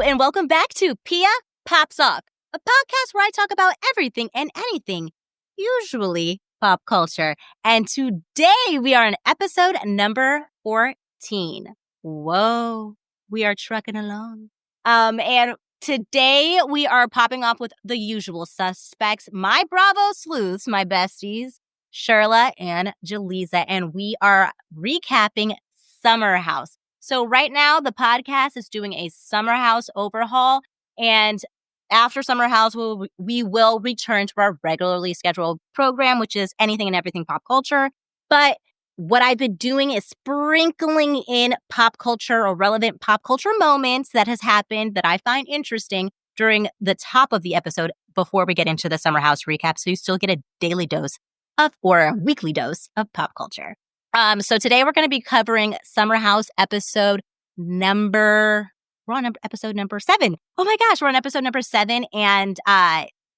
and welcome back to Pia Pops Up, a podcast where I talk about everything and anything, usually pop culture. And today we are on episode number 14. Whoa, we are trucking along. And today we are popping off with the usual suspects, my Bravo sleuths, my besties, Shirla and Jaleeza, and we are recapping Summer House. So right now, the podcast is doing a Summer House overhaul, and after Summer House, we will return to our regularly scheduled program, which is anything and everything pop culture. But what I've been doing is sprinkling in pop culture or relevant pop culture moments that has happened that I find interesting during the top of the episode before we get into the Summer House recap, so you still get a daily dose or a weekly dose of pop culture. So today we're going to be covering Summer House episode number 7. Oh my gosh, we're on episode number 7. And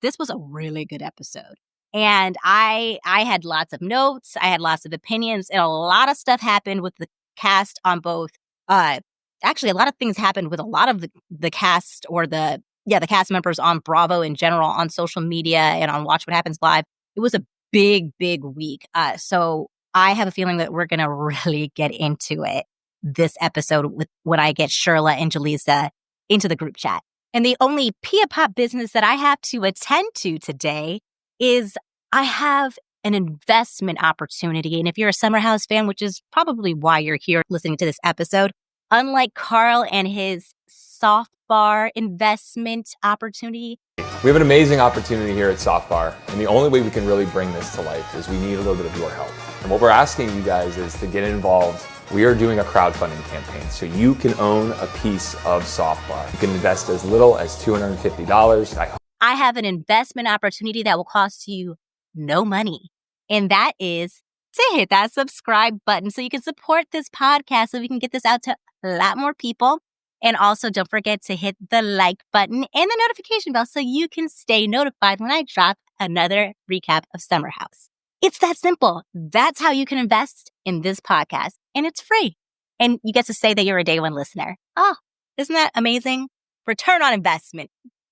this was a really good episode. And I had lots of notes. I had lots of opinions. And a lot of stuff happened with the cast on both. Actually, a lot of things happened with a lot of the cast or the cast members on Bravo in general, on social media and on Watch What Happens Live. It was a big week. So I have a feeling that we're going to really get into it this episode when I get Shirla and Jaleeza into the group chat. And the only Pia Pop business that I have to attend to today is I have an investment opportunity. And if you're a Summer House fan, which is probably why you're here listening to this episode, unlike Carl and his soft bar investment opportunity, we have an amazing opportunity here at Soft Bar, and the only way we can really bring this to life is we need a little bit of your help. And what we're asking you guys is to get involved. We are doing a crowdfunding campaign, so you can own a piece of Soft Bar. You can invest as little as $250. I have an investment opportunity that will cost you no money, and that is to hit that subscribe button so you can support this podcast so we can get this out to a lot more people. And also, don't forget to hit the like button and the notification bell so you can stay notified when I drop another recap of Summer House. It's that simple. That's how you can invest in this podcast. And it's free. And you get to say that you're a day one listener. Oh, isn't that amazing? Return on investment.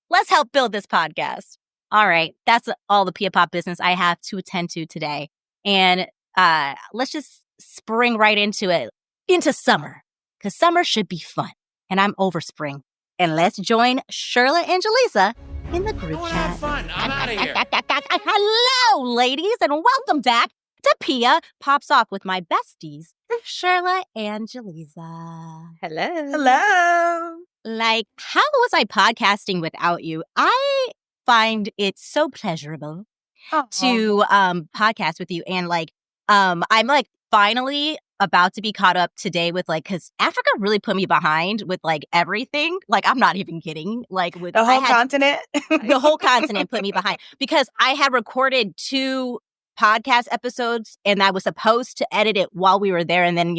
Let's help build this podcast. All right. That's all the Pia Pop business I have to attend to today. And let's just spring right into it, into summer. Because summer should be fun. And I'm over spring. And let's join Shirla and Jaleeza in the group chat. Have fun. I'm out of here. Hello, ladies, and welcome back to Pia Pops Off with my besties, Shirla and Jaleeza. Hello. Like, how was I podcasting without you? I find it so pleasurable to podcast with you. And I'm finally about to be caught up today with because Africa really put me behind with everything. I'm not even kidding. With the whole continent? The whole continent put me behind because I had recorded 2 podcast episodes and I was supposed to edit it while we were there. And then,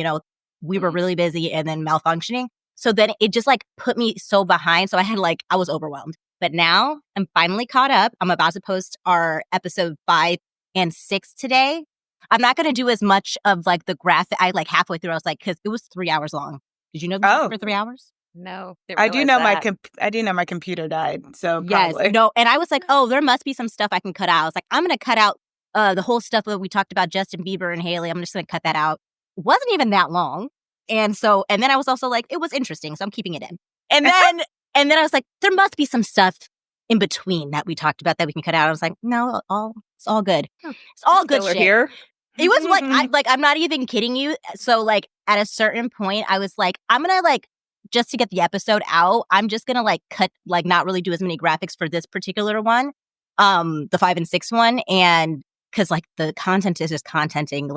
we were really busy and then malfunctioning. So then it just put me so behind. So I had I was overwhelmed. But now I'm finally caught up. I'm about to post our episode 5 and 6 today. I'm not going to do as much of the graphic. I halfway through, I was because it was 3 hours long. Did you know this was for 3 hours? No. I do know my computer died. So probably. Yes. No. And I was there must be some stuff I can cut out. I was I'm going to cut out the whole stuff that we talked about Justin Bieber and Haley. I'm just going to cut that out. It wasn't even that long. And then I was also it was interesting. So I'm keeping it in. And then, I was there must be some stuff in between that we talked about that we can cut out. I was no, it's all good. It's all good shit. Here. It was I'm not even kidding you. So at a certain point, I was I'm gonna just to get the episode out, I'm just gonna cut not really do as many graphics for this particular one, the 5 and 6 one, and because the content is just contenting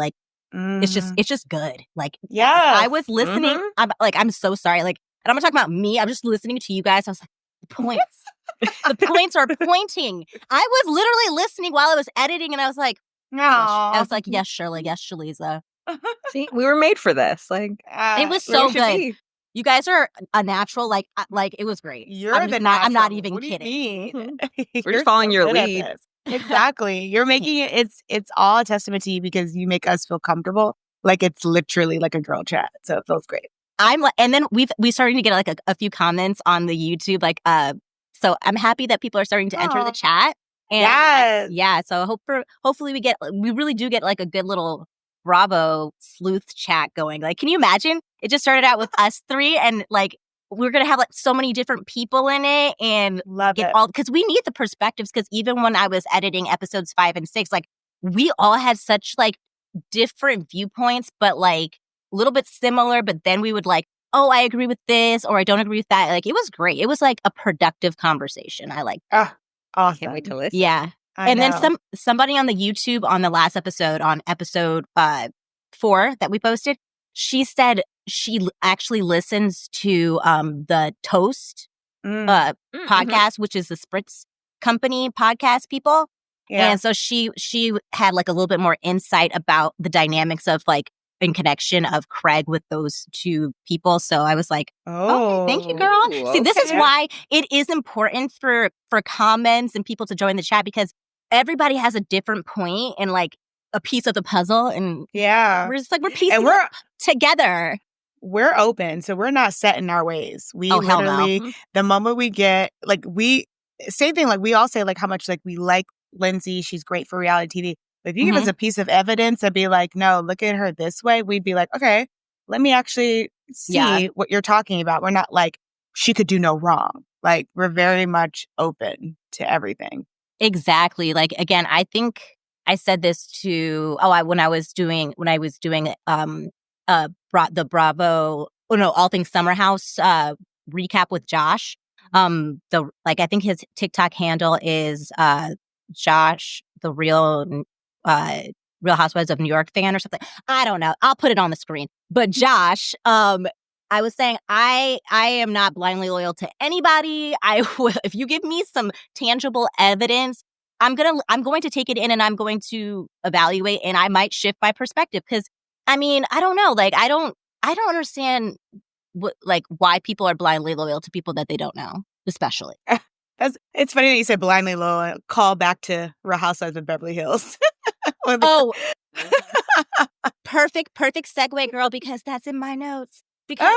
it's just good. Yeah, I was listening. I'm so sorry. And I'm gonna talk about me. I'm just listening to you guys. I was the points. The points are pointing. I was literally listening while I was editing, and I was I was yes, Shirley, yes, Jaleeza. See, we were made for this. It was so good. You guys are a natural. It was great. I'm not even kidding. We're just following your lead. Exactly. You're making it's all a testament to you because you make us feel comfortable. It's literally like a girl chat. So it feels great. and then we starting to get like a few comments on the YouTube, like, so I'm happy that people are starting to enter the chat. And Yes. So hopefully we really do get like a good little Bravo sleuth chat going. Like, can you imagine? It just started out with us three, and like we're gonna have like so many different people in it, and Love it. because we need the perspectives. Because even when I was editing episodes 5 and 6, like we all had such like different viewpoints, but like a little bit similar. But then we would like, oh, I agree with this, or I don't agree with that. Like, it was great. It was like a productive conversation. I like that. Awesome. Can't wait to listen. Yeah. I know. Then somebody on the YouTube on the last episode, on episode 4 that we posted, she said she actually listens to the Toast podcast, which is the Spritz company podcast people. Yeah. And so she had like a little bit more insight about the dynamics of like in connection of Craig with those two people. So I was like, oh, thank you, girl. See, this is why it is important for comments and people to join the chat, because everybody has a different point and like a piece of the puzzle. And we're just like, we're piecing it together. We're open, so we're not set in our ways. We literally, no. The moment we get, like, same thing, like, we all say, like, how much, like, we like Lindsay, she's great for reality TV. But if you give us a piece of evidence and be like, no, look at her this way, we'd be like, okay, let me actually see what you're talking about. We're not like, she could do no wrong. Like, we're very much open to everything. Exactly. Like, again, I think I said this to, when I was doing the Bravo, All Things Summer House recap with Josh. I think his TikTok handle is Josh, the Real Housewives of New York fan or something. I don't know. I'll put it on the screen. But Josh, I was saying I am not blindly loyal to anybody. I will, if you give me some tangible evidence, I'm going to take it in and I'm going to evaluate, and I might shift my perspective. Because I mean, I don't know. Like, I don't understand why people are blindly loyal to people that they don't know, especially. It's funny that you said blindly loyal. Call back to Real Housewives of Beverly Hills. Perfect segue, girl, because that's in my notes. Because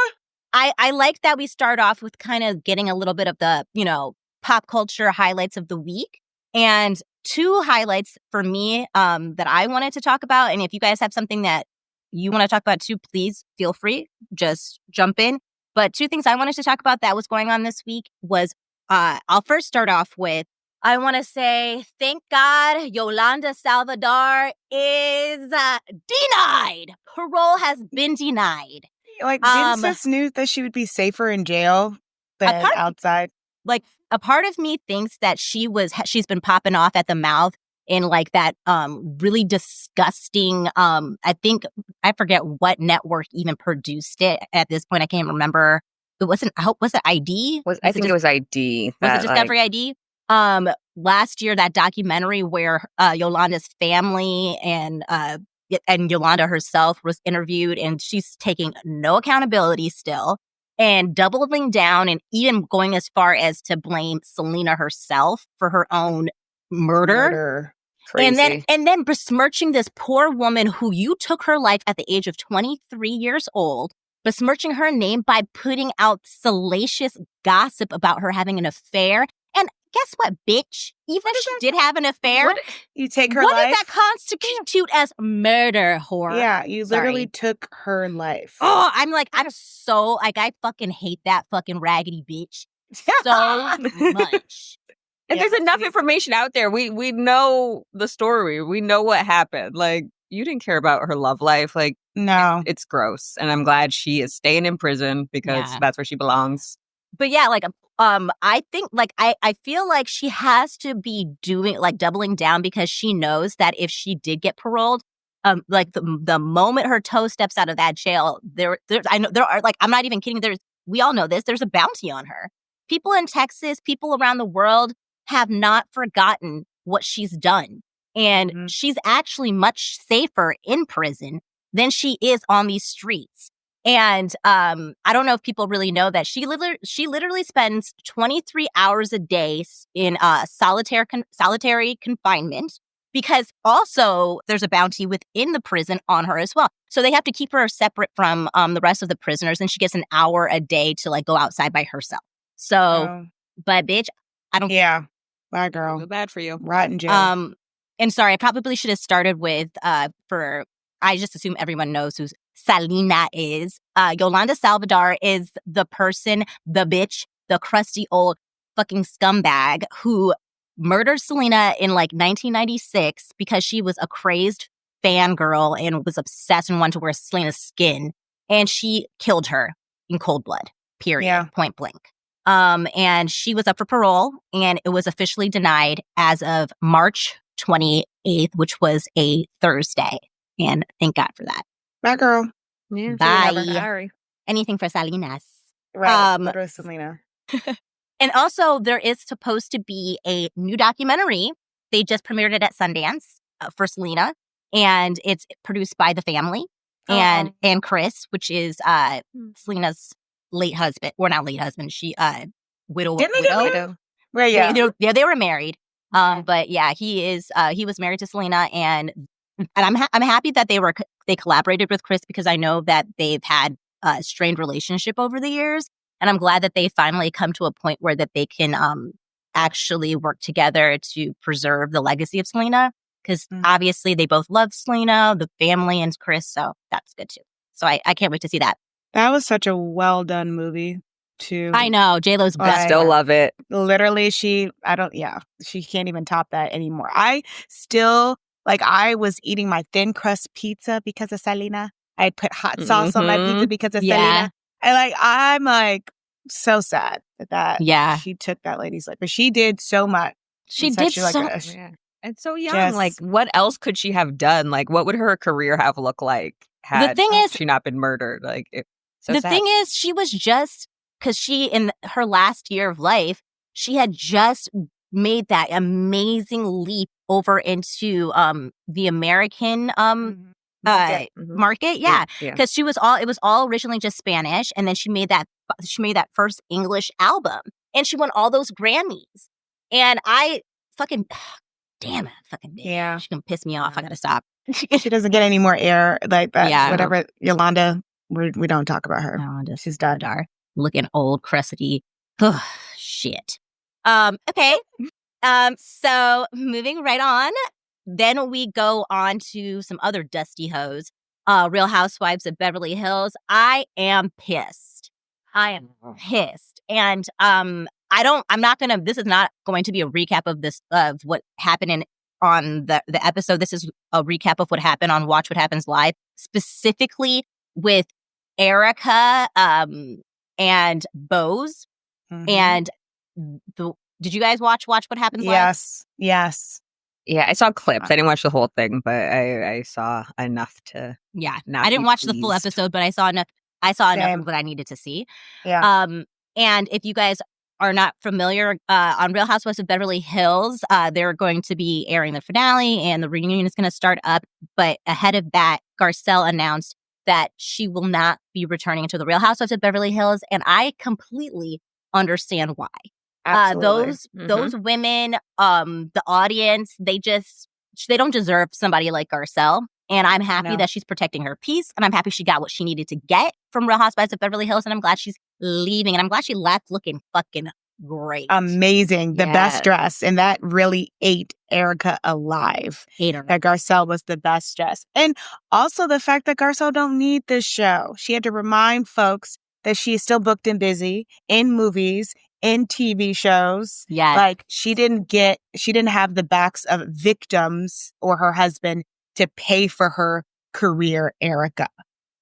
I like that we start off with kind of getting a little bit of the, pop culture highlights of the week. And 2 highlights for me that I wanted to talk about. And if you guys have something that you want to talk about too, please feel free. Just jump in. But 2 things I wanted to talk about that was going on this week was, I'll first start off with, I want to say, thank God Yolanda Saldivar is denied. Parole has been denied. Like, didn't sis knew that she would be safer in jail than outside? Like, a part of me thinks that she's been popping off at the mouth in like that really disgusting, I forget what network even produced it at this point. I can't remember. Was it ID? I think it was ID. Was it Discovery ID? Last year, that documentary where Yolanda's family and Yolanda herself was interviewed, and she's taking no accountability still and doubling down and even going as far as to blame Selena herself for her own murder. Crazy. And then besmirching this poor woman who you took her life at the age of 23 years old, besmirching her name by putting out salacious gossip about her having an affair. And guess what, bitch? Even if she did have an affair, you take her life? What does that constitute as murder, whore? Yeah, you literally took her life. Oh, I'm so, like, I fucking hate that fucking raggedy bitch so much. And there's enough information out there. We know the story. We know what happened. Like, you didn't care about her love life. Like, no, it's gross. And I'm glad she is staying in prison because that's where she belongs. But yeah, like, I think, like, I feel like she has to be doing, like, doubling down, because she knows that if she did get paroled, like, the moment her toe steps out of that jail, I know there are, like, I'm not even kidding. We all know this. There's a bounty on her. People in Texas, people around the world have not forgotten what she's done. And she's actually much safer in prison than she is on these streets. And I don't know if people really know that she literally spends 23 hours a day in solitary confinement, because also there's a bounty within the prison on her as well. So they have to keep her separate from the rest of the prisoners, and she gets an hour a day to like go outside by herself. So, but bitch, I don't. Yeah, bye, girl. Feel bad for you. Right in jail. And sorry, I probably should have started with I just assume everyone knows who Selena is. Yolanda Saldivar is the person, the bitch, the crusty old fucking scumbag who murdered Selena in like 1996 because she was a crazed fangirl and was obsessed and wanted to wear Selena's skin. And she killed her in cold blood, period, point blank. And she was up for parole, and it was officially denied as of March 28th, which was a Thursday. And thank God for that. Bye, girl. Yeah, bye. Sorry. Anything for Salinas. Right. Literally Selena. And also, there is supposed to be a new documentary. They just premiered it at Sundance for Selena, and it's produced by the family and Chris, which is Selena's late husband, or not late husband. She widow. Didn't they get married? Right, yeah, they were married. But yeah, he was married to Selena, and I'm happy that they collaborated with Chris, because I know that they've had a strained relationship over the years. And I'm glad that they finally come to a point where that they can actually work together to preserve the legacy of Selena. Because obviously they both love Selena, the family, and Chris. So that's good too. So I can't wait to see that. That was such a well done movie too. I know. J-Lo's best. I still love it. Literally, she can't even top that anymore. I still, I was eating my thin crust pizza because of Selena. I put hot sauce on my pizza because of Selena. And I'm so sad that she took that lady's life. But she did so much. She did so much. And so young. What else could she have done? What would her career have looked like had she not been murdered? The thing is, she was just, because she, in her last year of life, she had just made that amazing leap over into the American market. Yeah. Because it was all originally just Spanish, and then she made that first English album, and she won all those Grammys. And I fucking damn it, fucking bitch. Yeah, she can piss me off. I gotta stop. She doesn't get any more air like that. Yeah, whatever. Yolanda, we don't talk about her. No, she's done. Looking old, crusty. Oh, shit. Okay. So moving right on. Then we go on to some other dusty hoes. Real Housewives of Beverly Hills. I am pissed. And this is not going to be a recap of what happened on the episode. This is a recap of what happened on Watch What Happens Live, specifically with Erica and Bose. And did you guys watch What Happens Live? Yes. Yeah, I saw clips. I didn't watch the whole thing, but I saw enough to. Yeah, I didn't watch the full episode, but I saw enough. I saw enough of what I needed to see. Yeah. And if you guys are not familiar, on Real Housewives of Beverly Hills, they're going to be airing the finale, and the reunion is going to start up. But ahead of that, Garcelle announced that she will not be returning to the Real Housewives of Beverly Hills, and I completely understand why. Those women, the audience, they don't deserve somebody like Garcelle. And I'm happy that she's protecting her peace, and I'm happy she got what she needed to get from Real Housewives of Beverly Hills, and I'm glad she's leaving, and I'm glad she left looking fucking great. Amazing. The best dress, and that really ate Erica alive. Ate her. That Garcelle was the best dress. And also the fact that Garcelle don't need this show. She had to remind folks that she is still booked and busy in movies, in TV shows. Yeah. She didn't have the backs of victims or her husband to pay for her career, Erica.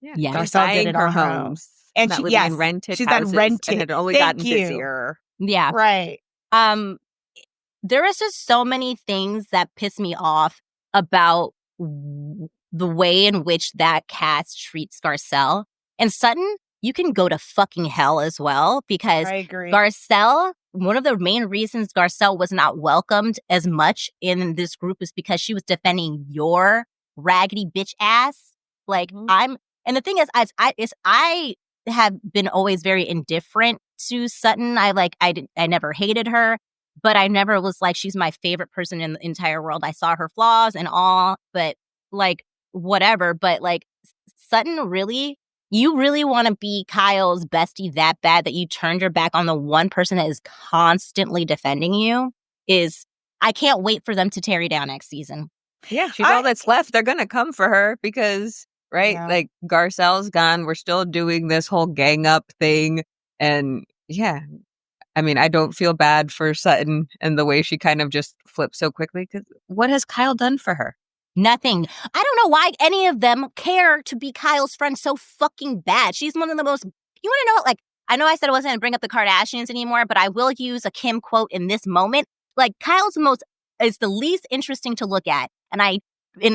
Yeah. Garcelle did it her on her own. homes. And she's in rented she's houses, done rented. and it only Thank gotten you. busier. Yeah. Right. There is just so many things that piss me off about the way in which that cast treats Garcelle. And Sutton, you can go to fucking hell as well, because I agree. Garcelle, one of the main reasons Garcelle was not welcomed as much in this group is because she was defending your raggedy bitch ass. And the thing is, I have been always very indifferent to Sutton. I never hated her. but I never was like, she's my favorite person in the entire world. I saw her flaws and all, but like, whatever. But like, Sutton, really? You really want to be Kyle's bestie that bad that you turned your back on the one person that is constantly defending you? I can't wait for them to tear you down next season. Yeah, she's all that's left. They're going to come for her because, right, like Garcelle's gone. We're still doing this whole gang up thing. And yeah, I mean, I don't feel bad for Sutton and the way she kind of just flipped so quickly because what has Kyle done for her? Nothing. I don't know why any of them care to be Kyle's friend so fucking bad. She's one of the most, you want to know, like, I know I said I wasn't going to bring up the Kardashians anymore, but I will use a Kim quote in this moment. Like, Kyle's is the least interesting to look at. And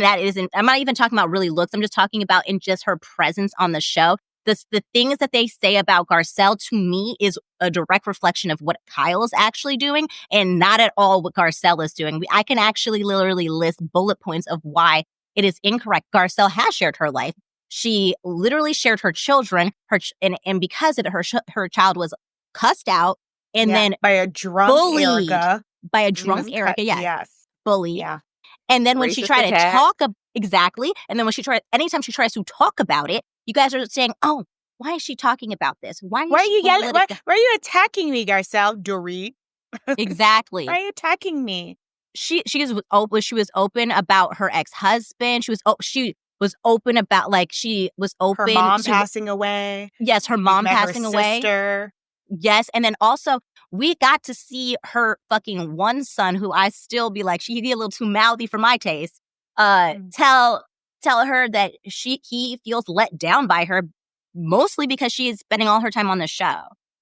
that isn't, I'm not even talking about really looks. I'm just talking about in just her presence on the show. The things that they say about Garcelle to me is a direct reflection of what Kyle is actually doing and not at all what Garcelle is doing. I can actually literally list bullet points of why it is incorrect. Garcelle has shared her life. She literally shared her children, and because of it, her child was cussed out and then by a drunk bullied Erica. By a drunk Erica, yes. Bullied. Yeah. And then when she tried to talk, exactly. And then anytime she tries to talk about it, you guys are saying, "Oh, why is she talking about this? Why are you yelling? Why are you attacking me, Garcelle? Dorit?" Exactly. Why are you attacking me? She was open about her ex-husband. She was open about her mom passing away. Yes, her mom passing away. Sister. Yes, and then also we got to see her fucking one son, who I still be like, she'd be a little too mouthy for my taste. Tell her that he feels let down by her, mostly because she is spending all her time on the show.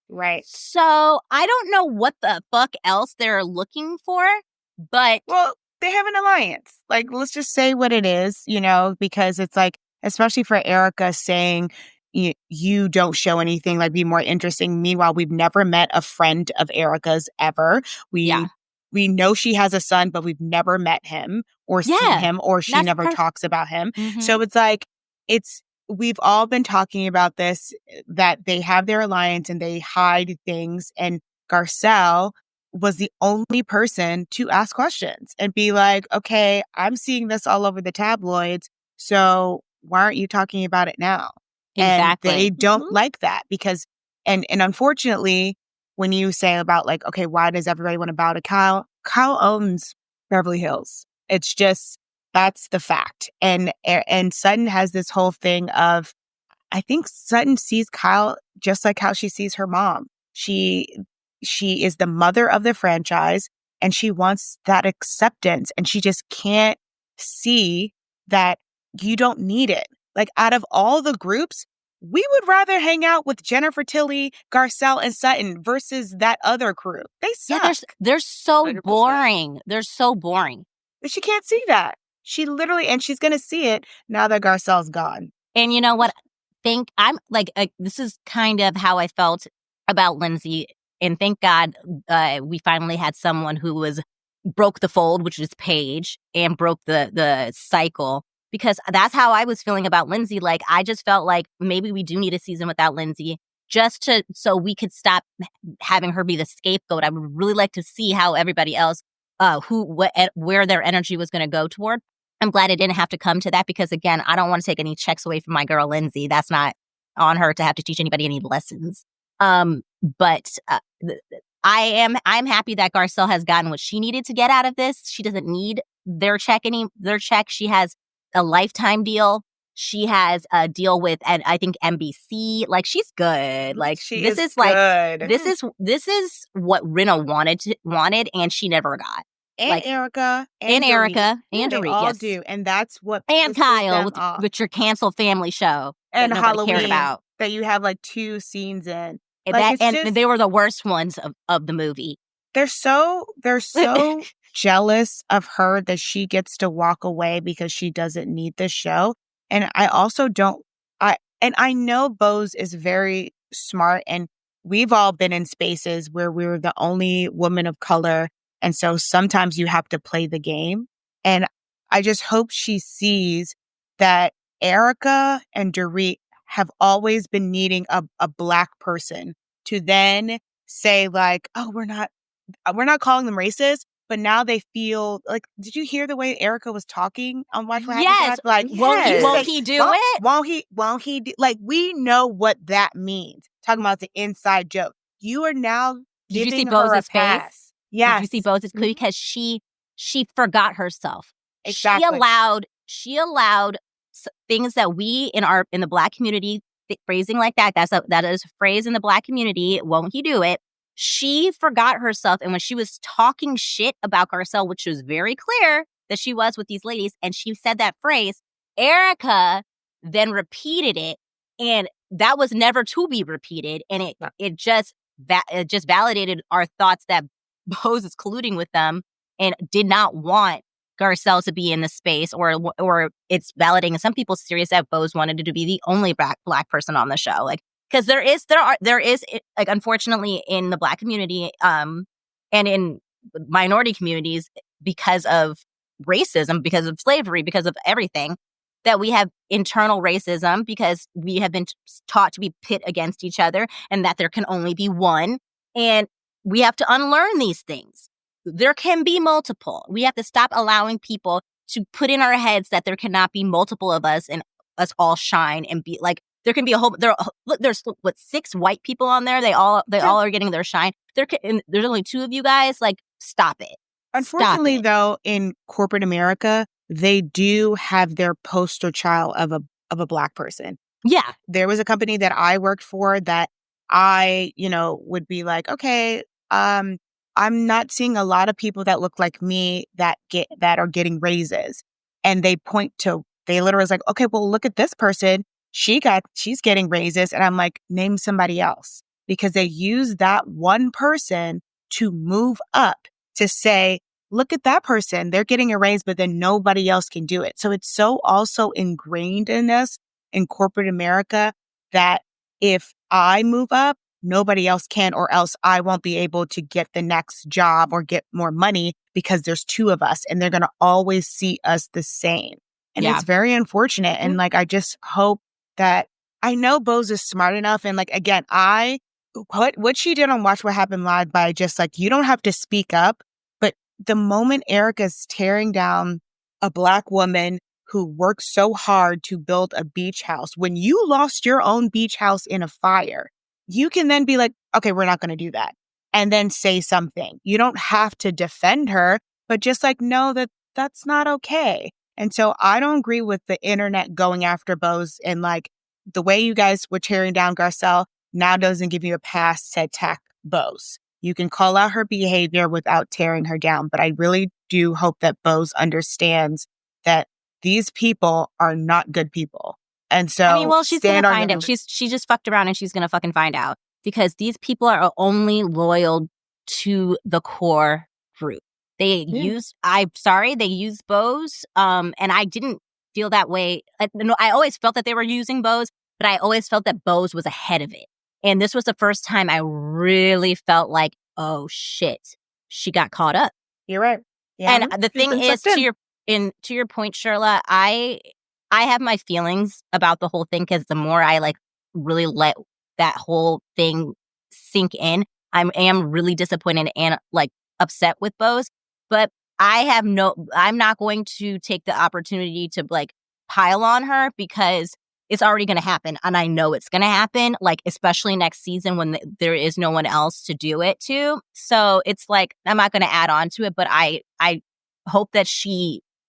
Right. So I don't know what the fuck else they're looking for, but they have an alliance. Like, let's just say what it is, because it's like, especially for Erica saying, you don't show anything, like, be more interesting. Meanwhile, we've never met a friend of Erica's ever. We know she has a son, but we've never met him or seen him, or she never talks about him. Mm-hmm. So it's like, we've all been talking about this, that they have their alliance and they hide things. And Garcelle was the only person to ask questions and be like, okay, I'm seeing this all over the tabloids. So why aren't you talking about it now? Exactly. And they don't like that because, and unfortunately, when you say about like, okay, why does everybody want to bow to Kyle? Kyle owns Beverly Hills. It's just, that's the fact. And Sutton has this whole thing of, I think Sutton sees Kyle just like how she sees her mom. She is the mother of the franchise and she wants that acceptance, and she just can't see that you don't need it. Like, out of all the groups, we would rather hang out with Jennifer Tilly, Garcelle, and Sutton versus that other crew. They suck. Yeah, they're so 100%. Boring. They're so boring. But she can't see that. She literally, and she's going to see it now that Garcelle's gone. And you know what? I'm like, this is kind of how I felt about Lindsay. And thank God we finally had someone who broke the fold, which is Paige, and broke the cycle. Because that's how I was feeling about Lindsay. Like, I just felt like maybe we do need a season without Lindsay so we could stop having her be the scapegoat. I would really like to see how everybody else, where their energy was going to go toward. I'm glad it didn't have to come to that because, again, I don't want to take any checks away from my girl, Lindsay. That's not on her to have to teach anybody any lessons. But I'm happy that Garcelle has gotten what she needed to get out of this. She doesn't need their check. She has a lifetime deal. She has a deal with, and I think NBC. Like, she's good. Like, this is what Rinna wanted, and she never got. And like, Erica. And Erica. And Dorit. They all do. And that's what and Kyle with your canceled family show. And that Halloween cared about. That you have like 2 scenes in. And they were the worst ones of the movie. They're so jealous of her that she gets to walk away because she doesn't need this show. And I also I know Bose is very smart, and we've all been in spaces where we're the only woman of color. And so sometimes you have to play the game. And I just hope she sees that Erica and Dorit have always been needing a Black person to then say like, oh, we're not we're not calling them racist, but now they feel like, did you hear the way Erica was talking on Watch What Happens Yes. Live? Like, Won't he do it? Won't he do, like, we know what that means. Talking about the inside joke. You are now Did you see giving her a Bose's pass. face? Yes. Did you see Bose's Mhm. because she forgot herself. Exactly. She allowed things that we in the Black community, phrasing like that is a phrase in the Black community. Won't he do it? She forgot herself, and when she was talking shit about Garcelle, which was very clear that she was with these ladies, and she said that phrase, Erica then repeated it, and that was never to be repeated, and it just validated our thoughts that Bose is colluding with them and did not want Garcelle to be in the space, or it's validating some people's theories that Bose wanted to be the only black person on the show. Like, because there is like, unfortunately, in the Black community, and in minority communities, because of racism, because of slavery, because of everything, that we have internal racism because we have been taught to be pit against each other, and that there can only be one, and we have to unlearn these things. There can be multiple. We have to stop allowing people to put in our heads that there cannot be multiple of us and us all shine and be like, there can be a whole, there's 6 white people on there. They all are getting their shine. There's only 2 of you guys. Like, stop it. Unfortunately, though, in corporate America, they do have their poster child of a Black person. Yeah. There was a company that I worked for that I, would be like, okay, I'm not seeing a lot of people that look like me that are getting raises. And they literally was like, okay, well, look at this person. She's getting raises. And I'm like, name somebody else, because they use that one person to move up, to say, look at that person. They're getting a raise, but then nobody else can do it. So it's so also ingrained in us in corporate America that if I move up, nobody else can, or else I won't be able to get the next job or get more money because there's 2 of us and they're going to always see us the same. And it's very unfortunate. And like, I just hope that, I know Bose is smart enough. And like, again, what she did on Watch What Happened Live by just like, you don't have to speak up. But the moment Erica's tearing down a Black woman who worked so hard to build a beach house, when you lost your own beach house in a fire, you can then be like, okay, we're not going to do that. And then say something. You don't have to defend her, but just like, know that that's not okay. And so I don't agree with the internet going after Bose, and like the way you guys were tearing down Garcelle now doesn't give you a pass to attack Bose. You can call out her behavior without tearing her down. But I really do hope that Bose understands that these people are not good people. And so she's going to find out. She just fucked around and she's going to fucking find out, because these people are only loyal to the core group. They use Bose. And I didn't feel that way. I always felt that they were using Bose, but I always felt that Bose was ahead of it. And this was the first time I really felt like, oh shit, she got caught up. You're right. Yeah. And the thing is, to your point, Shirla, I have my feelings about the whole thing, because the more I like really let that whole thing sink in, I am really disappointed and like upset with Bose. But I'm not going to take the opportunity to like pile on her, because it's already going to happen. And I know it's going to happen, like, especially next season when there is no one else to do it to. So it's like, I'm not going to add on to it, but I hope that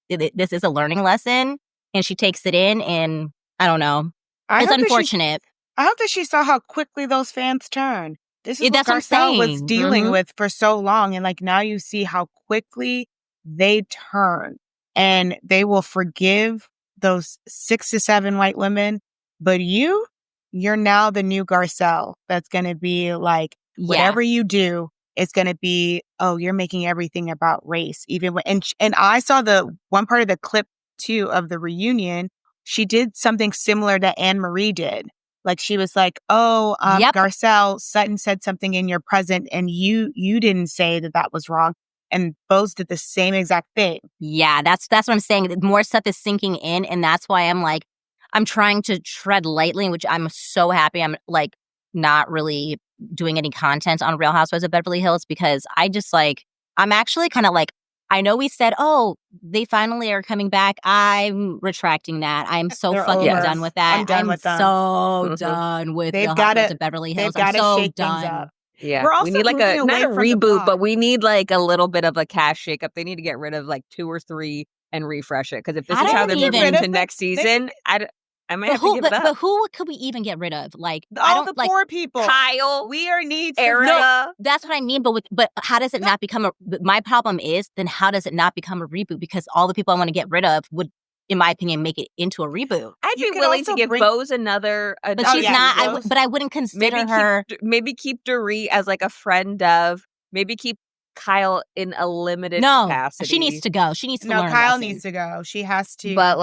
this is a learning lesson and she takes it in. And I don't know. It's unfortunate. I hope that she saw how quickly those fans turn. This is what That's what I'm Garcelle was saying. dealing with for so long. And like, now you see how quickly they turn, and they will forgive those 6 to 7 white women. But you're now the new Garcelle that's going to be like, whatever you do, it's going to be, oh, you're making everything about race. Even when, and I saw the one part of the clip too of the reunion. She did something similar that Anne Marie did. Like, she was like, oh, Garcelle, Sutton said something in your present and you didn't say that was wrong. And Bose did the same exact thing. Yeah, that's what I'm saying. More stuff is sinking in. And that's why I'm like, I'm trying to tread lightly, which I'm so happy I'm like not really doing any content on Real Housewives of Beverly Hills because I just like, I'm actually kind of like, I know we said, oh, they finally are coming back. I'm retracting that. I'm so They're fucking over. done with that. I'm done with them. So done with They've Real got Housewives to. of Beverly They've Hills. I'm got to so shake things done. up. Yeah, We're also we need like moving not away a from the reboot, plot. but we need like a little bit of a cash shakeup. They need to get rid of like 2 or 3 and refresh it. Because if this I is how don't they're moving even- into next season, I might have to give it up. But who could we even get rid of? Like I All don't the like poor people. Kyle, We are needs. Erica. No, that's what I mean. But how does it not become a? But my problem is then how does it not become a reboot? Because all the people I want to get rid of would, in my opinion, make it into a reboot. I'd You be could willing also to give bring- Bose another. But Oh, she's yeah, not. Rose. But I wouldn't consider her. Maybe keep Dorit as like a friend of. Maybe keep Kyle in a limited No, capacity. she needs to go. She needs to No, learn. Kyle a lesson. needs to go. She has to. But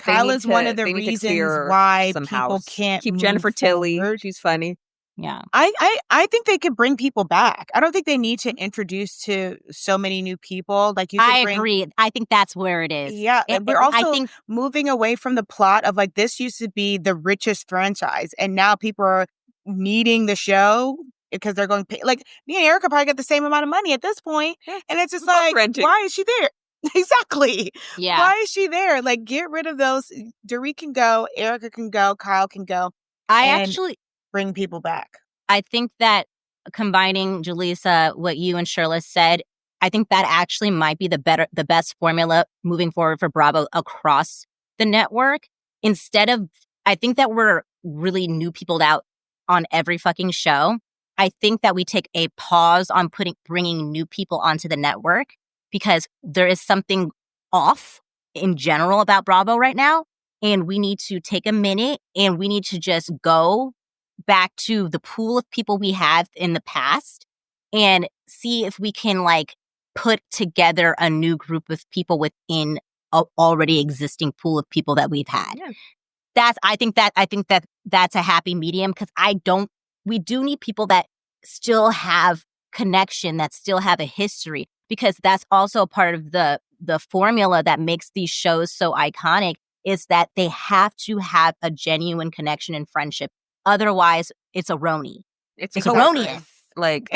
Kyle they need is one of the they need to reasons clear why some people house. can't keep move Jennifer Tilly. forward. She's funny. Yeah. I think they could bring people back. I don't think they need to introduce to so many new people. Like you could I bring, agree. I think that's where it is. Yeah, and we're also I think moving away from the plot of like this used to be the richest franchise, and now people are needing the show because they're going like me and Erica probably get the same amount of money at this point, and it's just We're both like, renting. why is she there? Exactly. yeah. Why is she there? Like, get rid of those. Dorit can go, Erica can go, Kyle can go. I and actually bring people back. I think that combining Jaleesa, what you and Shirla said, I think that actually might be the best formula moving forward for Bravo across the network. Instead of, I think that we're really new peopled out on every fucking show. I think that we take a pause on bringing new people onto the network because there is something off in general about Bravo right now. And we need to take a minute and we need to just go back to the pool of people we have in the past and see if we can like put together a new group of people within a already existing pool of people that we've had. Yeah. I think that that's a happy medium because we do need people that still have connection, that still have a history, because that's also part of the formula that makes these shows so iconic is that they have to have a genuine connection and friendship. Otherwise, it's erroneous. It's erroneous. Like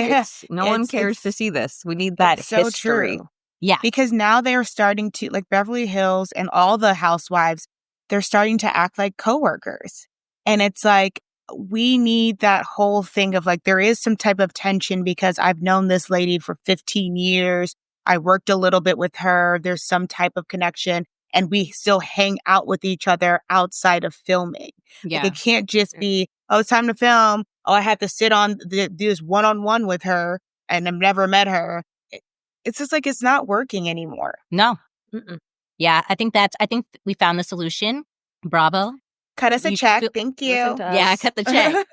no one cares to see this. We need that so history. True. Yeah. Because now they're starting to, like Beverly Hills and all the housewives, they're starting to act like coworkers. And it's like, we need that whole thing of like, there is some type of tension because I've known this lady for 15 years. I worked a little bit with her. There's some type of connection and we still hang out with each other outside of filming. Yeah. Like, it can't just be, oh, it's time to film. Oh, I have to sit on do this one-on-one with her and I've never met her. It's just like, it's not working anymore. No. Mm-mm. Yeah, I think we found the solution. Bravo. Cut us a You check. feel- Thank Listen you. to Yeah, us. cut the check.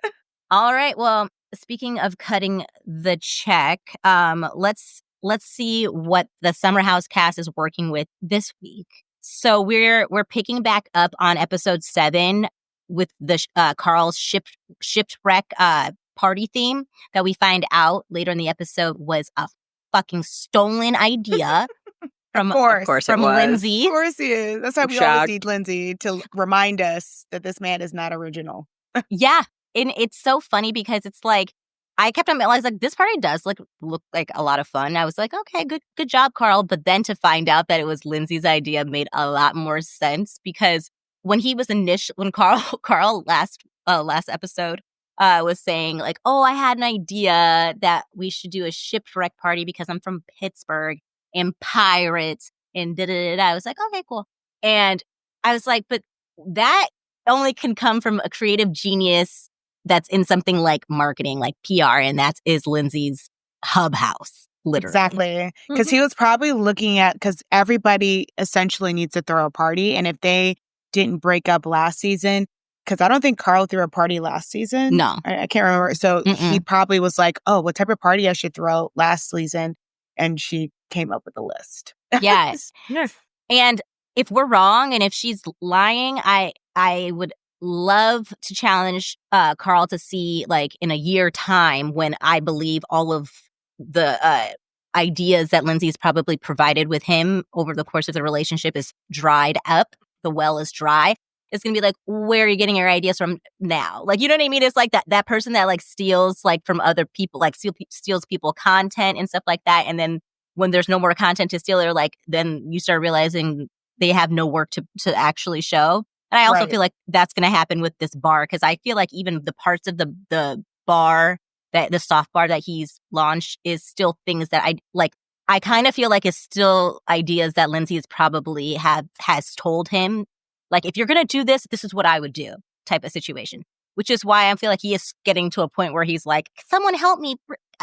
All right. Well, speaking of cutting the check, let's see what the Summer House cast is working with this week. So we're picking back up on episode 7 with the Carl's shipwreck party theme that we find out later in the episode was a fucking stolen idea from Of course from it was. Lindsay. Of course he is. That's why I'm we always shocked. need Lindsay to remind us that this man is not original. Yeah. And it's so funny because it's like, I kept on realizing like this party does look like a lot of fun. I was like, okay, good job, Carl. But then to find out that it was Lindsay's idea made a lot more sense because when he was when Carl last episode was saying like, oh, I had an idea that we should do a shipwreck party because I'm from Pittsburgh and pirates and da-da-da-da. I was like, okay, cool. And I was like, but that only can come from a creative genius that's in something like marketing, like PR, and that is Lindsay's hub house, literally. Exactly. Because he was probably looking at, because everybody essentially needs to throw a party. And if they didn't break up last season, because I don't think Carl threw a party last season. No. I can't remember. So he probably was like, oh, what type of party I should throw last season? And she came up with a list. Yes. Yeah. And if we're wrong and if she's lying, I would love to challenge Carl to see like in a year time when I believe all of the ideas that Lindsay's probably provided with him over the course of the relationship is dried up. The well is dry. it's going to be like, where are you getting your ideas from now? Like, you know what I mean? It's like that person that like steals like from other people, like steals people content and stuff like that. And then when there's no more content to steal, they're like, then you start realizing they have no work to actually show. And I also feel like that's going to happen with this bar, because I feel like even the parts of the bar, that the soft bar that he's launched, is still things that I like. I kind of feel like it's still ideas that Lindsay is probably has told him. Like, if you're going to do this, this is what I would do type of situation, which is why I feel like he is getting to a point where he's like, someone help me,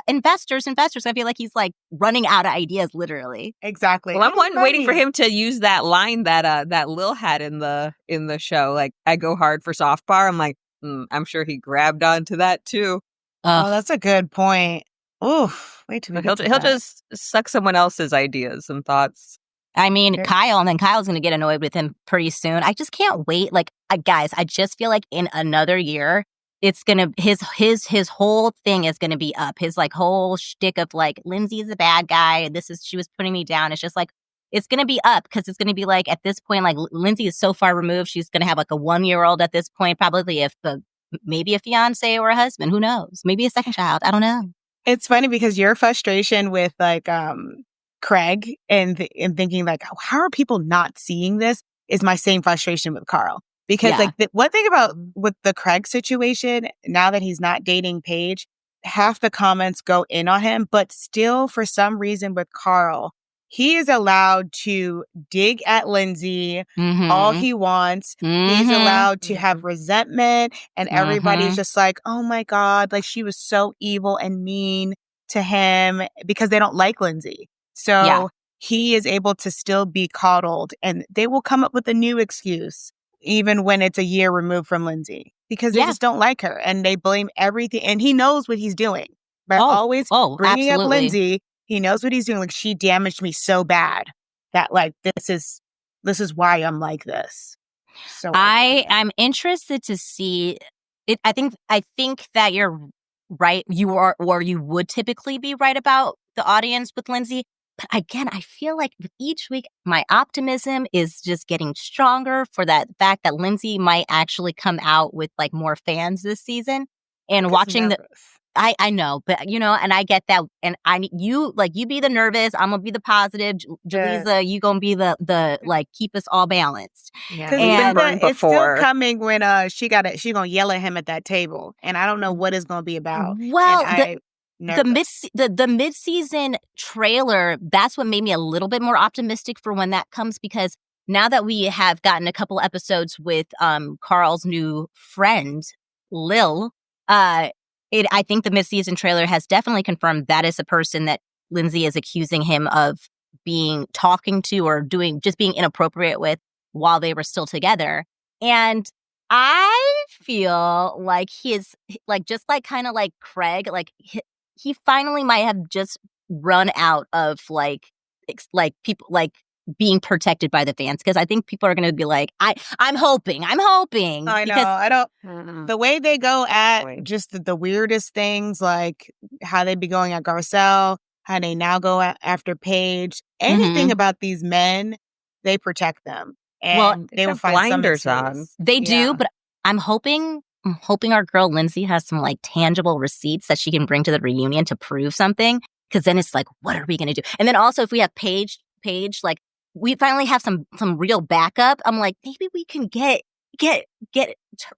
investors. I feel like he's like running out of ideas, literally. Exactly. Well, I'm waiting for him to use that line that Lil had in the show. Like, I go hard for soft bar. I'm like, I'm sure he grabbed onto that too. Oh, that's a good point. Oof. Wait till we he'll just suck someone else's ideas and thoughts. I mean, Kyle, and then Kyle's going to get annoyed with him pretty soon. I just can't wait. Like, guys, I just feel like in another year, it's going to, his whole thing is going to be up. His like whole shtick of like, Lindsay's a bad guy, and she was putting me down. It's just like, it's going to be up, because it's going to be like, at this point, like, Lindsay is so far removed. She's going to have like a 1-year-old at this point, probably, maybe a fiance or a husband. Who knows? Maybe a second child. I don't know. It's funny because your frustration with like, Craig and thinking like, how are people not seeing this, is my same frustration with Carl. Because like one thing about with the Craig situation, now that he's not dating Paige, half the comments go in on him, but still for some reason with Carl, he is allowed to dig at Lindsay all he wants. He's allowed to have resentment, and everybody's just like, oh my God, like she was so evil and mean to him, because they don't like Lindsay. So he is able to still be coddled, and they will come up with a new excuse, even when it's a year removed from Lindsay, because they just don't like her, and they blame everything. And he knows what he's doing by always bringing up Lindsay. He knows what he's doing. Like, she damaged me so bad that like this is why I'm like this. So I'm interested to see it. I think that you're right. You are, or you would typically be right about the audience with Lindsay. But again, I feel like with each week, my optimism is just getting stronger for that fact that Lindsay might actually come out with like more fans this season. And watching I know, but you know, and I get that. And you be the nervous. I'm gonna be the positive. Jaleeza, you gonna be the like, keep us all balanced. Yeah, and it's still coming when she gonna yell at him at that table, and I don't know what it's gonna be about. Well, the mid-season trailer, that's what made me a little bit more optimistic for when that comes, because now that we have gotten a couple episodes with Carl's new friend Lil, I think the mid-season trailer has definitely confirmed that is a person that Lindsay is accusing him of talking to or being inappropriate with while they were still together. And I feel like he's like, just like kind of like Craig, like he finally might have just run out of like people like being protected by the fans, because I think people are going to be like, I'm hoping. I know. I don't. The way they go at just the weirdest things, like how they be going at Garcelle, how they now go after Paige, anything about these men, they protect them, and they will find blinders on. They do, but I'm hoping our girl Lindsay has some like tangible receipts that she can bring to the reunion to prove something. Because then it's like, what are we going to do? And then also, if we have Paige, like, we finally have some real backup. I'm like, maybe we can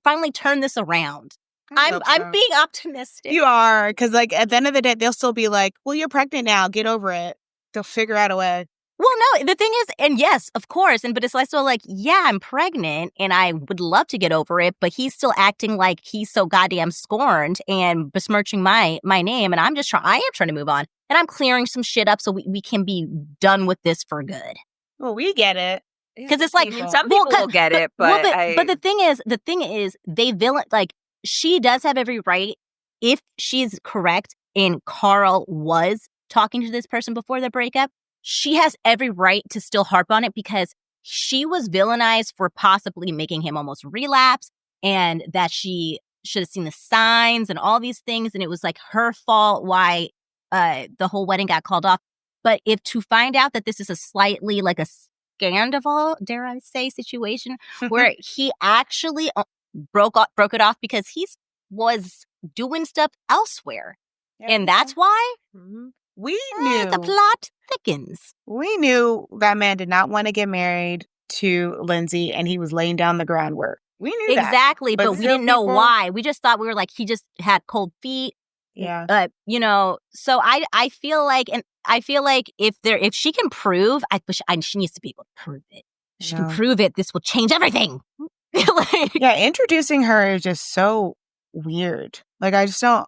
finally turn this around. I'm being optimistic. You are, because like at the end of the day, they'll still be like, well, you're pregnant now. Get over it. They'll figure out a way. Well, no, the thing is, and yes, of course, but it's like, so like, yeah, I'm pregnant and I would love to get over it, but he's still acting like he's so goddamn scorned and besmirching my name, and I am trying to move on, and I'm clearing some shit up so we can be done with this for good. Well, we get it. Because it's like, some people will get it, but the thing is, they villain, like, she does have every right, if she's correct and Carl was talking to this person before the breakup, she has every right to still harp on it, because she was villainized for possibly making him almost relapse, and that she should have seen the signs and all these things, and it was like her fault why the whole wedding got called off. But if to find out that this is a slightly like a scandal, dare I say, situation where he actually broke it off because he was doing stuff elsewhere. Yeah, and that's why we knew the plot thickens. We knew that man did not want to get married to Lindsay, and he was laying down the groundwork. We knew that. Exactly, but we didn't know why. We just thought we were like, he just had cold feet. Yeah. So I feel like if she can prove, she needs to be able to prove it. If she can prove it, this will change everything. Introducing her is just so weird. Like, I just don't,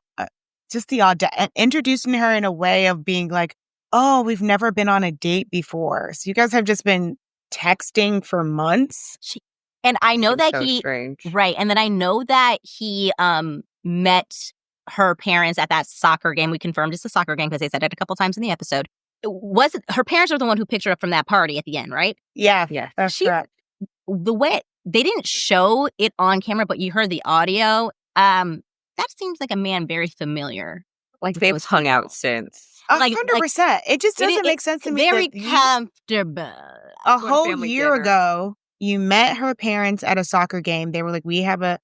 just the audacity, introducing her in a way of being like, oh, we've never been on a date before. So you guys have just been texting for months. And I know that strange. Right. And then I know that he met her parents at that soccer game. We confirmed it's a soccer game because they said it a couple times in the episode. Her parents are the one who picked her up from that party at the end, right? Yeah. That's correct. The way they didn't show it on camera, but you heard the audio. That seems like a man very familiar. Like they've hung out since. 100%. It just doesn't make sense to me. Very comfortable. A whole year ago, you met her parents at a soccer game. They were like, we have a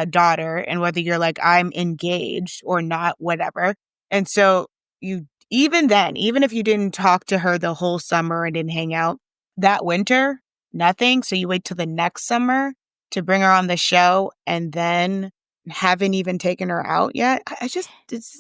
daughter, and whether you're like, I'm engaged or not, whatever. And so even if you didn't talk to her the whole summer and didn't hang out, that winter, nothing. So you wait till the next summer to bring her on the show, and then haven't even taken her out yet. It's just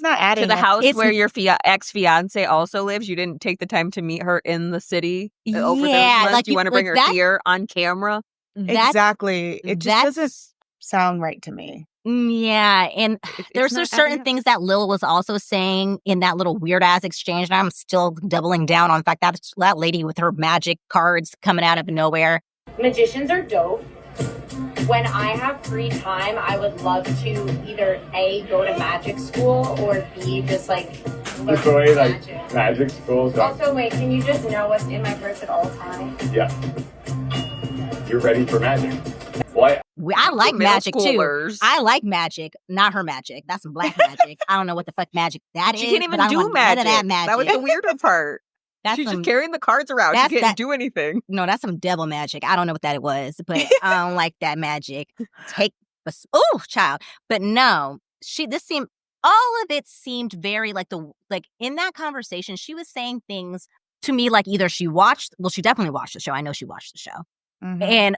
not adding to the up. house where your ex-fiance also lives. You didn't take the time to meet her in the city over those months. Like you want to bring her here on camera. Exactly. It just doesn't sound right to me. Yeah, and there's certain things that Lil was also saying in that little weird ass exchange, and I'm still doubling down on the fact that that lady with her magic cards coming out of nowhere. Magicians are dope. When I have free time, I would love to either A, go to magic school, or B, just like learn magic school. So. Also, wait, can you just know what's in my purse at all times? Yeah. You're ready for magic. What? I like magic too. I like magic, not her magic. That's some black magic. I don't know what the fuck magic that is. She can't even do magic. That was the weirder part. She's just carrying the cards around. She can't do anything. No, that's some devil magic. I don't know what that was, but I don't like that magic. Child. But no, all of it seemed very like in that conversation, she was saying things to me like either she definitely watched the show. I know she watched the show. Mm-hmm.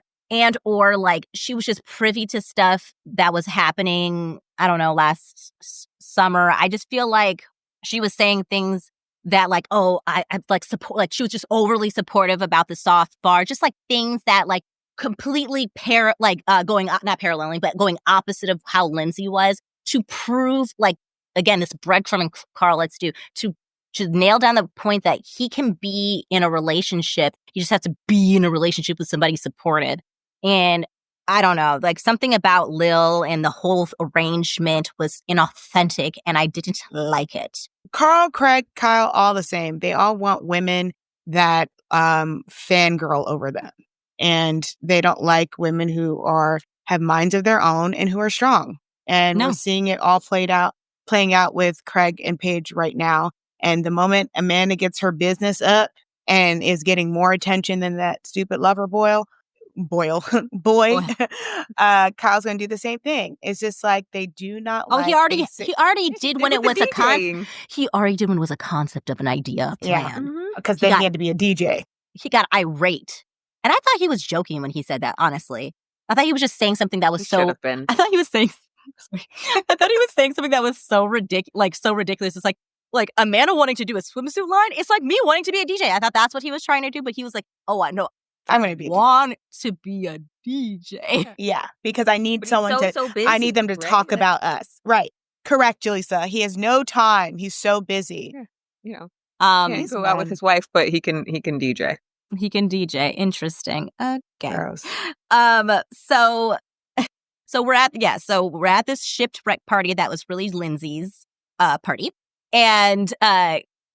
or like she was just privy to stuff that was happening, I don't know, last summer. I just feel like she was saying things that like, oh, I like support, like she was just overly supportive about the soft bar, just like things that like completely going, not paralleling, but going opposite of how Lindsay was, to prove like, again, this breadcrumbing Carl let's do to nail down the point that he can be in a relationship. He just has to be in a relationship with somebody supported. And I don't know, like something about Lil and the whole arrangement was inauthentic, and I didn't like it. Carl, Craig, Kyle, all the same. They all want women that fangirl over them. And they don't like women who have minds of their own and who are strong. And we're seeing it all playing out with Craig and Paige right now. And the moment Amanda gets her business up and is getting more attention than that stupid lover boy, Kyle's gonna do the same thing. It's just like they do not. Oh, he already did when it was a concept. He already did when it was a concept of an idea plan. Because then he had to be a DJ. He got irate, and I thought he was joking when he said that. Honestly, I thought he was just saying something that was I thought he was saying. I thought he was saying something that was so ridiculous. It's like Amanda wanting to do a swimsuit line. It's like me wanting to be a DJ. I thought that's what he was trying to do, but he was like, "Oh, I know. I'm going to be to be a DJ." Yeah, because I need someone busy, I need them to talk about us. Right. Correct, Jaleeza. He has no time. He's so busy. Yeah. You know. Can't go out with his wife, but he can DJ. He can DJ. Interesting. Okay. Gross. So we're at this shipped wreck party that was really Lindsay's party. And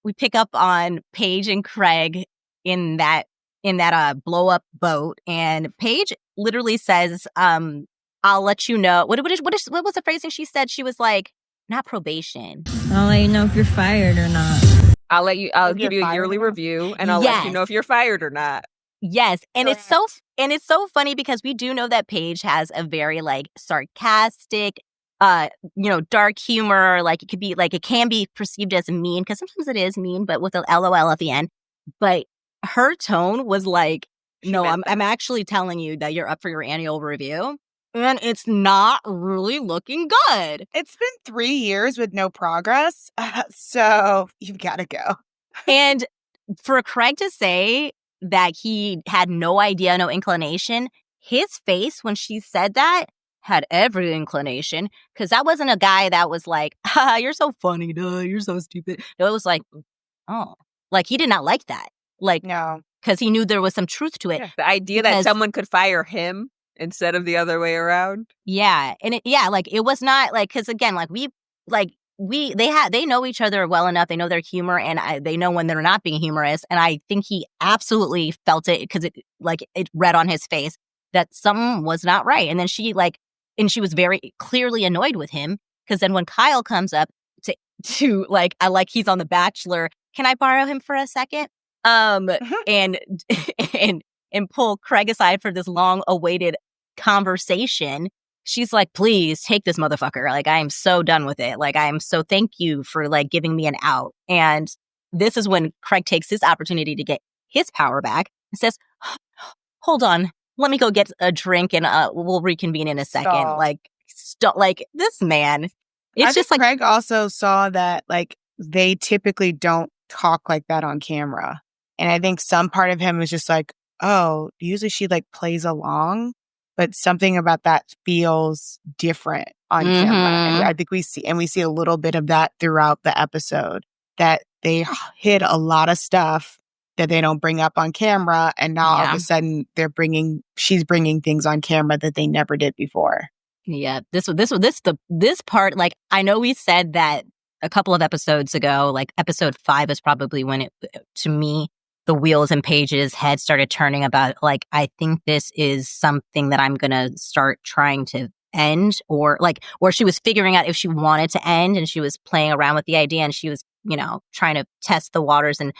we pick up on Paige and Craig in that blow up boat, and Paige literally says, "I'll let you know." What was the phrasing she said? She was like, "Not probation. I'll let you know if you're fired or not." I'll If you're give you a fired yearly or not? review, and I'll let you know if you're fired or not. Yes, and Go it's so funny because we do know that Paige has a very like sarcastic, dark humor. Like it could be like it can be perceived as mean because sometimes it is mean, but with a LOL at the end. But her tone was like, "No, I'm actually telling you that you're up for your annual review, and it's not really looking good." It's been 3 years with no progress, so you've got to go. And for Craig to say that he had no idea, no inclination, his face when she said that had every inclination because that wasn't a guy that was like, you're so funny, duh, you're so stupid. No, it was like, oh, like he did not like that. Like, No. because he knew there was some truth to it. Yeah, the idea that someone could fire him instead of the other way around. Yeah. And it was not like, because again, they know each other well enough. They know their humor and they know when they're not being humorous. And I think he absolutely felt it because it read on his face that something was not right. And then she was very clearly annoyed with him because then when Kyle comes up to he's on The Bachelor, can I borrow him for a second? And and pull Craig aside for this long awaited conversation. She's like, please take this motherfucker. Like, I am so done with it. Like, I am so thank you for like giving me an out. And this is when Craig takes his opportunity to get his power back and says, hold on, let me go get a drink and we'll reconvene in a second. Like this man. It's just like Craig also saw that like they typically don't talk like that on camera. And I think some part of him was just like, oh, usually she like plays along, but something about that feels different on camera. And I think we see a little bit of that throughout the episode, that they hid a lot of stuff that they don't bring up on camera. And now all of a sudden she's bringing things on camera that they never did before. Yeah, this part, like, I know we said that a couple of episodes ago, like episode 5 is probably when to me, the wheels and Paige's head started turning about, like, I think this is something that I'm going to start trying to end, or she was figuring out if she wanted to end and she was playing around with the idea and she was, trying to test the waters. And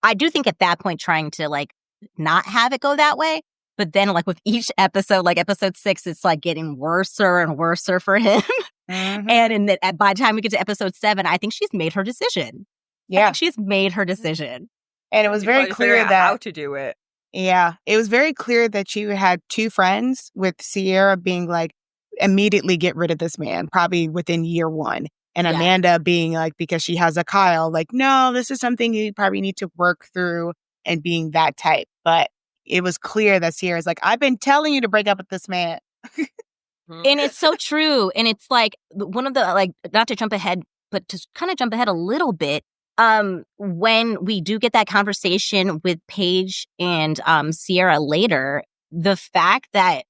I do think at that point trying to like not have it go that way. But then like with each episode, like episode 6, it's like getting worser and worser for him. And by the time we get to episode 7, I think she's made her decision. Yeah. I think she's made her decision. And it was very clear that how to do it. Yeah. It was very clear that she had 2 friends, with Sierra being like, immediately get rid of this man, probably within year 1. And Amanda being like, because she has a Kyle, like, no, this is something you probably need to work through, and being that type. But it was clear that Sierra's like, I've been telling you to break up with this man. And it's so true. And it's like one of the, like, not to jump ahead, but to kind of jump ahead a little bit. When we do get that conversation with Paige and Sierra later, the fact that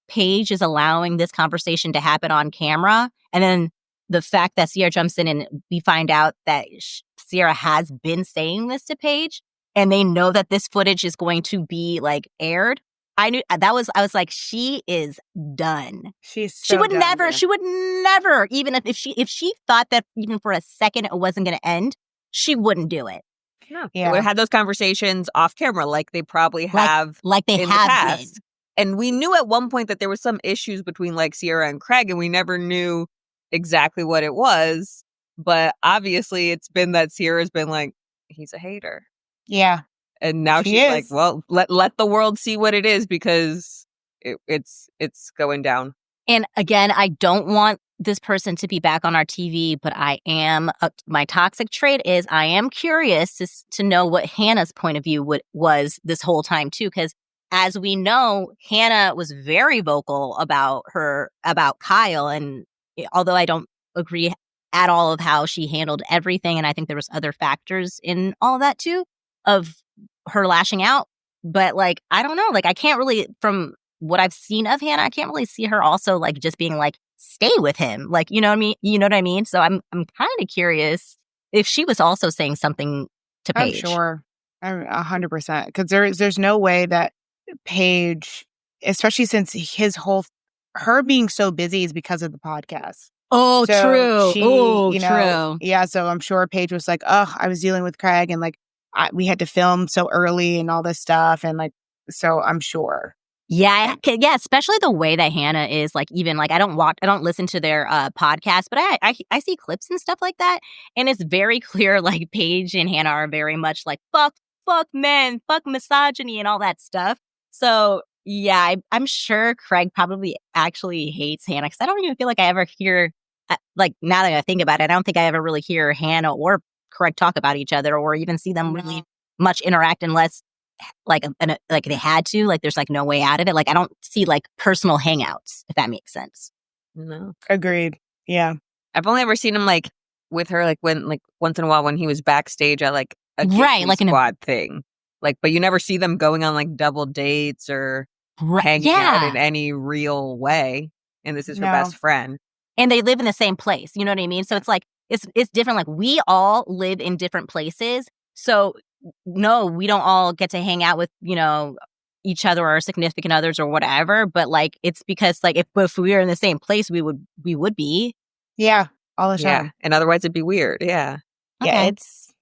Paige is allowing this conversation to happen on camera, and then the fact that Sierra jumps in and we find out that Sierra has been saying this to Paige, and they know that this footage is going to be like aired. I was like, she is done. She would never, even if she thought that even for a second it wasn't going to end, she wouldn't do it. No. Yeah. They would have had those conversations off camera like they probably have like they in have the past. been. And we knew at one point that there was some issues between like Sierra and Craig, and we never knew exactly what it was. But obviously it's been that Sierra's been like, he's a hater. Yeah. And now she's like, well, let the world see what it is, because it's going down. And again, I don't want this person to be back on our TV, but I am, my toxic trait is I am curious to know what Hannah's point of view was this whole time too. Because as we know, Hannah was very vocal about Kyle. And although I don't agree at all of how she handled everything, and I think there was other factors in all of that too, of her lashing out. But like, I don't know, like I can't really, from what I've seen of Hannah, I can't really see her also like just being like, stay with him. Like, you know what I mean? You know what I mean? So I'm kind of curious if she was also saying something to Paige. I'm sure. 100%. Because there's no way that Paige, especially since her being so busy is because of the podcast. Oh, So true. she, Oh, you know, true. yeah. So I'm sure Paige was like, oh, I was dealing with Craig and like we had to film so early and all this stuff. And like, so I'm sure. Yeah, yeah, especially the way that Hannah is, like, even, like, I don't listen to their podcast, but I see clips and stuff like that, and it's very clear, like, Paige and Hannah are very much like, fuck men, fuck misogyny and all that stuff. So, yeah, I'm sure Craig probably actually hates Hannah, because I don't even feel like I ever hear, like, now that I think about it, I don't think I ever really hear Hannah or Craig talk about each other or even see them really much interact unless like like they had to, like there's like no way out of it. Like I don't see like personal hangouts, if that makes sense. No. Agreed. Yeah. I've only ever seen him like with her like when like once in a while when he was backstage at like a Right, Kicking like in a Squad thing. Like, but you never see them going on like double dates or hanging out in yeah. any real way. And this is her No. best friend. And they live in the same place, you know what I mean? So it's like it's different. Like we all live in different places. So no, we don't all get to hang out with, you know, each other or our significant others or whatever. But like it's because like if we were in the same place, we would be. Yeah. All the Yeah. time. And otherwise it'd be weird. Yeah. Yeah. Okay. It's,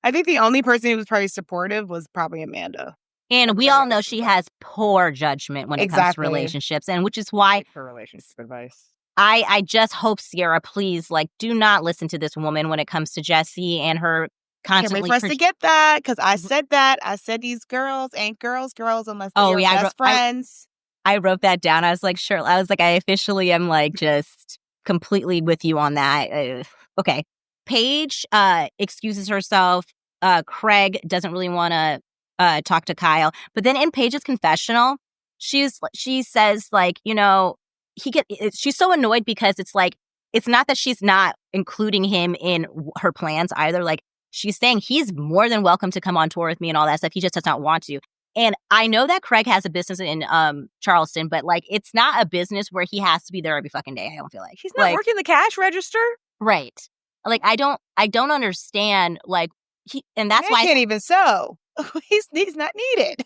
I think the only person who was probably supportive was probably Amanda. And we Everybody all know else she was like, has poor judgment when it comes to exactly. relationships, and which is why Her relationship advice. I just hope, Sierra, please, like, do not listen to this woman when it comes to Jessie and her Can't wait constantly. for us to get that because I said that. I said these girls ain't girls unless they are best friends. I wrote that down. I was like, sure. I was like, I officially am like just completely with you on that. Okay. Paige excuses herself. Craig doesn't really want to talk to Kyle. But then in Paige's confessional, she says like, you know, she's so annoyed because it's like, it's not that she's not including him in her plans either. Like she's saying he's more than welcome to come on tour with me and all that stuff. He just does not want to. And I know that Craig has a business in Charleston, but like it's not a business where he has to be there every fucking day. I don't feel like He's not like, working the cash register. right. Like I don't understand like and that's why I can't even sew. He's not needed.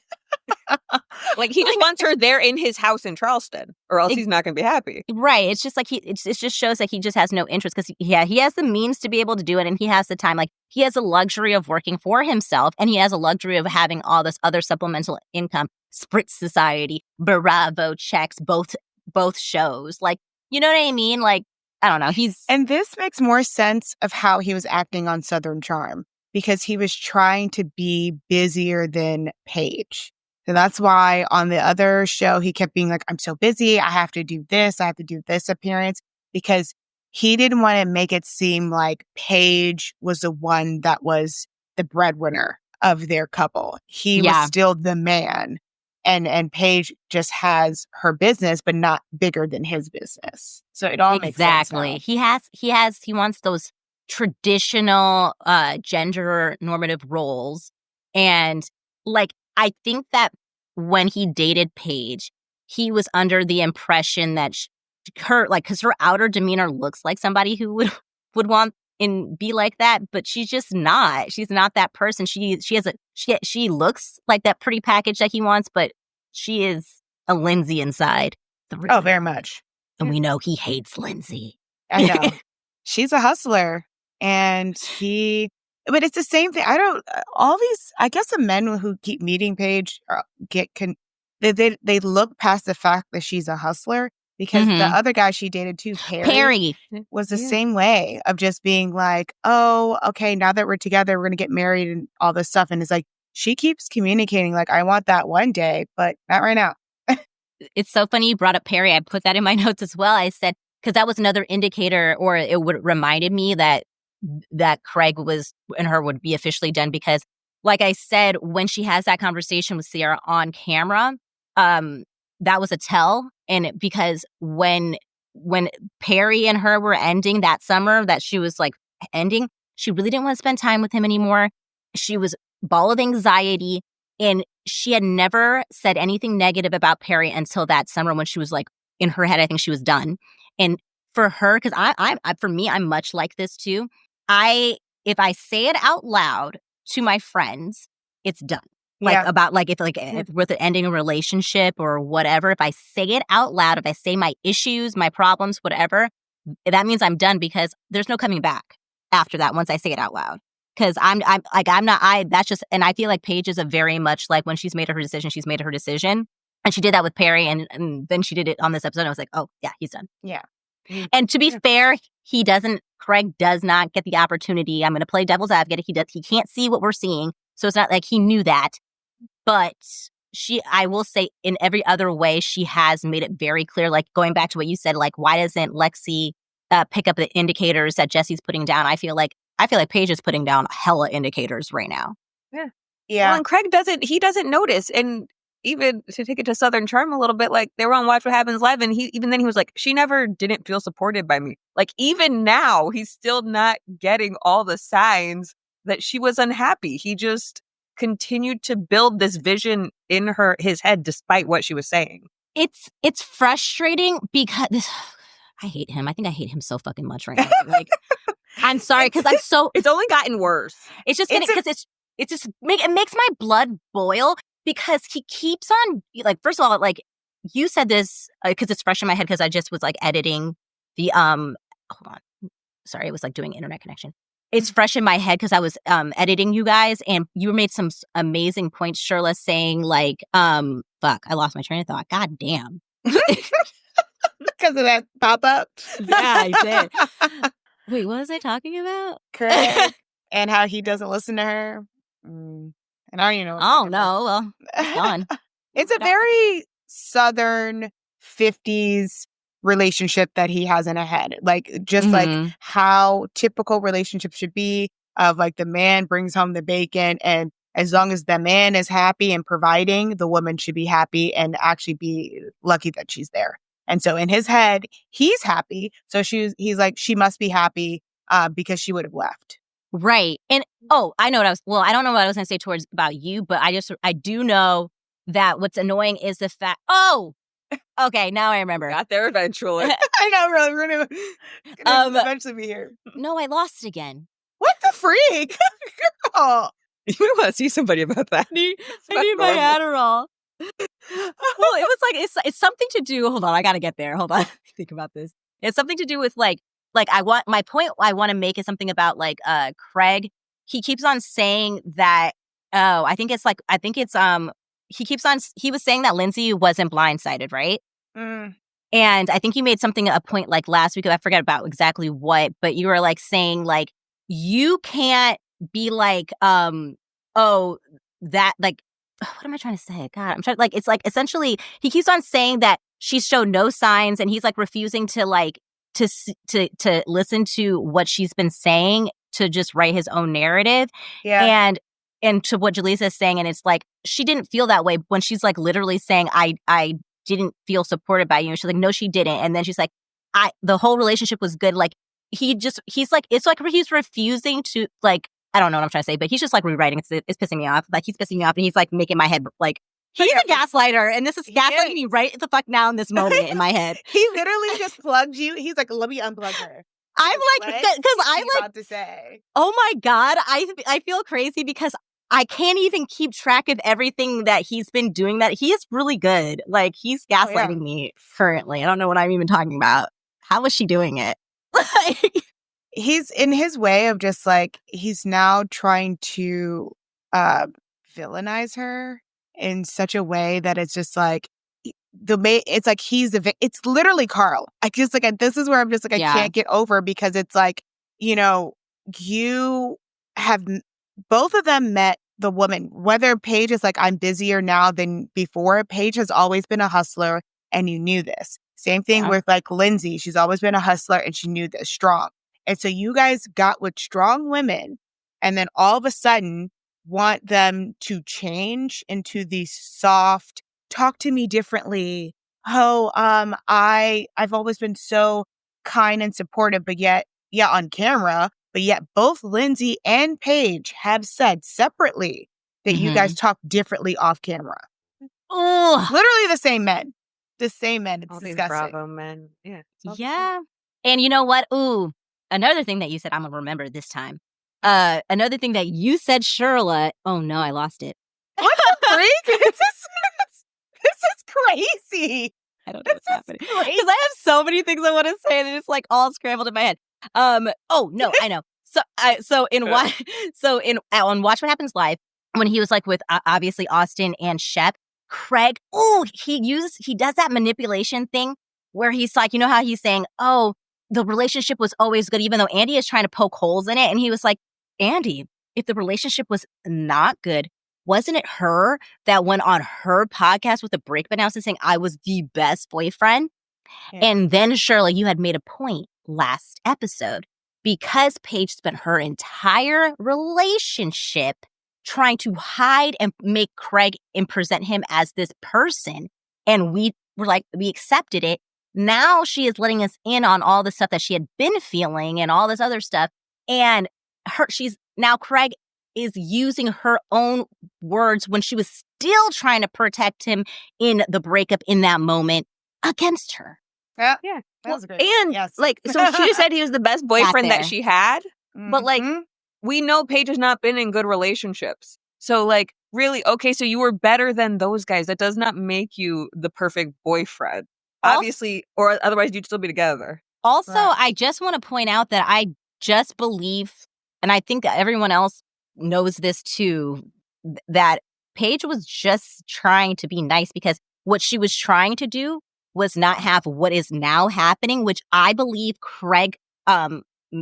Like he just wants her there in his house in Charleston, or else he's not going to be happy. Right. It's just like it just shows that he just has no interest because he has the means to be able to do it and he has the time. Like he has the luxury of working for himself and he has a luxury of having all this other supplemental income, Spritz Society, Bravo checks, both shows. Like, you know what I mean? Like, I don't know. And this makes more sense of how he was acting on Southern Charm because he was trying to be busier than Paige. So that's why on the other show, he kept being like, I'm so busy. I have to do this. I have to do this appearance because he didn't want to make it seem like Paige was the one that was the breadwinner of their couple. He was still the man. And Paige just has her business, but not bigger than his business. So it all makes sense now. He wants those traditional gender normative roles. And like, I think that when he dated Paige, he was under the impression that because her outer demeanor looks like somebody who would want and be like that, but she's just not. She's not that person. She looks like that pretty package that he wants, but she is a Lindsay inside. Oh, very much. And we know he hates Lindsay. I know. She's a hustler. But it's the same thing. I guess the men who keep meeting Paige they look past the fact that she's a hustler because the other guy she dated too, Perry, was the same way of just being like, oh, okay, now that we're together, we're going to get married and all this stuff. And it's like, she keeps communicating like, I want that one day, but not right now. It's so funny you brought up Perry. I put that in my notes as well. I said, because that was another indicator, or it would reminded me that Craig and her would be officially done because, like I said, when she has that conversation with Sierra on camera, that was a tell. And because when Perry and her were ending that summer that she was like ending, she really didn't want to spend time with him anymore. She was ball of anxiety, and she had never said anything negative about Perry until that summer when she was like in her head, I think she was done. And for her, because for me, I'm much like this too. If I say it out loud to my friends, it's done. Like about like if with ending a relationship or whatever, if I say it out loud, if I say my issues, my problems, whatever, that means I'm done because there's no coming back after that once I say it out loud. Because that's just, and I feel like Paige is a very much like when she's made her decision, she's made her decision. And she did that with Perry, and then she did it on this episode. I was like, oh, yeah, he's done. Yeah. And to be fair, Craig does not get the opportunity. I'm going to play devil's advocate. He can't see what we're seeing. So it's not like he knew that. But I will say in every other way, she has made it very clear, like going back to what you said, like, why doesn't Lexi pick up the indicators that Jesse's putting down? I feel like Paige is putting down hella indicators right now. Yeah. Well, and Craig doesn't notice. And even to take it to Southern Charm a little bit, like they were on Watch What Happens Live, and he was like, she never didn't feel supported by me. Like even now, he's still not getting all the signs that she was unhappy. He just continued to build this vision in his head despite what she was saying. It's frustrating because I hate him. I think I hate him so fucking much right now. Like, I'm sorry because I'm so. It's only gotten worse. It's just because it makes my blood boil because he keeps on like. First of all, like you said this because it's fresh in my head because I just was like editing the Hold on, sorry, it was like doing internet connection. It's fresh in my head because I was editing you guys, and you made some amazing points, Shirla, saying like, fuck, I lost my train of thought. God damn. Because of that pop-up? Yeah, I did. Wait, what was I talking about? Craig, and how he doesn't listen to her. And I don't even know. Oh, no. Well, it's done. It's a very Southern 50s relationship that he has in a head. Like, just like how typical relationships should be of like the man brings home the bacon, and as long as the man is happy and providing, the woman should be happy and actually be lucky that she's there. And so in his head, he's happy. So he's like, she must be happy because she would have left. Right. And I know I don't know what I was going to say about you, but I do know that what's annoying is the fact, okay, now I remember. Got there eventually. I know, really. We're going to eventually be here. No, I lost again. What the freak? Girl. You might want to see somebody about that. I need my Adderall. Well, it was like it's something to do. Hold on, I gotta get there. Hold on, think about this. It's something to do with like my point I want to make is something about like Craig. He keeps on saying that. He was saying that Lindsay wasn't blindsided, right? And I think you made a point like last week. I forget about exactly what, but you were like saying like you can't be like that like. What am I trying to say? God, I'm trying like it's like essentially he keeps on saying that she showed no signs, and he's like refusing to like to listen to what she's been saying to just write his own narrative. Yeah. And to what Jaleeza is saying, and it's like she didn't feel that way when she's like literally saying I didn't feel supported by you, and she's like no she didn't, and then she's like the whole relationship was good. Like he's like it's like he's refusing to like. I don't know what I'm trying to say, but he's just like rewriting. It's pissing me off. Like he's pissing me off, and he's like making my head like he's a gaslighter, and this is gaslighting me right the fuck now in this moment in my head. He literally just plugged you. He's like, let me unplug her. I'm like, because I'm like, about to say, oh my God, I feel crazy because I can't even keep track of everything that he's been doing. That he is really good. Like he's gaslighting me currently. I don't know what I'm even talking about. How is she doing it? Like. He's in his way of just like, he's now trying to villainize her in such a way that it's just like, it's like it's literally Carl. I just like, this is where I'm just like, I can't get over because it's like, you know, you have both of them met the woman, whether Paige is like, I'm busier now than before. Paige has always been a hustler and you knew this. Same thing with like Lindsay. She's always been a hustler and she knew this strong. And so you guys got with strong women and then all of a sudden want them to change into these soft, talk to me differently. I've always been so kind and supportive, but yet, on camera, but yet both Lindsay and Paige have said separately that you guys talk differently off camera. Oh, literally the same men. It's all disgusting. these Bravo men. Yeah. Yeah. And you know what? Ooh. Another thing that you said, I'm going to remember this time. Another thing that you said, Shirla. Oh, no, I lost it. What the freak? This is crazy. I don't know what's happening. Because I have so many things I want to say, and it's like all scrambled in my head. Oh no, I know. On Watch What Happens Live, when he was like with obviously Austin and Shep, Craig, he does that manipulation thing where he's like, you know how he's saying, oh, the relationship was always good, even though Andy is trying to poke holes in it. And he was like, Andy, if the relationship was not good, wasn't it her that went on her podcast with a breakup announcement saying I was the best boyfriend? Yeah. And then, Shirley, you had made a point last episode because Paige spent her entire relationship trying to hide and make Craig and present him as this person. And we were like, we accepted it. Now she is letting us in on all the stuff that she had been feeling and all this other stuff. And Craig is using her own words when she was still trying to protect him in the breakup in that moment against her. Yeah. That was great. And so she said he was the best boyfriend that she had. Mm-hmm. But we know Paige has not been in good relationships. So really, okay, so you were better than those guys. That does not make you the perfect boyfriend. Obviously, or otherwise you'd still be together. Also, right. I just want to point out that I just believe, and I think that everyone else knows this too, that Paige was just trying to be nice because what she was trying to do was not have what is now happening, which I believe Craig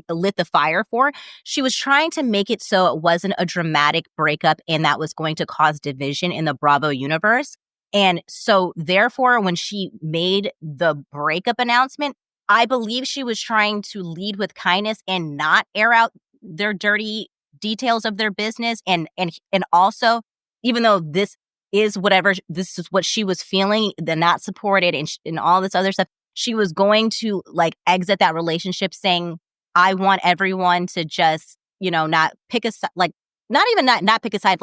lit the fire for. She was trying to make it so it wasn't a dramatic breakup and that was going to cause division in the Bravo universe. And so therefore, when she made the breakup announcement, I believe she was trying to lead with kindness and not air out their dirty details of their business. And also, even though this is what she was feeling, the not supported and all this other stuff, she was going to exit that relationship saying, I want everyone to just, not pick a side, not even not pick a side.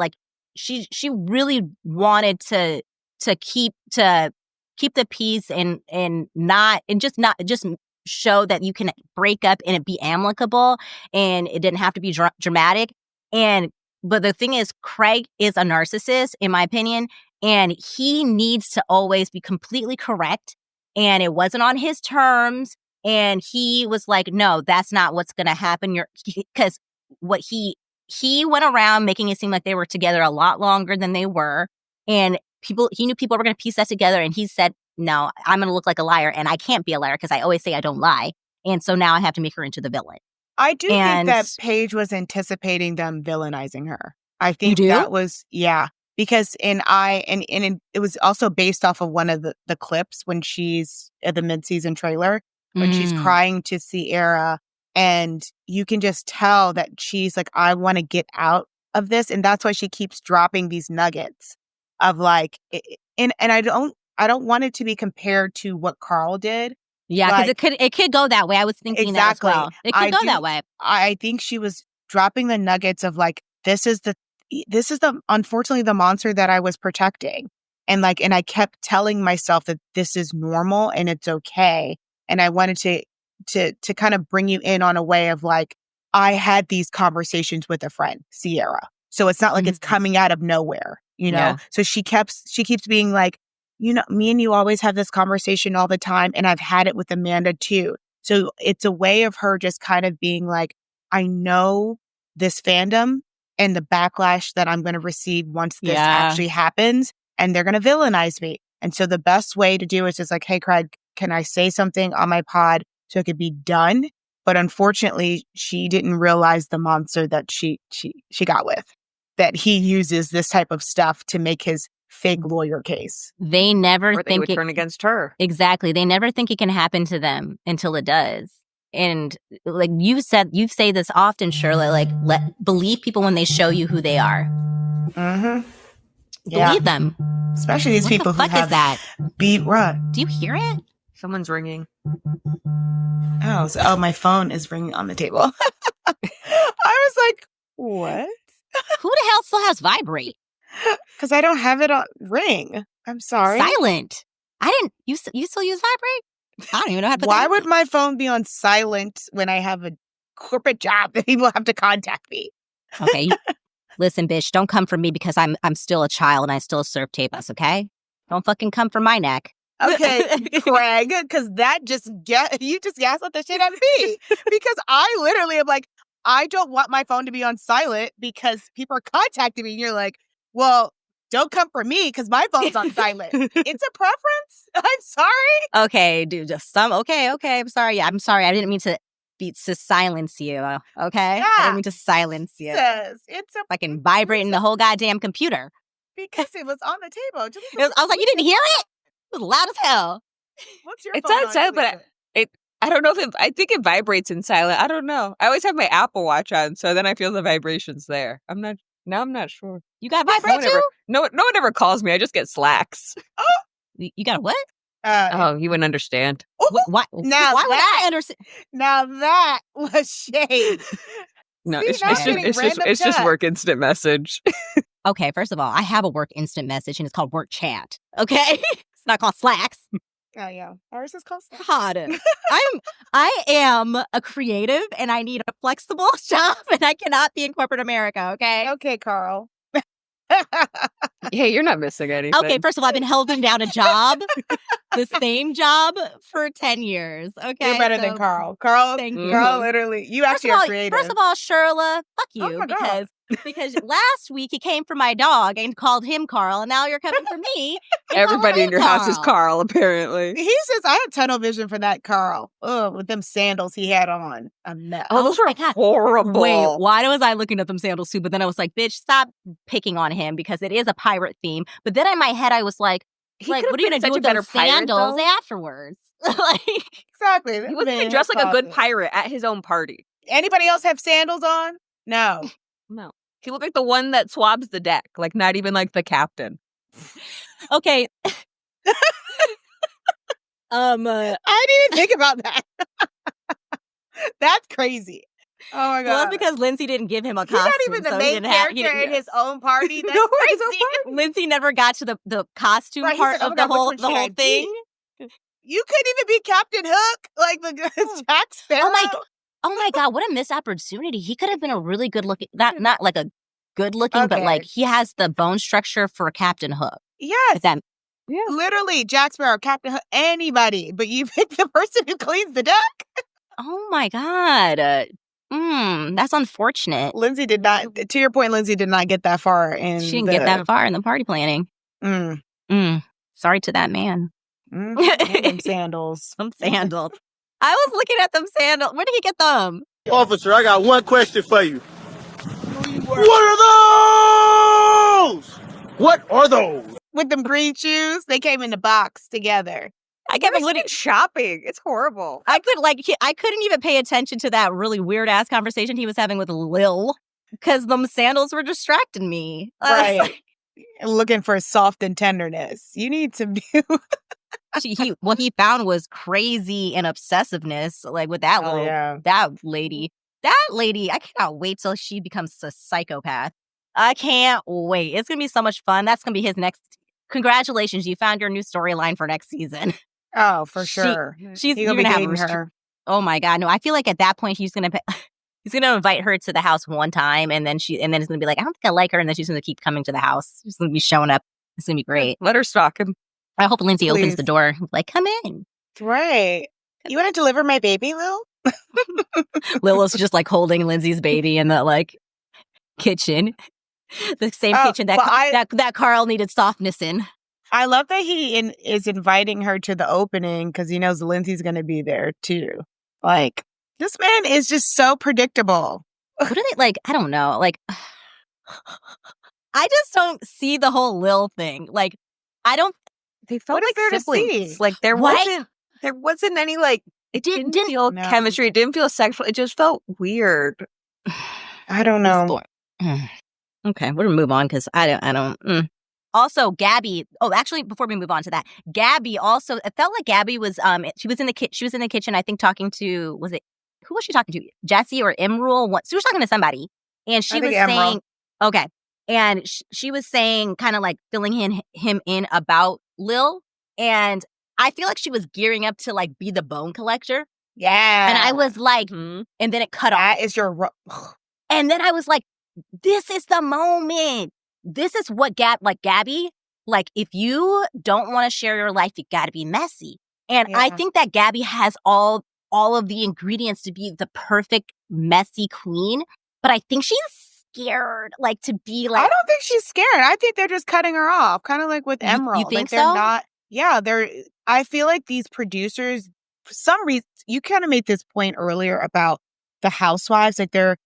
She really wanted to keep the peace and just show that you can break up and it be amicable and it didn't have to be dramatic. But the thing is, Craig is a narcissist, in my opinion, and he needs to always be completely correct. And it wasn't on his terms. And he was like, no, that's not what's going to happen. Because what he went around making it seem like they were together a lot longer than they were. And he knew people were going to piece that together. And he said, no, I'm going to look like a liar. And I can't be a liar because I always say I don't lie. And so now I have to make her into the villain. I do think that Paige was anticipating them villainizing her. I think that was, because it was also based off of one of the clips when she's at the mid-season trailer, when she's crying to Sierra, and you can just tell that she's like, I want to get out of this. And that's why she keeps dropping these nuggets of and I don't want it to be compared to what Carl did. Yeah, because it could go that way. I was thinking exactly. that as well. It could go that way. I think she was dropping the nuggets of this is unfortunately the monster that I was protecting. And I kept telling myself that this is normal and it's okay. And I wanted to kind of bring you in on a way of I had these conversations with a friend, Sierra. So it's not like it's coming out of nowhere, Yeah. So she keeps being me and you always have this conversation all the time. And I've had it with Amanda too. So it's a way of her just kind of being I know this fandom and the backlash that I'm going to receive once this actually happens. And they're going to villainize me. And so the best way to do it is just hey, Craig, can I say something on my pod so it could be done? But unfortunately, she didn't realize the monster that she got with, that he uses this type of stuff to make his fake lawyer case. They never think it would turn against her. Exactly. They never think it can happen to them until it does. And you say this often, Shirley, believe people when they show you who they are. Mm-hmm. Believe them. Especially these people who have that beat run. Do you hear it? Someone's ringing. Oh, my phone is ringing on the table. I was like, what? Who the hell still has vibrate? Because I don't have it on ring. I'm sorry. Silent. I didn't. You still use vibrate? I don't even know how to put Why would my phone be on silent when I have a corporate job that people have to contact me? Okay. Listen, bitch, don't come for me because I'm still a child and I still serve tape us, okay? Don't fucking come for my neck. Okay, Craig, because you just gaslit the shit out of me. Because I literally am like, I don't want my phone to be on silent because people are contacting me. And you're like, well, don't come for me because my phone's on silent. It's a preference. I'm sorry. Okay, dude, okay. I'm sorry. I'm sorry. I didn't mean to silence you. Okay, I didn't mean to silence you. It's a fucking vibrating the whole goddamn computer because it was on the table. I was like, you didn't hear it? It was loud as hell. What's your It's phone on silent, but I don't know if I think it vibrates in silent. I don't know. I always have my Apple Watch on, so then I feel the vibrations there. I'm not sure. You got vibrate too? No one ever calls me. I just get slacks. Oh, you got a what? You wouldn't understand. Why would I understand? Now that was shade. No, See, it's just work instant message. Okay, first of all, I have a work instant message and it's called work chat. Okay, it's not called Slacks. Oh yeah, ours is called Slacks. God, I am a creative and I need a flexible job and I cannot be in corporate America. Okay, Carl. Hey, you're not missing anything. Okay, first of all, I've been holding down a job, the same job for 10 years. Okay, you're better than Carl. Carl, literally, you actually are creative. First of all, Shirla, fuck you, because last week he came for my dog and called him Carl, and now you're coming for me. Everybody in your house is Carl, apparently. I had tunnel vision for that Carl. With them sandals he had on. A mess. Oh, those were horrible. Wait, why was I looking at them sandals too? But then I was like, bitch, stop picking on him because it is a pirate theme. But then in my head, I was like, what are you going to do with those sandals afterwards? Exactly. He wasn't dressed like a good pirate at his own party. Anybody else have sandals on? No. No. He looked like the one that swabs the deck, like not even like the captain. Okay. I didn't even think about that. That's crazy. Oh my god. Well, that's because Lindsay didn't give him a costume. He's not even the main character in his own party. That's crazy. Lindsay never got to the costume part of the whole thing. You couldn't even be Captain Hook, like the Jack Sparrow. Oh my god, what a missed opportunity. He could have been a really good looking, not like a good looking, but like he has the bone structure for Captain Hook. Yes. Literally, Jack Sparrow, Captain Hook, anybody. But you pick the person who cleans the deck. Oh my god. That's unfortunate. Lindsay did not, to your point, Lindsay did not get that far. She didn't get that far in the party planning. Sorry to that man. Some sandals. Some sandals. I was looking at them sandals. Where did he get them? Officer, I got one question for you. What are those? With them green shoes, they came in the box together. I kept looking shopping. It's horrible. I couldn't even pay attention to that really weird ass conversation he was having with Lil because them sandals were distracting me. Right. Looking for soft and tenderness. You need some new. What he found was crazy and obsessiveness, like with that that lady. That lady, I cannot wait till she becomes a psychopath. I can't wait. It's gonna be so much fun. That's gonna be his next. Congratulations, you found your new storyline for next season. Oh, for sure. She's gonna be dating her. Oh my god, no! I feel like at that point he's gonna invite her to the house one time, and then it's gonna be like, I don't think I like her, and then she's gonna keep coming to the house. She's gonna be showing up. It's gonna be great. Let her stalk him. I hope Lindsay opens the door, like, come in. Right. You want to deliver my baby, Lil? Lil's just like holding Lindsay's baby in the kitchen, the same kitchen that Carl needed softness in. I love that he is inviting her to the opening because he knows Lindsay's going to be there too. Like, this man is just so predictable. What are they I don't know. I just don't see the whole Lil thing. I don't. They felt like siblings. There wasn't any it didn't feel chemistry. It didn't feel sexual. It just felt weird. I don't know. Okay, we're gonna move on because I don't. Also, Gabby. Oh, actually, before we move on to that, Gabby also. It felt like Gabby was she was in the kitchen. I think talking to who was she talking to? Jessie or Emerald? She was talking to somebody, and she was saying okay, and she was saying kind of filling him in about Lil, and I feel like she was gearing up to be the bone collector. Yeah. And I was like, and then it cut off. That is your and then I was like, this is the moment. This is what Gabby, like, if you don't want to share your life, you got to be messy. And I think that Gabby has all of the ingredients to be the perfect messy queen. But I think she's scared, like, to be like. I don't think she's scared. I think they're just cutting her off, kind of like with Emerald. You think like, they're so? not. Yeah, they're. I feel like these producers, for some reason, you kind of made this point earlier about the Housewives. Like, they're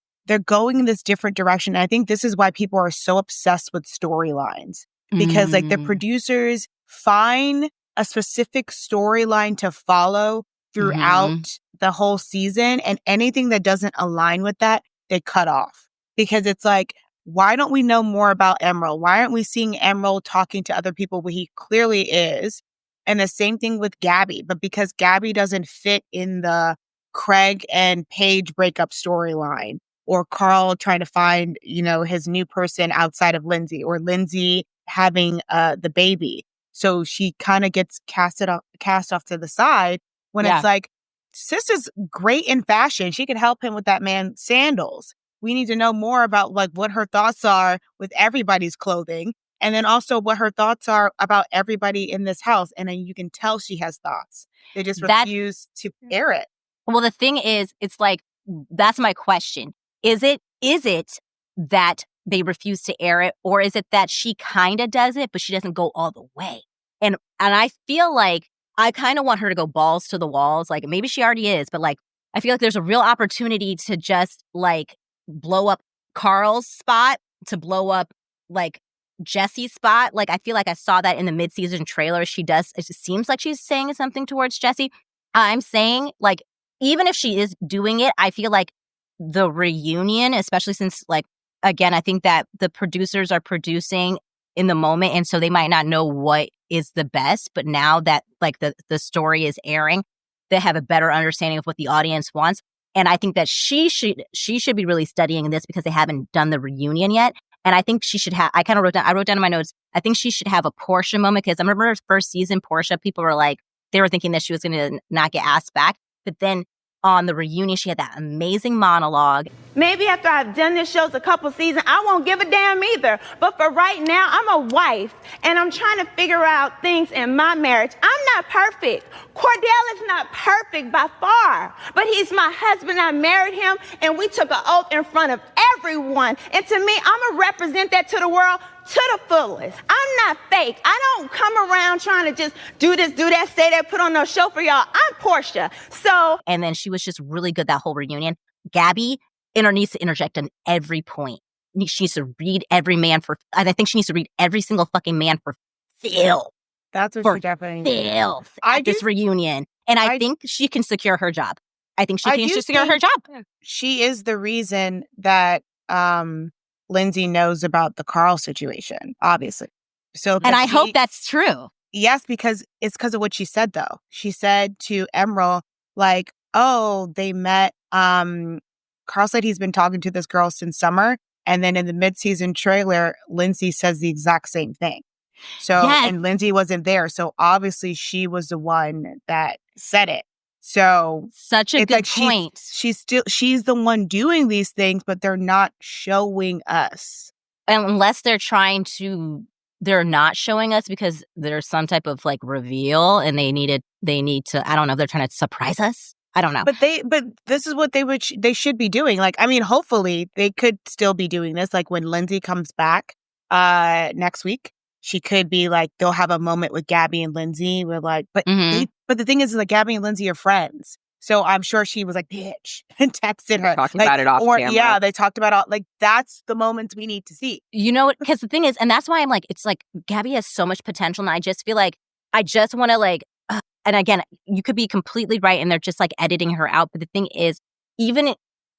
going in this different direction. And I think this is why people are so obsessed with storylines, because like the producers find a specific storyline to follow throughout the whole season, and anything that doesn't align with that, they cut off. Because it's like, why don't we know more about Emerald? Why aren't we seeing Emerald talking to other people where he clearly is? And the same thing with Gabby. But because Gabby doesn't fit in the Craig and Paige breakup storyline, or Carl trying to find, his new person outside of Lindsay, or Lindsay having the baby. So she kind of gets cast off to the side when it's like, sis is great in fashion. She could help him with that man's sandals. We need to know more about like what her thoughts are with everybody's clothing. And then also what her thoughts are about everybody in this house. And then you can tell she has thoughts. They just refuse to air it. Well, the thing is, it's like, that's my question. Is it that they refuse to air it, or is it that she kind of does it, but she doesn't go all the way? And I feel like I kind of want her to go balls to the walls. Like, maybe she already is, but like, I feel like there's a real opportunity to just like blow up Carl's spot, to blow up like Jesse's spot. Like, I feel like I saw that in the mid-season trailer. It just seems like she's saying something towards Jesse. I'm saying, like, even if she is doing it, I feel like the reunion, especially since, like, again, I think that the producers are producing in the moment, and so they might not know what is the best. But now that like the story is airing, they have a better understanding of what the audience wants. And I think that she should be really studying this, because they haven't done the reunion yet. And I think she should have. I wrote down in my notes, I think she should have a Portia moment, because I remember her first season, Portia, people were like, they were thinking that she was going to not get asked back. But then on the reunion, she had that amazing monologue. Maybe after I've done this shows a couple seasons, I won't give a damn either. But for right now, I'm a wife, and I'm trying to figure out things in my marriage. I'm not perfect. Cordell is not perfect by far, but he's my husband. I married him, and we took an oath in front of everyone. And to me, I'm going to represent that to the world to the fullest. I'm not fake. I don't come around trying to just do this, do that, say that, put on no show for y'all. I'm Portia. So. And then she was just really good that whole reunion. Gabby needs to interject on every point. She needs to read every man for. I think she needs to read every single fucking man for filth. That's what she definitely filth at this reunion. And I think she can secure her job. I think she can secure her job. She is the reason that Lindsay knows about the Carl situation, obviously. So, and I hope that's true. Yes, because it's because of what she said, though. She said to Emerald, like, oh, they met. Carl said he's been talking to this girl since summer. And then in the mid-season trailer, Lindsay says the exact same thing. So, and Lindsay wasn't there. So obviously she was the one that said it. So such a good point. She's the one doing these things, but they're not showing us. Unless they're not showing us because there's some type of like reveal, and they need to, I don't know, they're trying to surprise us. I don't know. But this is what they should be doing. Like, I mean, hopefully they could still be doing this. Like when Lindsay comes back next week, she could be like, they'll have a moment with Gabby and Lindsay. We're like, but the thing is like Gabby and Lindsay are friends. So I'm sure she was like, bitch, and texted her. Talking about it off camera. Yeah, they talked about it. Like, that's the moments we need to see. You know what? Because the thing is, and that's why I'm like, it's like Gabby has so much potential. And I just feel like I just want to like, and again, you could be completely right. And they're just like editing her out. But the thing is,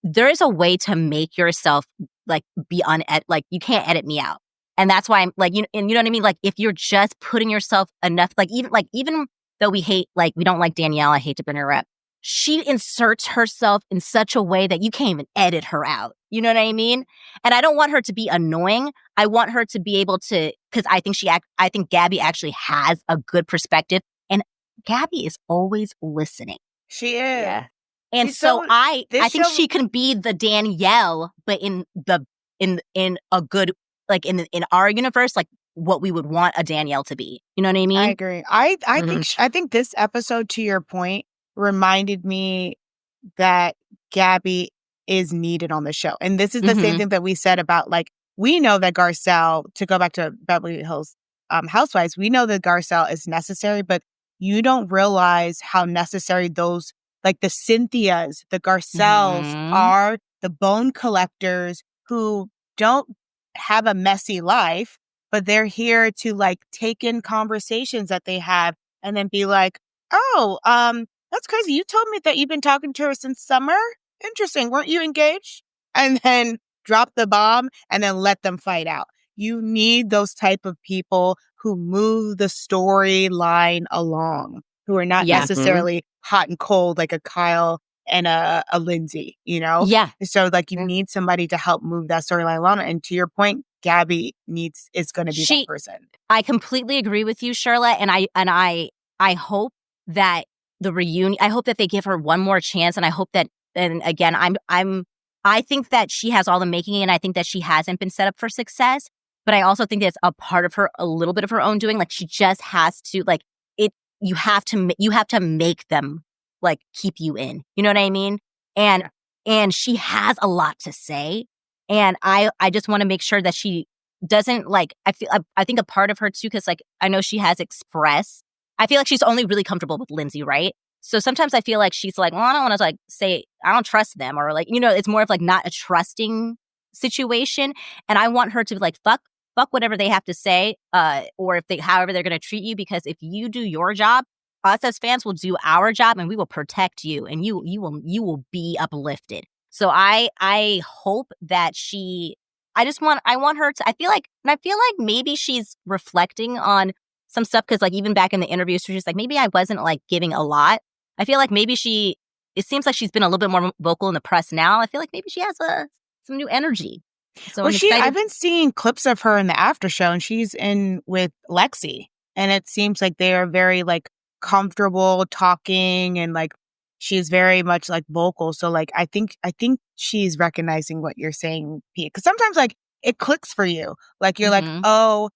there is a way to make yourself like be like, you can't edit me out. And that's why I'm like, and you know what I mean? Like, if you're just putting yourself enough, even though we don't like Danielle, I hate to bring her up. She inserts herself in such a way that you can't even edit her out. You know what I mean? And I don't want her to be annoying. I want her to be able to, because I think Gabby actually has a good perspective, and Gabby is always listening. She is. Yeah. And I think she can be the Danielle, but in a good, like in our universe, like what we would want a Danielle to be. You know what I mean? I agree. I think this episode, to your point, reminded me that Gabby is needed on the show. And this is the same thing that we said about, like, we know that Garcelle, to go back to Beverly Hills Housewives, we know that Garcelle is necessary, but you don't realize how necessary those, like the Cynthias, the Garcelles are, the bone collectors who don't have a messy life, but they're here to like take in conversations that they have and then be like, oh, that's crazy. You told me that you've been talking to her since summer. Interesting. Weren't you engaged? And then drop the bomb and then let them fight out. You need those type of people who move the storyline along, who are not necessarily hot and cold like a Kyle and a Lindsay, you know? Yeah. So like you need somebody to help move that storyline along. And to your point, Gabby is going to be that person. I completely agree with you, Shirla. And I hope that the reunion, I hope that they give her one more chance. And I hope that, and again, I think that she has all the making, and I think that she hasn't been set up for success. But I also think that it's a part of her, a little bit of her own doing. Like she just has to, like it. You have to make them like keep you in. You know what I mean? And she has a lot to say, and I just want to make sure that she doesn't like. I think a part of her too, because like I know she has expressed. I feel like she's only really comfortable with Lindsay, right? So sometimes I feel like she's like, well, I don't want to like say I don't trust them, or like, you know, it's more of like not a trusting situation. And I want her to be like, fuck whatever they have to say, or if however they're going to treat you, because if you do your job, us as fans will do our job, and we will protect you, and you will be uplifted. So I hope that I want her to. I feel like maybe she's reflecting on some stuff, because like even back in the interviews, she's like, maybe I wasn't like giving a lot. I feel like maybe it seems like she's been a little bit more vocal in the press now. I feel like maybe she has some new energy. So well, I've been seeing clips of her in the after show, and she's in with Lexi, and it seems like they are very like comfortable talking, and like she's very much like vocal. So like I think she's recognizing what you're saying, Pia, because sometimes like it clicks for you, like you're like, oh,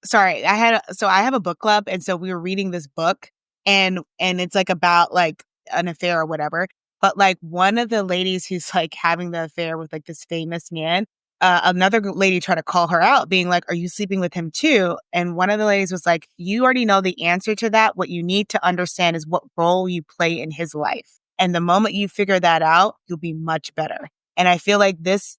sorry, I have a book club, and so we were reading this book, and it's like about like an affair or whatever. But like one of the ladies who's like having the affair with like this famous man, another lady tried to call her out, being like, are you sleeping with him too? And one of the ladies was like, you already know the answer to that. What you need to understand is what role you play in his life. And the moment you figure that out, you'll be much better. And I feel like it's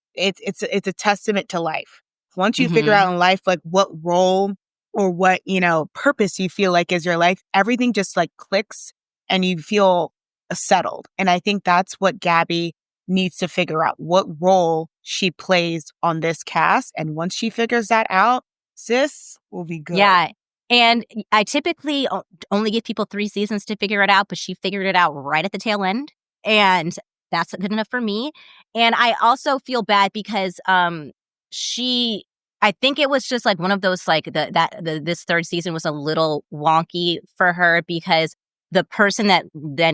a testament to life. Once you figure out in life, like what role or what, you know, purpose you feel like is your life, everything just like clicks and you feel settled. And I think that's what Gabby needs to figure out, what role she plays on this cast. And once she figures that out, sis will be good. Yeah. And I typically only give people 3 seasons to figure it out, but she figured it out right at the tail end. And that's good enough for me. And I also feel bad because I think it was just like one of those, like this 3rd season was a little wonky for her, because the person that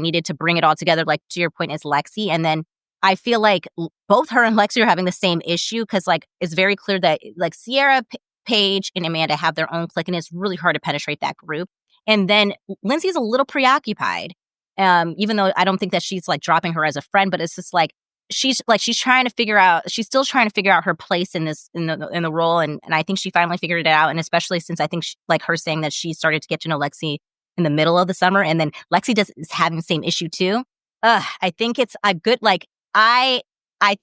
needed to bring it all together, like to your point, is Lexi. And then I feel like both her and Lexi are having the same issue, because like it's very clear that like Sierra, Paige, and Amanda have their own clique, and it's really hard to penetrate that group. And then Lindsay's a little preoccupied, even though I don't think that she's like dropping her as a friend, but it's just like she's still trying to figure out her place in the role, and I think she finally figured it out. And especially since I think like her saying that she started to get to know Lexi in the middle of the summer, and then Lexi is having the same issue too. I think it's a good, like, I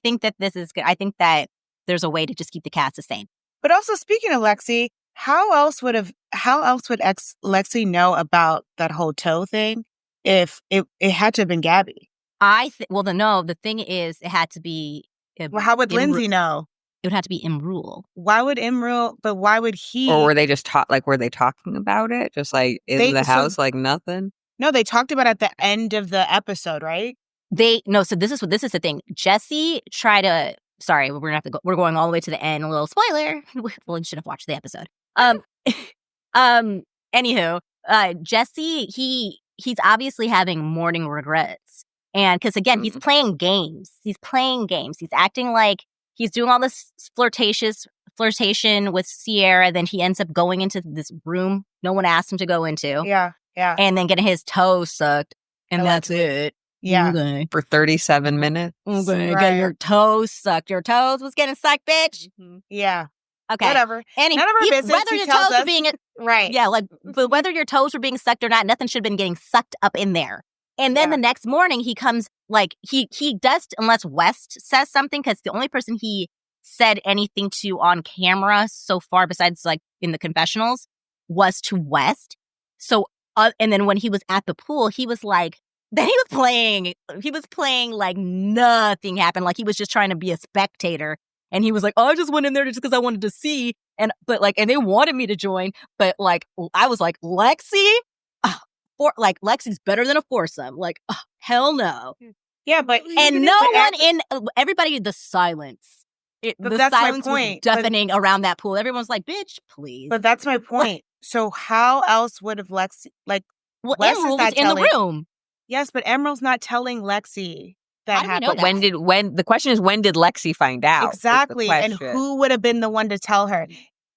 think that this is good. I think that there's a way to just keep the cast the same. But also, speaking of Lexi, how else would Lexi know about that whole toe thing if it had to have been Gabby? The thing is, it had to be. Well, how would Lindsay know? It would have to be Imrul. Why would Imrul? But why would he? Or were they just were they talking about it? Just like in the house, like nothing? No, they talked about it at the end of the episode, right? So this is the thing. Jesse tried to. Sorry, we're gonna have to go. We're going all the way to the end. A little spoiler. Well, you should have watched the episode. Anywho, Jesse, he's obviously having morning regrets, and because again, he's playing games. He's acting like he's doing all this flirtatious flirtation with Sierra. Then he ends up going into this room no one asked him to go into. Yeah. And then getting his toes sucked. And Allegedly. that's it. Yeah. Okay. For 37 minutes. Okay. Right. Get your toes sucked. Your toes was getting sucked, bitch. Yeah. Okay. Whatever. And None of our business. whether He your tells toes were us. being Right. yeah, like, but whether your toes were being sucked or not, nothing should have been getting sucked up in there. And then the next morning he comes, like, he does, unless West says something, because the only person he said anything to on camera so far, besides like in the confessionals, was to West. So, and then when he was at the pool, he was like, then he was playing like nothing happened. Like he was just trying to be a spectator. And he was like, oh, I just went in there just because I wanted to see. And they wanted me to join. But like, I was like, Lexi? Lexi's better than a foursome. Like, hell no. Yeah, but And no one in everybody, the silence. But The that's my silence was point. deafening around that pool. Everyone's like, bitch, please. But that's my point. So how else would have Lexi, like, Well, Wes is Emerald not was in the telling- room. Yes, but Emerald's not telling Lexi that How do we happened. know But that? when the question is, when did Lexi find out? is the Exactly. And question. who would have been the one to tell her?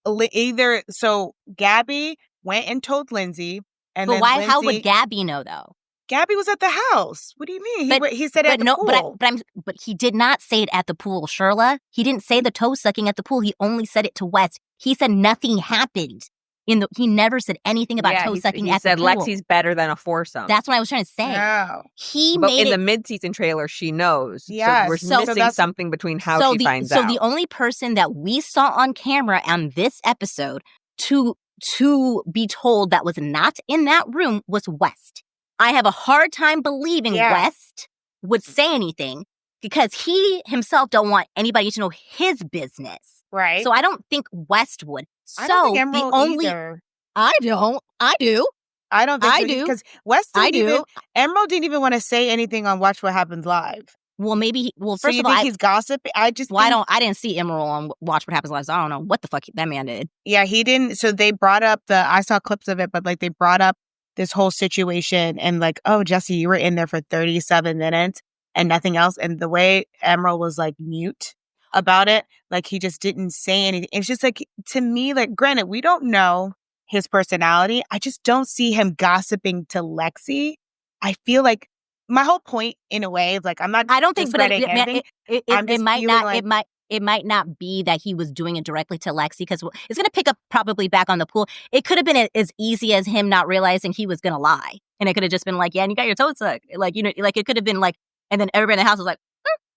Either, so Gabby went and told Lindsay. And But then why? How Lindsay- would Gabby know though? Gabby was at the house. What do you mean? But- He said at the pool. But he did not say it at the pool, Shirla. He didn't say the toe sucking at the pool. He only said it to West. He said nothing happened. He never said anything about toe sucking he at said the pool. Lexi's better than a foursome. That's what I was trying to say. No. He but made in it. the mid-season trailer, she knows. Yes. So we're So missing that's- something between how she finds out. So the only person that we saw on camera on this episode to be told that was not in that room was West. I have a hard time believing West would say anything because he himself don't want anybody to know his business. Right. So I don't think West would. I don't think So Emerald the only either. I don't. I do. I don't think I so. do. Because West I didn't do. even, Emerald didn't even want to say anything on Watch What Happens Live. Well, maybe. Well, So first you of all, think he's gossiping? I just think, I didn't see Emerald on Watch What Happens Live. So I don't know what the fuck that man did. yeah, he didn't. So they brought up I saw clips of it, but like they brought up this whole situation and like, oh, Jesse, you were in there for 37 minutes and nothing else. And the way Emerald was like mute about it, like he just didn't say anything. It's just like, to me, like, granted, we don't know his personality. I just don't see him gossiping to Lexi. I feel like my whole point, in a way, like, I'm not. I don't think, but discrediting anything. I'm it just might feeling not. like- It might not be that he was doing it directly to Lexi because it's going to pick up probably back on the pool. It could have been as easy as him not realizing he was going to lie, and it could have just been like, "Yeah, and you got your toes sucked." Like, you know, like it could have been like, and then everybody in the house was like,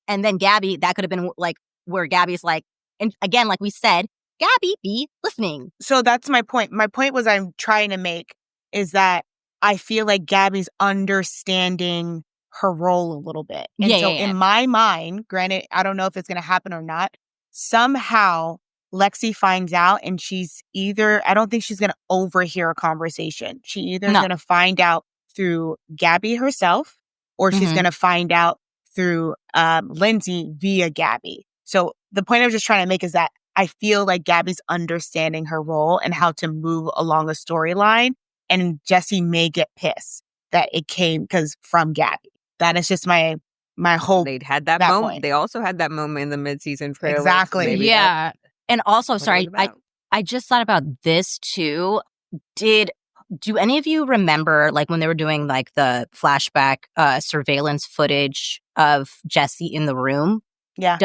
and then Gabby, that could have been like where Gabby's like, and again, like we said, Gabby be listening. So that's my point. My point was I'm trying to make is that I feel like Gabby's understanding her role a little bit. And Yeah, so yeah, yeah. in my mind, granted, I don't know if it's going to happen or not, somehow Lexi finds out and she's either, I don't think she's going to overhear a conversation. She either is No. going to find out through Gabby herself or she's Mhm. going to find out through Lindsay via Gabby. So the point I was just trying to make is that I feel like Gabby's understanding her role and how to move along a storyline. And Jesse may get pissed that it came from Gabby. That is just my hope. They'd had that that moment. point. They also had that moment in the mid-season trailer. Exactly. Maybe Yeah, and also, that's what sorry, it was about. I just thought about this too. Do any of you remember, like, when they were doing like the flashback surveillance footage of Jesse in the room? Yeah.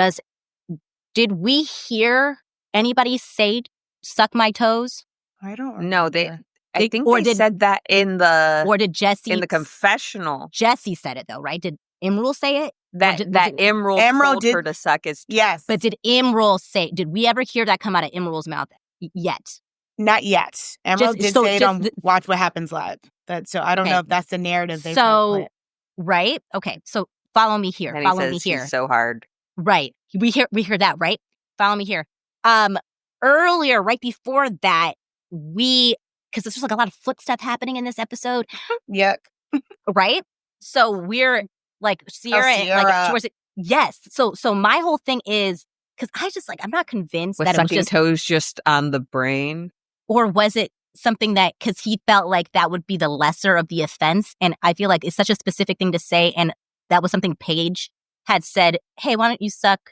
Did we hear anybody say "suck my toes"? I don't remember. No, I think or they did- said that in the Or did Jesse? in the confessional Jesse said it though, right? Did Emerald say it? that did- that did- Emerald told did- her to suck his. Yes. But did Emerald say? Did we ever hear that come out of Emerald's mouth yet? Not yet. Emerald did say it on the- Watch What Happens Live. So I don't Okay. know if that's the narrative they So, right? Okay. So follow me here. And Follow he me says here. he's so hard. Right. We hear that, right? Follow me here. Earlier, right before that, because there's just like a lot of foot stuff happening in this episode, Yuck. right? So we're like Sierra, and, like Sierra. towards it. Yes. So my whole thing is because I just like I'm not convinced Was that it was sucking just, toes just on the brain? or was it something that because he felt like that would be the lesser of the offense, and I feel like it's such a specific thing to say, and that was something Paige had said. Hey, why don't you suck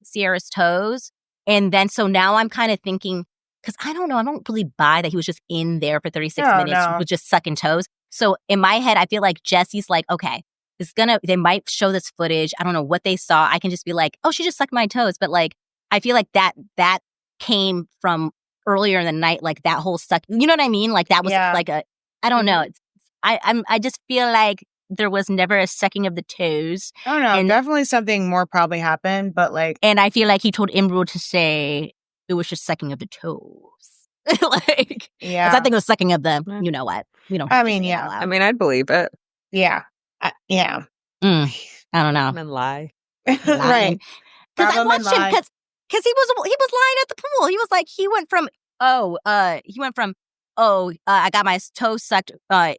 Sierra's toes? And then so now I'm kind of thinking, because I don't know, I don't really buy that he was just in there for 36 minutes with just sucking toes. So in my head, I feel like Jesse's like, okay, they might show this footage. I don't know what they saw. I can just be like, oh, she just sucked my toes. But like, I feel like that came from earlier in the night, like that whole suck. You know what I mean? Like that was like I don't know. I just feel like there was never a sucking of the toes. I don't know. Definitely something more probably happened, but like. And I feel like he told Imru to say it was just sucking of the toes. Like, yeah. I think it was sucking of the, you know what? We don't. I mean, yeah. I mean, I'd believe it. Yeah. Yeah. I don't know. And lie. Right. Because I watched him because he was lying at the pool. He was like, he went from I got my toes sucked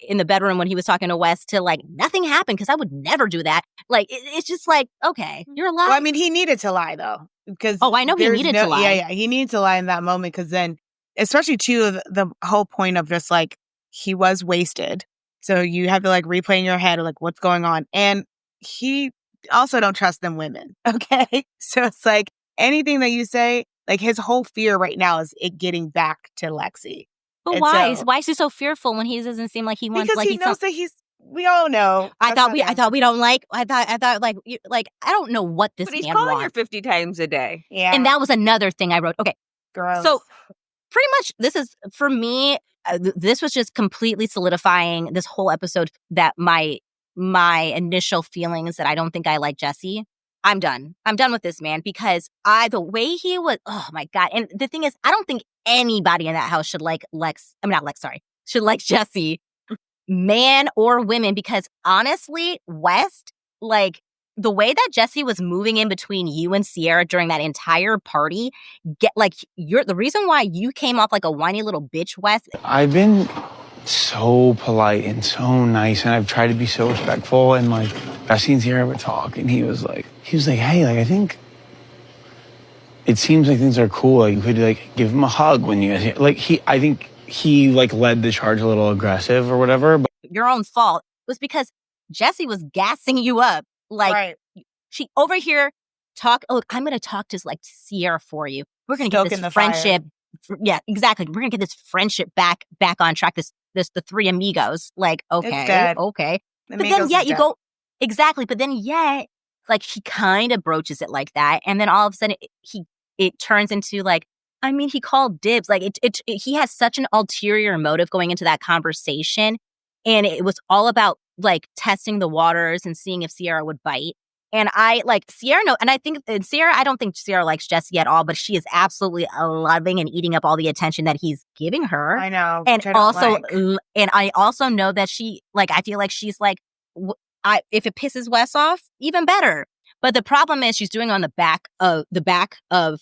in the bedroom when he was talking to Wes to like nothing happened because I would never do that. Like it's just like, okay, you're a lie. Well, I mean, he needed to lie though, because I know he needed to lie. Yeah, he needed to lie in that moment because then, especially too, the whole point of just like he was wasted, so you have to like replay in your head like what's going on, and he also don't trust them women. Okay, so it's like anything that you say, like his whole fear right now is it getting back to Lexi. But and why? So, Why is he so fearful when he doesn't seem like he wants? Because like he knows that he's. We all know. I thought we don't like. I thought like I don't know what this. But he's man calling wants. her 50 times a day. Yeah, and that was another thing I wrote. Okay, gross. So pretty much this is for me. This was just completely solidifying this whole episode that my initial feelings that I don't think I like Jesse. I'm done. I'm done with this man because the way he was, oh my God. And the thing is, I don't think anybody in that house should like should like Jesse, man or women, because honestly, West, like the way that Jesse was moving in between you and Sierra during that entire party, the reason why you came off like a whiny little bitch, West. I've been so polite and so nice, and I've tried to be so respectful, and like Bessie and Sierra would talk, and he was like, hey, like I think it seems like things are cool. Like you could like give him a hug when you guys like I think he like led the charge a little aggressive or whatever. But your own fault was because Jesse was gassing you up. Like she over here look, I'm gonna talk to like Sierra for you. We're gonna get this friendship. Yeah, exactly. We're gonna get this friendship back on track. The three amigos. Like, okay. But then you go exactly. But then like he kind of broaches it like that, and then all of a sudden it turns into like, I mean, he called dibs. Like he has such an ulterior motive going into that conversation, and it was all about like testing the waters and seeing if Sierra would bite. And I like Sierra, and I don't think Sierra likes Jesse at all, but she is absolutely loving and eating up all the attention that he's giving her. I know. And I also know that she, like, I feel like she's like, if it pisses Wes off, even better. But the problem is she's doing on the back of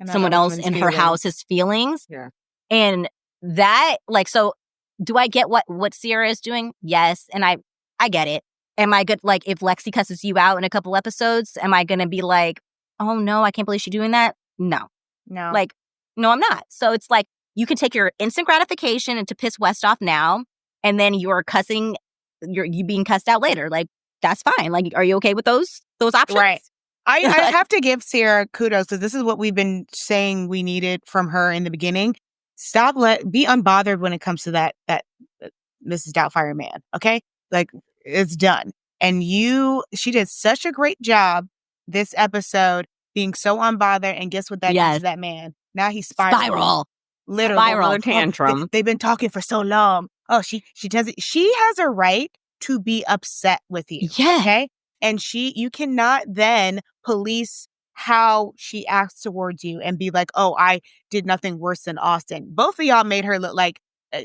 someone else in her house's feelings. Yeah. And that, like, so do I get what Sierra is doing? Yes. And I get it. Am I good? Like, if Lexi cusses you out in a couple episodes, am I going to be like, oh no, I can't believe she's doing that? No. Like, no, I'm not. So it's like, you can take your instant gratification and to piss West off now, and then you being cussed out later. Like, that's fine. Like, are you okay with those options? Right. I have to give Sierra kudos because this is what we've been saying we needed from her in the beginning. Be unbothered when it comes to that Mrs. Doubtfire man. Okay. Like, it's done. And she did such a great job this episode being so unbothered. And guess what that does to that man? Now he's spiral. Literally. Spiral tantrum. They've been talking for so long. Oh, she doesn't. She has a right to be upset with you. Yeah. Okay. And you cannot then police how she acts towards you and be like, oh, I did nothing worse than Austin. Both of y'all made her look like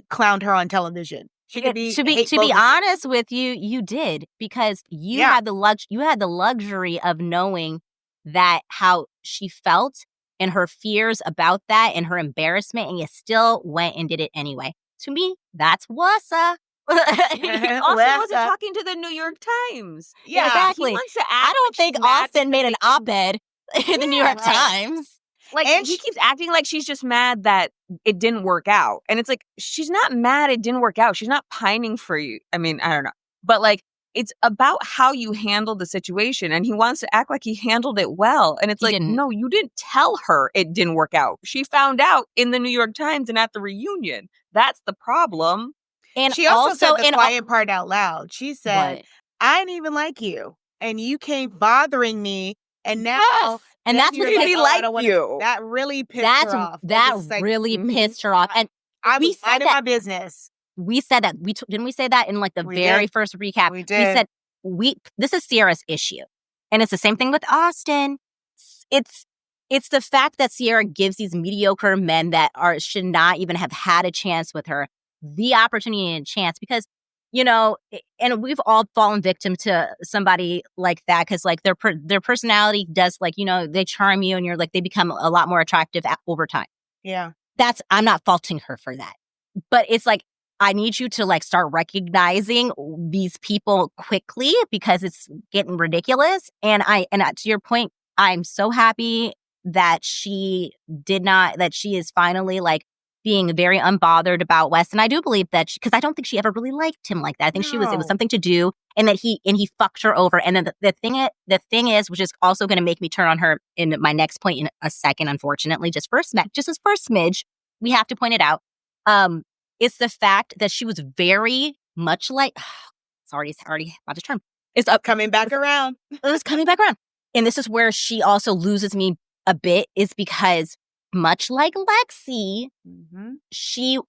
clowned her on television. She could be to be honest with you, you did, because you had the luxury of knowing that how she felt and her fears about that and her embarrassment, and you still went and did it anyway. To me, that's wassa. Austin wasn't talking to the New York Times. Yeah, exactly. He wants to act I don't think Austin made an op-ed in the New York Times. Like, and he keeps acting like she's just mad that it didn't work out. And it's like, she's not mad it didn't work out. She's not pining for you. I mean, I don't know. But like, it's about how you handle the situation. And he wants to act like he handled it well. And it's He like, didn't. no, you didn't tell her it didn't work out. She found out in the New York Times and at the reunion. That's the problem. And she also said the and quiet part out loud. She said, what? I didn't even like you. And you came bothering me. And now, Yes. And that's you're what he "Oh, I like don't wanna-" you. That really pissed her off. That It's like, really pissed her off. And I we was said minding that. my business. We said that. Didn't we say that in like the We very did. first recap? We We did. said this is Sierra's issue. And it's the same thing with Austin. It's the fact that Sierra gives these mediocre men that should not even have had a chance with her the opportunity and chance, because, you know, and we've all fallen victim to somebody like that, because like their personality does, like, you know, they charm you and you're like, they become a lot more attractive over time. Yeah. I'm not faulting her for that. But it's like, I need you to like start recognizing these people quickly, because it's getting ridiculous. And to your point, I'm so happy that she is finally like being very unbothered about West. And I do believe that because I don't think she ever really liked him like that. I think it was something to do, and that he fucked her over. And then the thing is, which is also going to make me turn on her in my next point in a second, unfortunately, just his first smidge, we have to point it out. It's the fact that she was very much like, sorry, it's already about to turn. It's coming back around. It's coming back around. And this is where she also loses me a bit, is because much like Lexi, she,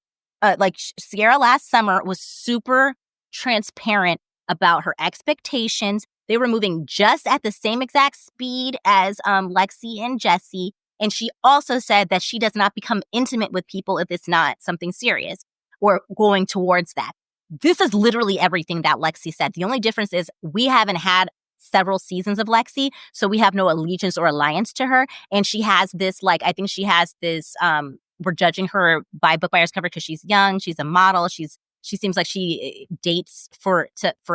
like Sierra last summer, was super transparent about her expectations. They were moving just at the same exact speed as Lexi and Jesse. And she also said that she does not become intimate with people if it's not something serious or going towards that. This is literally everything that Lexi said. The only difference is we haven't had several seasons of Lexi, so we have no allegiance or alliance to her. And she has this, like, I think she has this, we're judging her by book buyer's cover because she's young, she's a model, she seems like she dates for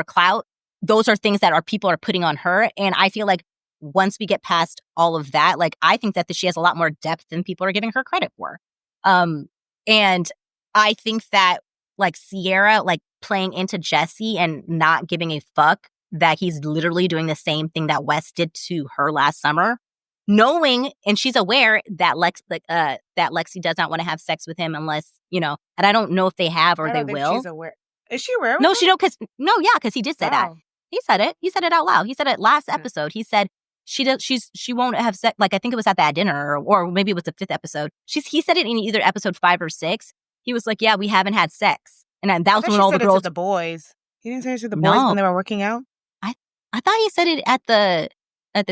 clout. Those are things that people are putting on her. And I feel like once we get past all of that, like, I think that she has a lot more depth than people are giving her credit for. And I think that, like, Sierra, like, playing into Jesse and not giving a fuck that he's literally doing the same thing that West did to her last summer, knowing, and she's aware that that Lexi does not want to have sex with him unless, you know, and I don't know if they have or they will. She's aware. Is she aware? No, she don't, because he did say that. He said it. He said it out loud. He said it last episode. He said she won't have sex. Like, I think it was at that dinner, or maybe it was the 5th episode. He said it in either episode 5 or 6. He was like, yeah, we haven't had sex. And that was when all the girls. The boys. He didn't say it to the boys when they were working out. I thought he said it at the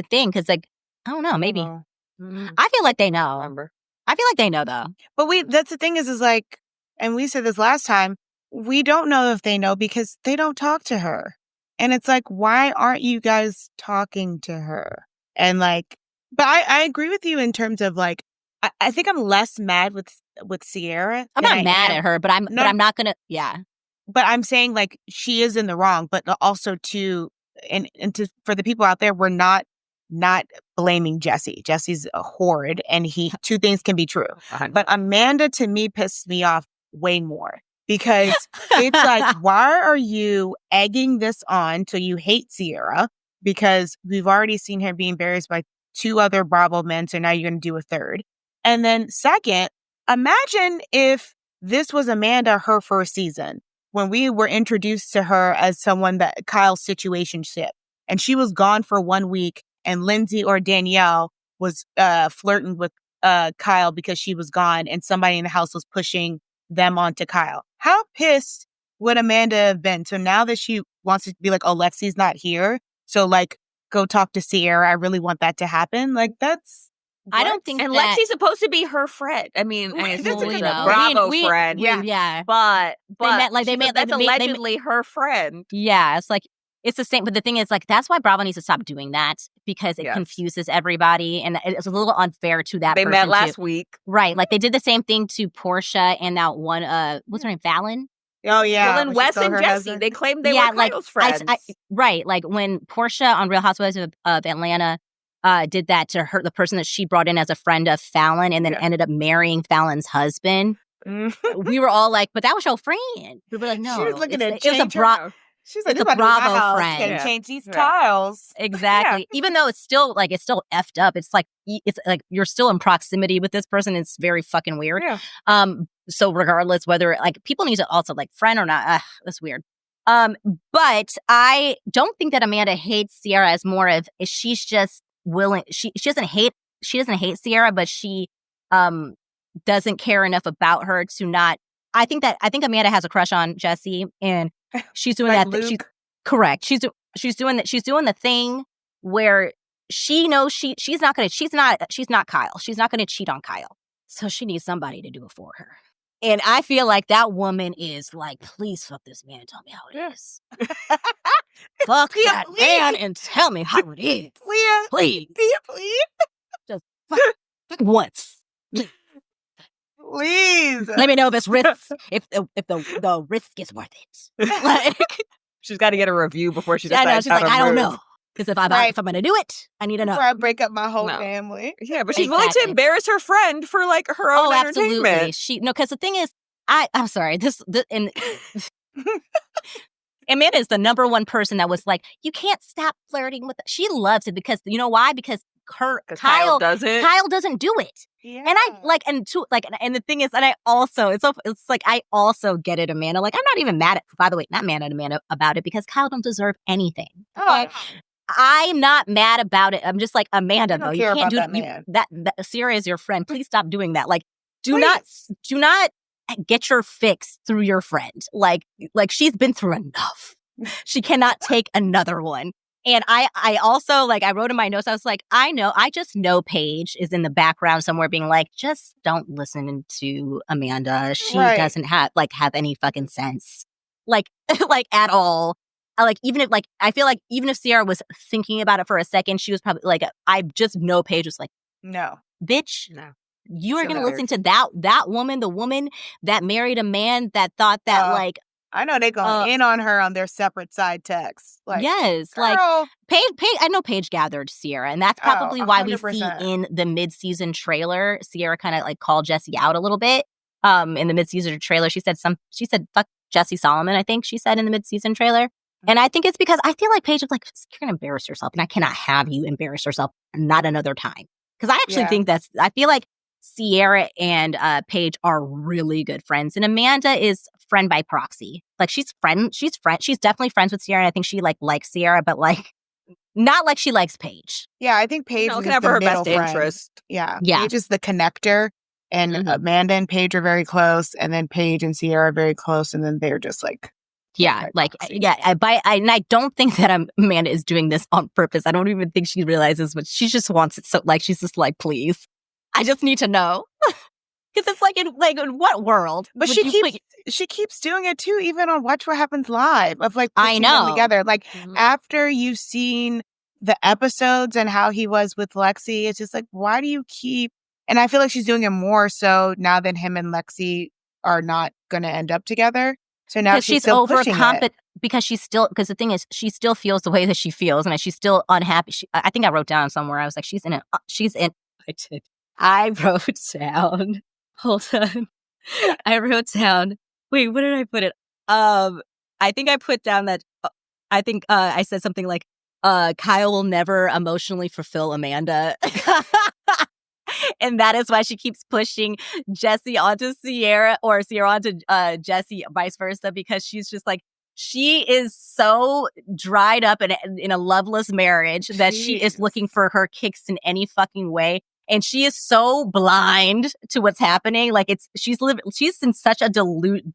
thing, because, like, I don't know, maybe. I feel like they know. I feel like they know, though. But that's the thing is like, and we said this last time, we don't know if they know because they don't talk to her. And it's like, why aren't you guys talking to her? And like, but I agree with you in terms of like, I think I'm less mad with Sierra. I'm not mad at her, but I'm not gonna, yeah. But I'm saying, like, she is in the wrong, but also for the people out there, we're not blaming Jesse. Jesse's horrid, and two things can be true. But Amanda, to me, pissed me off way more, because it's like, why are you egging this on till you hate Sierra? Because we've already seen her being embarrassed by 2 other Bravo men, so now you're going to do a 3rd. And then second, imagine if this was Amanda, her first season, when we were introduced to her as someone that Kyle's situationship, and she was gone for 1 week, and Lindsay or Danielle was flirting with Kyle because she was gone, and somebody in the house was pushing them onto Kyle. How pissed would Amanda have been? So now that she wants to be like, oh, Lexi's not here, so like, go talk to Sierra. I really want that to happen. Like, that's. What? I don't think and that... Lexi's supposed to be her friend. I mean, that's a know. Bravo friend. Yeah. But that's allegedly her friend. Yeah, it's the same. But the thing is, like, that's why Bravo needs to stop doing that, because it confuses everybody, and it's a little unfair to that. They person met last too. week, right? Like, they did the same thing to Portia and that one. What's her name? Fallon. Oh yeah. Well, then Wes and Jesse, husband. they claimed they were Kyle's friends. Right. Like when Portia on Real Housewives of Atlanta did that to her, the person that she brought in as a friend of Fallon, and then ended up marrying Fallon's husband. We were all like, but that was your friend. We were like, no. She was looking at it was a She's like, it's a Bravo friend. Can change these tiles. Exactly. Even though it's still effed up. It's like you're still in proximity with this person. It's very fucking weird. Yeah. So regardless whether like people need to also like friend or not, that's weird. But I don't think that Amanda hates Ciara as more of she's just willing. She doesn't hate Ciara, but she doesn't care enough about her to not. I think Amanda has a crush on Jesse, and she's doing like that. She's correct. She's doing that. She's doing the thing where she knows she's not Kyle. She's not gonna cheat on Kyle. So she needs somebody to do it for her. And I feel like that woman is like, please fuck this man and tell me how it is. Fuck that man and tell me how it is. Please. Just fuck once. Please. Let me know if it's risk, if the risk is worth it. Like, she's got to get a review before she decides. I know. She's like, I don't know. Because if I'm going to do it, I need to know. Before I break up my whole family. Yeah, but she's willing to embarrass her friend for like her own entertainment. Absolutely. Because the thing is, I'm sorry. And Amanda is the number one person that was like, you can't stop flirting with her. She loves it because you know why? Because Kyle doesn't. Kyle doesn't do it. Yeah. And and the thing is, and I also it's like I also get it, Amanda. Like I'm not even mad at. By the way, not mad at Amanda about it because Kyle don't deserve anything. Oh. I'm not mad about it. I'm just like Amanda, though. You can't do that. Ciara is your friend. Please stop doing that. Like, do not get your fix through your friend. Like she's been through enough. She cannot take another one. And I also I wrote in my notes. I was like, I just know Paige is in the background somewhere being like, just don't listen to Amanda. She doesn't have any fucking sense, like at all. Even if I feel like even if Ciara was thinking about it for a second, she was probably like, I just know Paige was like, no, bitch, no. You are going to listen to that woman, the woman that married a man that thought that I know they going in on her on their separate side texts. Like, yes, girl. Paige. I know Paige gathered Ciara, and that's probably why we see in the mid-season trailer, Ciara kind of called Jesse out a little bit. In the mid-season trailer, she said fuck Jesse Solomon. I think she said in the mid-season trailer. And I think it's because I feel like Paige is like, you're going to embarrass yourself. And I cannot have you embarrass yourself not another time. Because I actually think I feel like Ciara and Paige are really good friends. And Amanda is friend by proxy. Like she's definitely friends with Ciara. And I think she likes Ciara, but not like she likes Paige. Yeah, I think Paige is have the her middle best friend. interest. Yeah. Paige is the connector. And Amanda and Paige are very close. And then Paige and Ciara are very close. And then they're just like... Yeah, and I don't think that Amanda is doing this on purpose. I don't even think she realizes, but she just wants it. So she's just like, please, I just need to know. Because it's in what world? But she keeps doing it too, even on Watch What Happens Live of putting them together. After you've seen the episodes and how he was with Lexi, it's just like, why do you keep? And I feel like she's doing it more so now that him and Lexi are not going to end up together. So now she's still overconfident because the thing is, she still feels the way that she feels, and she's still unhappy. I think I wrote down somewhere. I was like, I wrote down. Hold on. I wrote down. Wait, what did I put it? I think I put down that. I think I said something like, Kyle will never emotionally fulfill Amanda. And that is why she keeps pushing Jesse onto Ciara or Ciara onto Jesse, vice versa, because she's just like, she is so dried up in a loveless marriage that she is looking for her kicks in any fucking way. And she is so blind to what's happening. She's in such a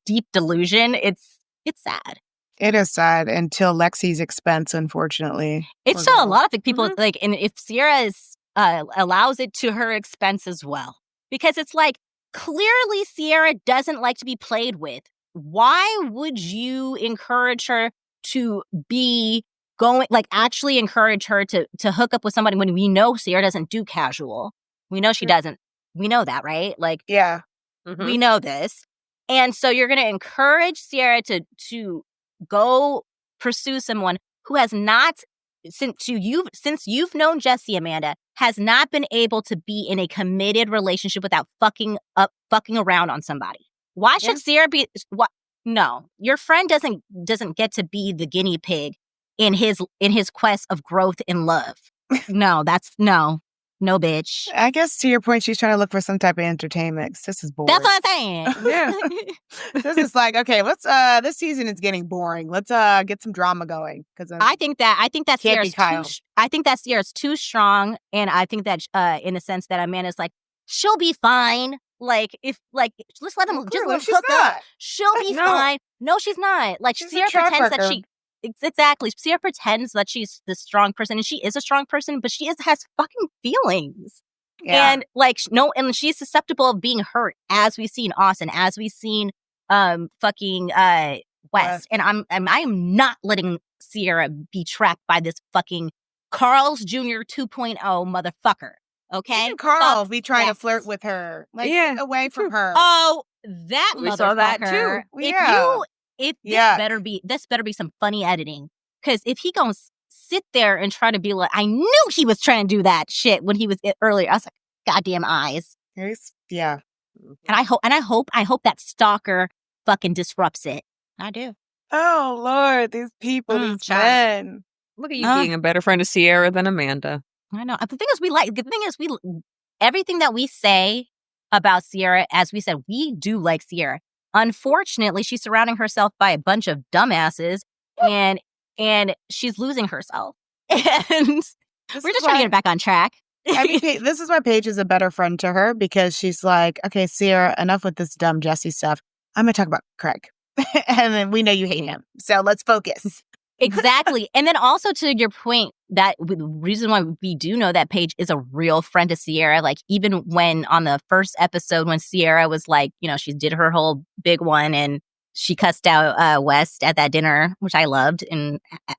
deep delusion. It's sad. It is sad until Lexi's expense, unfortunately. It's still a lot of people and if Ciara is allows it to her expense as well. Because it's clearly Ciara doesn't like to be played with. Why would you encourage her to be going, actually encourage her to hook up with somebody when we know Ciara doesn't do casual? We know she doesn't. We know that, right? Yeah. We know this. And so you're going to encourage Ciara to go pursue someone who has not, since you've known Jesse, Amanda, has not been able to be in a committed relationship without fucking around on somebody. Why should Ciara be? No, your friend doesn't get to be the guinea pig in his quest of growth in love. No, no, bitch. I guess to your point, she's trying to look for some type of entertainment. 'Cause this is boring. That's what I'm saying. Yeah. This is like, okay, let's this season is getting boring. Let's get some drama going. Because I think that Can't be Kyle. Sierra's too strong, and I think that in the sense that Amanda's like, she'll be fine. Like if just let him Clearly, she's hook up. not. She'll be No. fine. No, she's not. Like She's a Sierra pretends that trafficker. exactly. Sierra pretends that she's the strong person, and she is a strong person, but she has fucking feelings. Yeah. And and she's susceptible of being hurt, as we've seen Austin, as we've seen fucking West. West. And I am not letting Sierra be trapped by this fucking Carl's Jr. 2.0 motherfucker. Okay? Even Carl Fuck be trying to West. flirt with her. Like, Yeah. get away from her. Oh, that We motherfucker. saw that too. This better be some funny editing. Because if he gonna sit there and try to be like, I knew he was trying to do that shit when he was earlier. I was like, goddamn eyes. Yeah. And I hope that stalker fucking disrupts it. I do. Oh, Lord, these people, these child. men. Look at you being a better friend of Sierra than Amanda. I know. The thing is, everything that we say about Sierra, as we said, we do like Sierra. Unfortunately, she's surrounding herself by a bunch of dumbasses, and she's losing herself. And we're just trying to get her back on track. I mean, this is why Paige is a better friend to her, because she's like, okay, Sierra, enough with this dumb Jesse stuff. I'm going to talk about Craig. And then we know you hate him. So let's focus. Exactly. And then also to your point, that the reason why we do know that Paige is a real friend to Sierra, like even when on the first episode when Sierra was like, she did her whole big one and she cussed out West at that dinner, which I loved.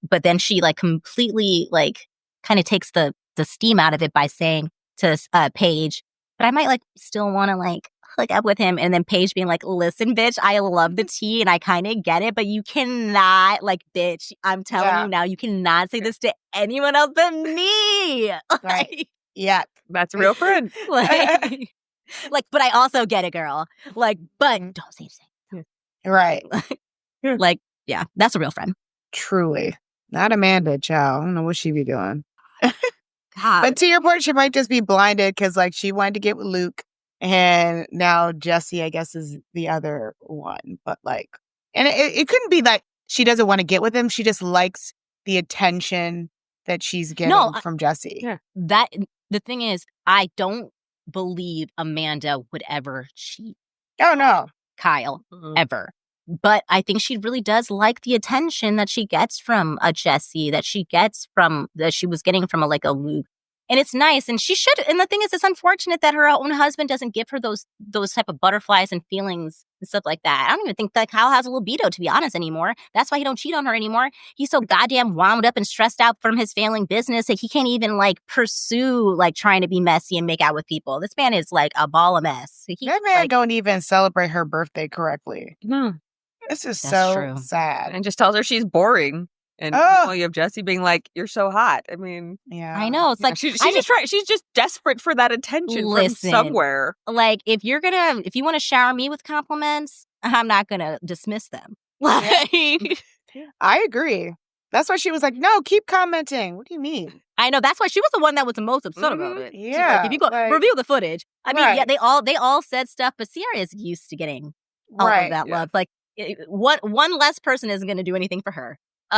But then she like completely like kind of takes the steam out of it by saying to Paige, but I might like still want to like hook up with him. And then Paige being like, listen, bitch, I love the tea and I kind of get it, but you cannot, like, bitch, I'm telling you now, you cannot say this to anyone else but me. Right. Yeah. That's a real friend. like, but I also get it, girl. Like, but don't say it. Right. Like, yeah, that's a real friend. Truly. Not Amanda, child. I don't know what she be doing. God. But to your point, she might just be blinded because, like, she wanted to get with Luke, and now Jesse, I guess, is the other one. But, like, and it couldn't be that she doesn't want to get with him. She just likes the attention that she's getting from Jesse. Yeah. The thing is, I don't believe Amanda would ever cheat. Oh, no. Kyle, ever. But I think she really does like the attention that she gets from a Jesse, that she was getting from a Luke. And it's nice. And she should. And the thing is, it's unfortunate that her own husband doesn't give her those type of butterflies and feelings and stuff like that. I don't even think that Kyle has a libido, to be honest, anymore. That's why he don't cheat on her anymore. He's so goddamn wound up and stressed out from his failing business that he can't even pursue trying to be messy and make out with people. This man is like a ball of mess. That man don't even celebrate her birthday correctly. No. This is That's so true. sad. And just tells her she's boring. And you have Jesse being like, you're so hot. I mean, yeah, I know. It's like she's just desperate for that attention from somewhere. Like if you want to shower me with compliments, I'm not gonna dismiss them. I agree. That's why she was like, no, keep commenting. What do you mean? I know. That's why she was the one that was the most upset about it. Yeah. If you go review the footage, I mean, yeah, they all said stuff, but Sierra is used to getting all of that love. Like one less person isn't going to do anything for her. They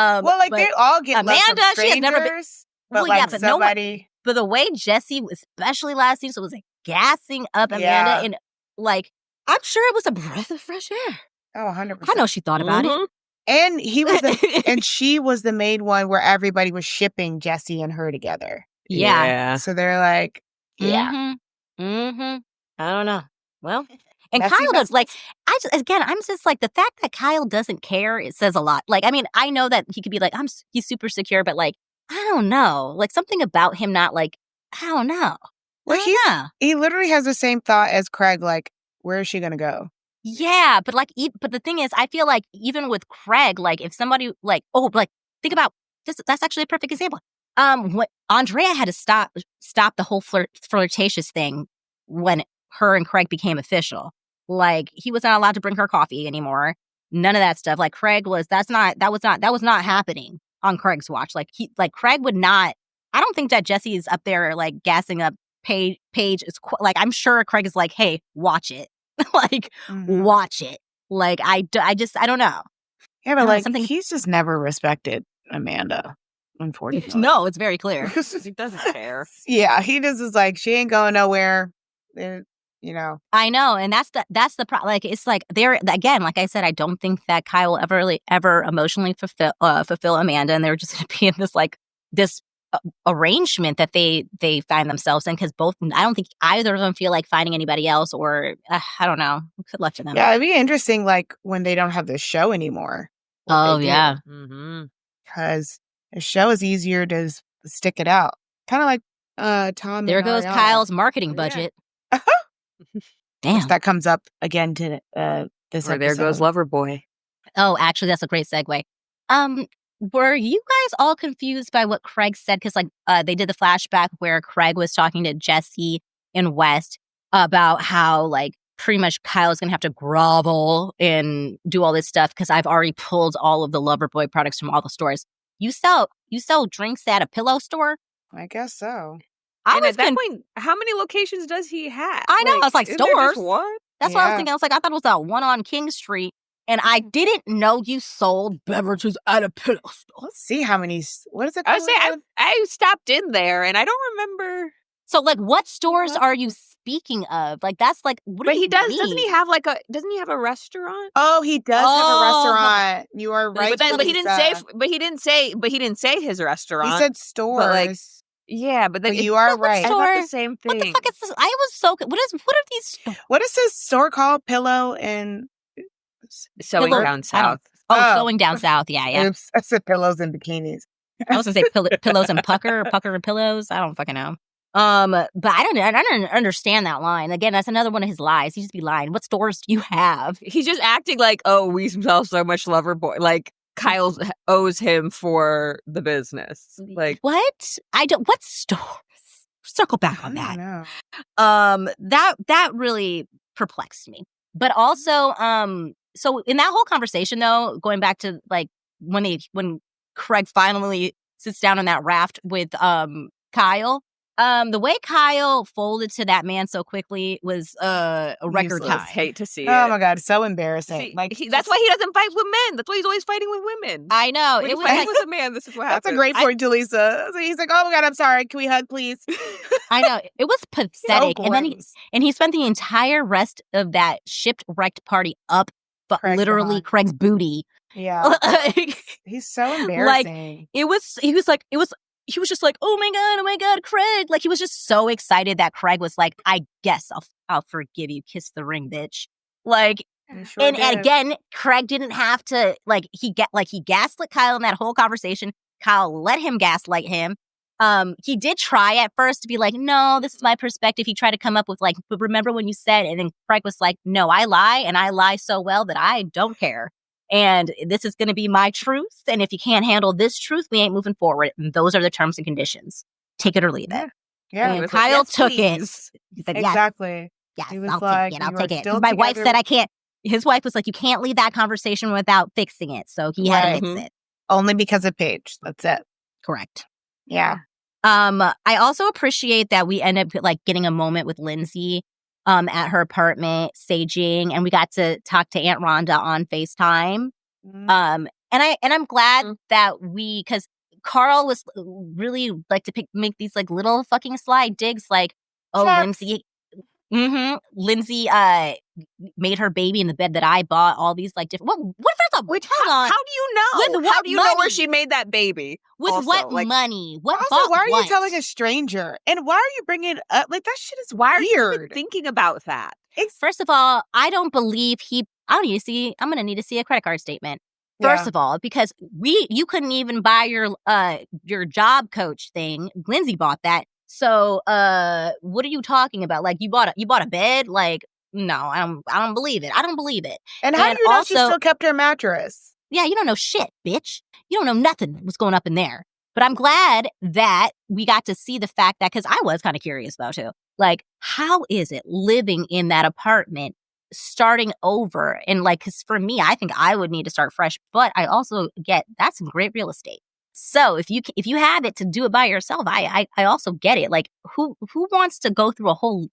all get Amanda, love from she has never been. But somebody. But the way Jesse, especially last season, was gassing up Amanda, and I'm sure it was a breath of fresh air. Oh, 100%. I know she thought about it. And he was, and she was the main one where everybody was shipping Jesse and her together. Yeah. So they're like, I don't know. Well, and Kyle does I'm just like, the fact that Kyle doesn't care, it says a lot. Like, I mean, I know that he could be like, he's super secure, but I don't know. Like something about him, not I don't know. Well, he literally has the same thought as Craig. Like, where is she going to go? Yeah, but but the thing is, I feel like even with Craig, if somebody think about this, that's actually a perfect example. What Andrea had to stop the whole flirtatious thing when her and Craig became official. He was not allowed to bring her coffee anymore. None of that stuff. Like Craig that was not happening on Craig's watch. Like Craig would not. I don't think that Jesse is up there like gassing up Paige. Like I'm sure Craig is like, hey, watch it, like watch it. Like I don't know. Yeah, but like he's just never respected Amanda. Unfortunately, no, it's very clear. He doesn't care. Yeah, he just is like, she ain't going nowhere. You know, I know, and that's the problem. Like it's like they're again, like I said, I don't think that Kyle will ever emotionally fulfill Amanda, and they're just going to be in this arrangement that they find themselves in, because I don't think either of them feel like finding anybody else, or I don't know. Good luck to them. Yeah, it'd be interesting, like when they don't have the show anymore. Oh yeah, because the show is easier to stick it out, kind of like Tom. There goes Ariana. Kyle's marketing budget. Damn, that comes up again to this. Or there goes Loverboy. Oh, actually, that's a great segue. Were you guys all confused by what Craig said? Because they did the flashback where Craig was talking to Jesse and West about how like pretty much Kyle's gonna have to grovel and do all this stuff because I've already pulled all of the Loverboy products from all the stores. You sell drinks at a pillow store? I guess so. And at that point, how many locations does he have? I know. I was like, stores? What? That's what I was thinking. I was like, I thought it was that one on King Street. And I didn't know you sold beverages at a pillow store. Let's see how many. What is it I called? would say I stopped in there, and I don't remember. So, like, what stores are you speaking of? Like, that's like, what but do he you does. mean? Doesn't he have a restaurant? Oh, he does have a restaurant. You are right. But he didn't say his restaurant. He said stores. But like, yeah, but you are right. I thought the same thing. What the fuck is this? I was so. What are these stores? What is this store called? Pillow and Sewing Down South. Sewing Down South. Yeah. Oops, I said pillows and bikinis. I was gonna say pillows and pucker and pillows. I don't fucking know. But I don't understand that line. Again, that's another one of his lies. He just be lying. What stores do you have? He's just acting like, oh, we sell so much Loverboy. Like Kyle owes him for the business. Like what? What stores? Circle back on that. That really perplexed me. But also, so in that whole conversation though, going back to like when Craig finally sits down on that raft with Kyle, the way Kyle folded to that man so quickly was a record time. Hate to see it. Oh my god, so embarrassing. That's why he doesn't fight with men. That's why he's always fighting with women. I know. When it was like with a man. This is what happens. That's a great point, Jaleeza. So he's like, "Oh my god, I'm sorry. Can we hug, please?" I know. It was pathetic. So and then he spent the entire rest of that shipwrecked party up, but literally Craig's booty. Yeah, he's so embarrassing. He was just like, oh my god, Craig. Like, he was just so excited that Craig was like, I guess I'll forgive you. Kiss the ring, bitch. Like, and again, Craig didn't have to, he gaslit Kyle in that whole conversation. Kyle let him gaslight him. He did try at first to be like, no, this is my perspective. He tried to come up with but remember when you said, and then Craig was like, no, I lie, and I lie so well that I don't care. And this is going to be my truth. And if you can't handle this truth, we ain't moving forward. And those are the terms and conditions. Take it or leave it. Yeah. And Kyle took it. He said, exactly. Yes, he was I'll like, take it. I'll take it. My wife said I can't. His wife was like, you can't leave that conversation without fixing it. So he had to fix it. Only because of Paige. That's it. Correct. Yeah. I also appreciate that we end up getting a moment with Lindsay at her apartment, saging, and we got to talk to Aunt Rhonda on FaceTime. And I'm glad that because Carl was really make these little fucking slide digs Lindsay. Lindsay made her baby in the bed that I bought. All these different. What if there's how do you know? With how do you know where she made that baby? With also, what money? What? Also, why are you telling a stranger? And why are you bringing it up? That shit is weird. Are you even thinking about that? First of all, I don't believe I'm gonna need to see a credit card statement. First of all, because you couldn't even buy your job coach thing. Lindsay bought that. So, what are you talking about? You bought a bed? No, I don't believe it. I don't believe it. And how do you know she still kept her mattress? Yeah, you don't know shit, bitch. You don't know nothing what's going up in there. But I'm glad that we got to see the fact that, because I was kind of curious though too. How is it living in that apartment starting over. And like, cause for me, I think I would need to start fresh, but I also get that's some great real estate. So if you have it to do it by yourself, I also get it. Like who wants to go through a whole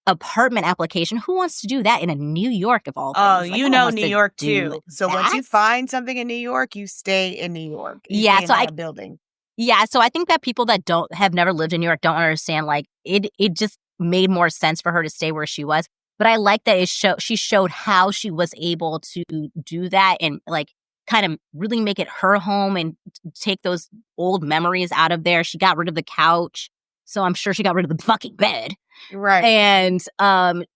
apartment application? Who wants to do that in a New York of all things? Oh, Like, you no one know wants New to York do too. So that. once you find something in New York, you stay in New York. You Yeah, stay in so that building. Yeah, so I think that people that have never lived in New York don't understand, like, it just made more sense for her to stay where she was. But I like that she showed how she was able to do that and, like, kind of really make it her home and take those old memories out of there. She got rid of the couch, so I'm sure she got rid of the fucking bed. Right. And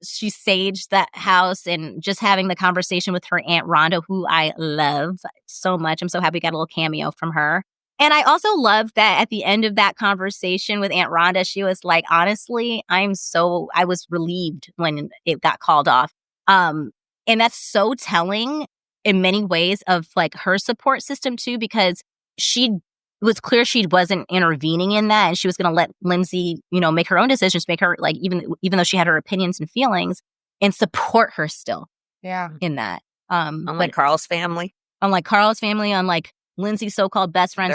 she saged that house and just having the conversation with her Aunt Rhonda, who I love so much. I'm so happy we got a little cameo from her. And I also love that at the end of that conversation with Aunt Rhonda, she was like, honestly, I was relieved when it got called off. And that's so telling in many ways of like her support system too, because it was clear she wasn't intervening in that and she was going to let Lindsay, make her own decisions, make her like, even though she had her opinions and feelings, and support her still in that. Unlike Carl's family. Unlike Carl's family, unlike Lindsay's so-called best friend,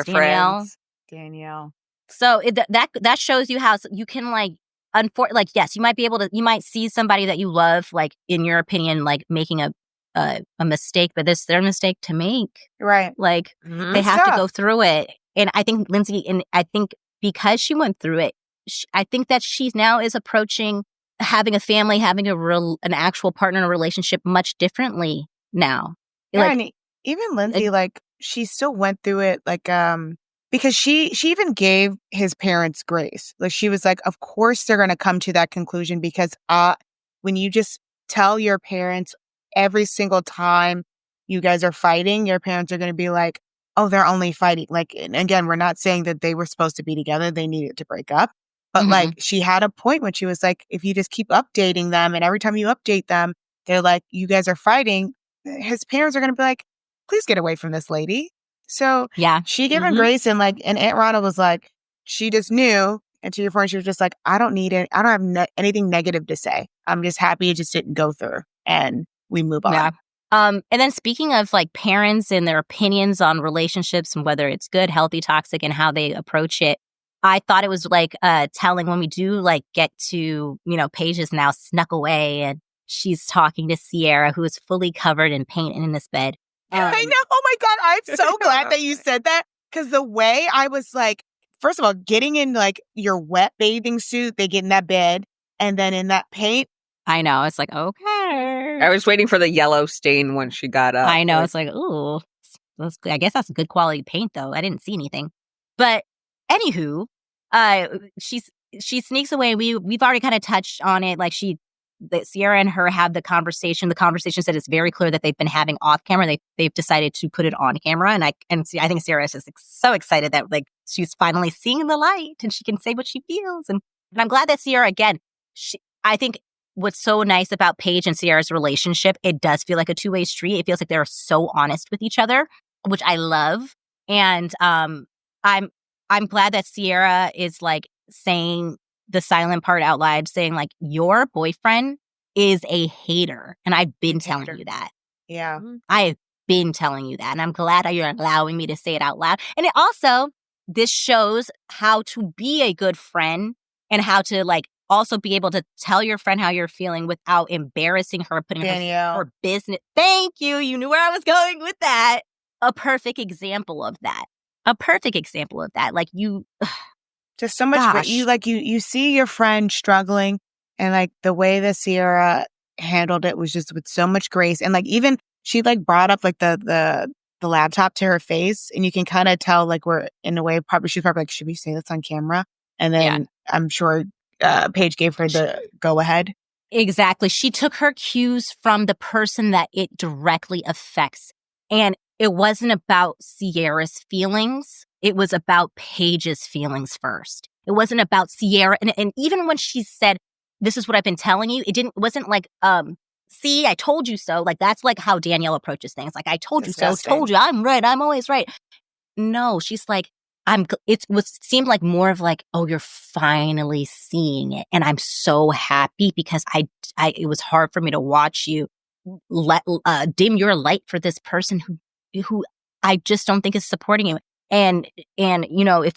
Danielle. So that shows you how you can yes, you might might see somebody that you love, like in your opinion, like making a mistake, but this is their mistake to make. Right. Like they have to go through it. And I think Lindsay, and I think because she went through it, I think that she now is approaching having a family, having an actual partner in a relationship much differently now. Yeah, and even Lindsay, she still went through it, because she even gave his parents grace. Like she was like, of course they're going to come to that conclusion because when you just tell your parents every single time you guys are fighting, your parents are going to be like, oh, they're only fighting. Like, and again, we're not saying that they were supposed to be together. They needed to break up. But like, she had a point when she was like, if you just keep updating them and every time you update them, they're like, you guys are fighting. His parents are going to be like, please get away from this lady. So she gave him grace and and Aunt Rhonda was like, she just knew. And to your point, she was just like, I don't need it. I don't have anything negative to say. I'm just happy it just didn't go through and we move on. Yeah. And then speaking of like parents and their opinions on relationships and whether it's good, healthy, toxic, and how they approach it, I thought it was like telling when we do like get to, Paige is now snuck away and she's talking to Sierra, who is fully covered in paint and in this bed. I know. Oh my God. I'm so glad that you said that because the way I was like, first of all, getting in like your wet bathing suit, they get in that bed and then in that paint. I know. It's like, okay. I was waiting for the yellow stain when she got up. I know. It's like, ooh, I guess that's a good quality paint, though. I didn't see anything. But anywho, she sneaks away. We've already kind of touched on it. Like that Sierra and her have the conversation. The conversation said it's very clear that they've been having off camera. They've decided to put it on camera. And I think Sierra is just so excited that like she's finally seeing the light and she can say what she feels. And I'm glad that Sierra, again, I think what's so nice about Paige and Sierra's relationship, it does feel like a two-way street. It feels like they're so honest with each other, which I love. And I'm glad that Sierra is like saying the silent part out loud, saying like, your boyfriend is a hater. And I've been telling you that. Yeah. I have been telling you that. And I'm glad that you're allowing me to say it out loud. And it also, this shows how to be a good friend and how to like also be able to tell your friend how you're feeling without embarrassing her, putting her business. Thank you. You knew where I was going with that. A perfect example of that. Like you. Just so much. You see your friend struggling and like the way that Sierra handled it was just with so much grace. And like even she like brought up like the laptop to her face and you can kind of tell like we're in a way she's probably like, should we say this on camera? And then I'm sure Paige gave her the go ahead. Exactly. She took her cues from the person that it directly affects. And it wasn't about Sierra's feelings. It was about Paige's feelings first. It wasn't about Sierra. And even when she said, this is what I've been telling you, it wasn't like, see, I told you so. Like, that's like how Danielle approaches things. Like, I told you so, told you, I'm right. I'm always right. No, she's like, seemed like more of like, oh, you're finally seeing it. And I'm so happy because it was hard for me to watch you dim your light for this person who I just don't think is supporting you. And you know, if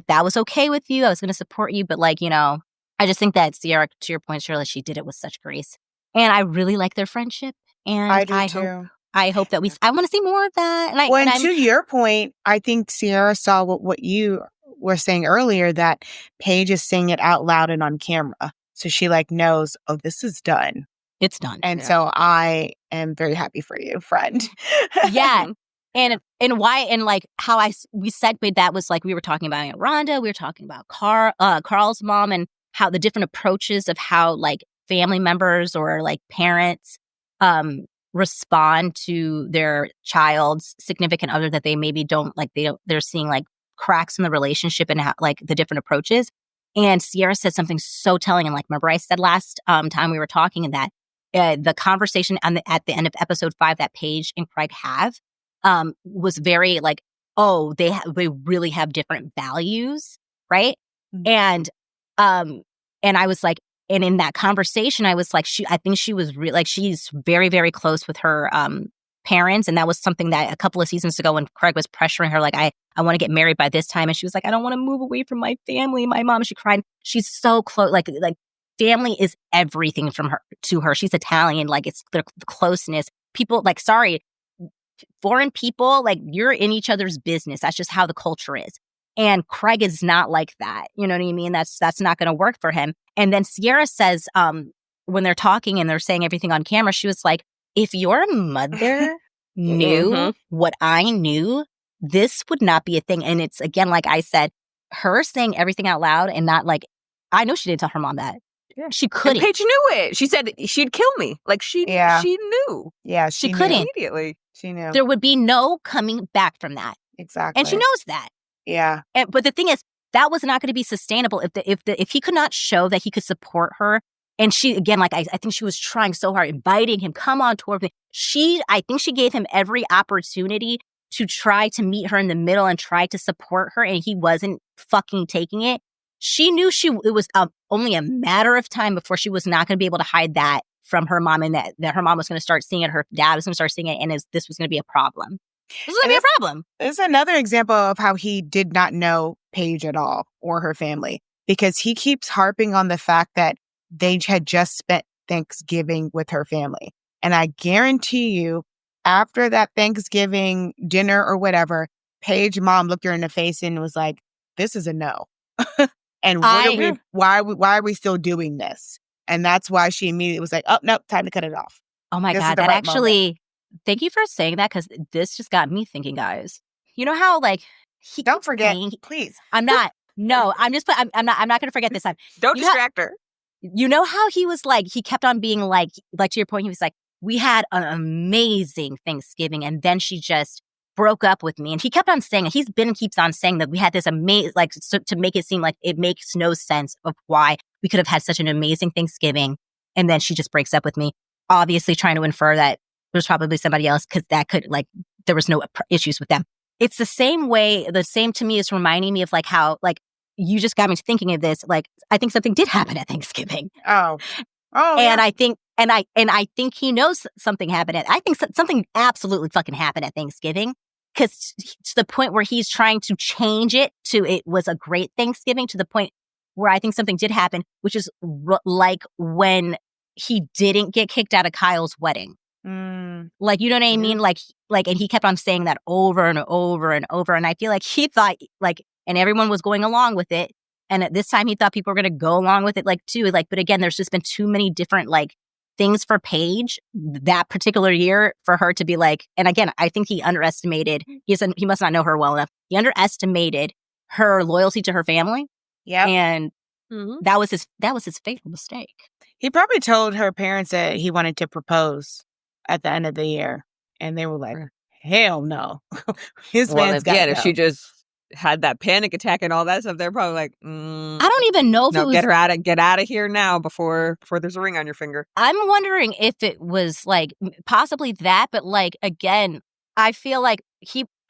that was okay with you, I was going to support you. But like, you know, I just think that Sierra, to your point, Shirley, she did it with such grace. And I really like their friendship. And I do too. I hope that I want to see more of that. And to your point, I think Sierra saw what you were saying earlier, that Paige is saying it out loud and on camera. So she like knows, oh, this is done. It's done. And so I am very happy for you, friend. Yeah. And why, and like how we segued that was like, we were talking about Aunt Rhonda, we were talking about Carl's mom, and how the different approaches of how like family members or like parents respond to their child's significant other that they maybe they're seeing like cracks in the relationship and how, like the different approaches. And Sierra said something so telling. And like, remember I said last time we were talking, and that the conversation at the end of episode 5 that Paige and Craig have was very like, oh, they really have different values, right? Mm-hmm. And I was like, and in that conversation, I was like, I think she was like, she's very, very close with her parents. And that was something that a couple of seasons ago when Craig was pressuring her, like, I want to get married by this time. And she was like, I don't want to move away from my family. My mom, she cried. She's so close. Like family is everything to her. She's Italian. Like it's the closeness. People like, sorry, foreign people, like you're in each other's business. That's just how the culture is. And Craig is not like that. You know what I mean? That's not going to work for him. And then Sierra says, when they're talking and they're saying everything on camera, she was like, if your mother knew what I knew, this would not be a thing. And it's, again, like I said, her saying everything out loud and not like, I know she didn't tell her mom that. Yeah. She couldn't. And Paige knew it. She said she'd kill me. Like she knew. Yeah, she couldn't. Immediately. She knew. There would be no coming back from that. Exactly. And she knows that. Yeah. But the thing is, that was not going to be sustainable if he could not show that he could support her. And she, again, like I think she was trying so hard, inviting him, come on tour with me. I think she gave him every opportunity to try to meet her in the middle and try to support her, and he wasn't fucking taking it. She knew it was only a matter of time before she was not going to be able to hide that from her mom, and that her mom was going to start seeing it, her dad was going to start seeing it, and this was going to be a problem. This is going to be a problem. This is another example of how he did not know Paige at all or her family, because he keeps harping on the fact that they had just spent Thanksgiving with her family. And I guarantee you, after that Thanksgiving dinner or whatever, Paige's mom looked her in the face and was like, this is a no. And why are we still doing this? And that's why she immediately was like, oh, no, time to cut it off. Oh my God, that actually... Thank you for saying that, because this just got me thinking, guys. You know how like he don't forget, please. I'm not. No, I'm not going to forget this time. Don't distract her. You know how he was like, he kept on being like to your point, he was like, we had an amazing Thanksgiving, and then she just broke up with me. And he kept on saying, and keeps on saying that we had this amazing, like, so, to make it seem like it makes no sense of why we could have had such an amazing Thanksgiving, and then she just breaks up with me. Obviously trying to infer that there's probably somebody else, because that could, like, there was no issues with them. It's the same to me is reminding me of like how, like, you just got me thinking of this. Like, I think something did happen at Thanksgiving. Oh, and yeah. I think he knows something happened I think something absolutely fucking happened at Thanksgiving, because to the point where he's trying to change it to it was a great Thanksgiving, to the point where I think something did happen, which is like when he didn't get kicked out of Kyle's wedding. Like, you know what I mean? Like, and he kept on saying that over and over and over. And I feel like he thought, like, and everyone was going along with it. And at this time, he thought people were going to go along with it, like, too. Like, but again, there's just been too many different, like, things for Paige that particular year for her to be like, and again, I think he underestimated, he must not know her well enough. He underestimated her loyalty to her family. Yeah. And that was his fatal mistake. He probably told her parents that he wanted to propose at the end of the year, and they were like, hell no. His man's got to go. If she just had that panic attack and all that stuff, they're probably like, I don't even know if it was... get out of here now before there's a ring on your finger. I'm wondering if it was like possibly that, but like, again, I feel like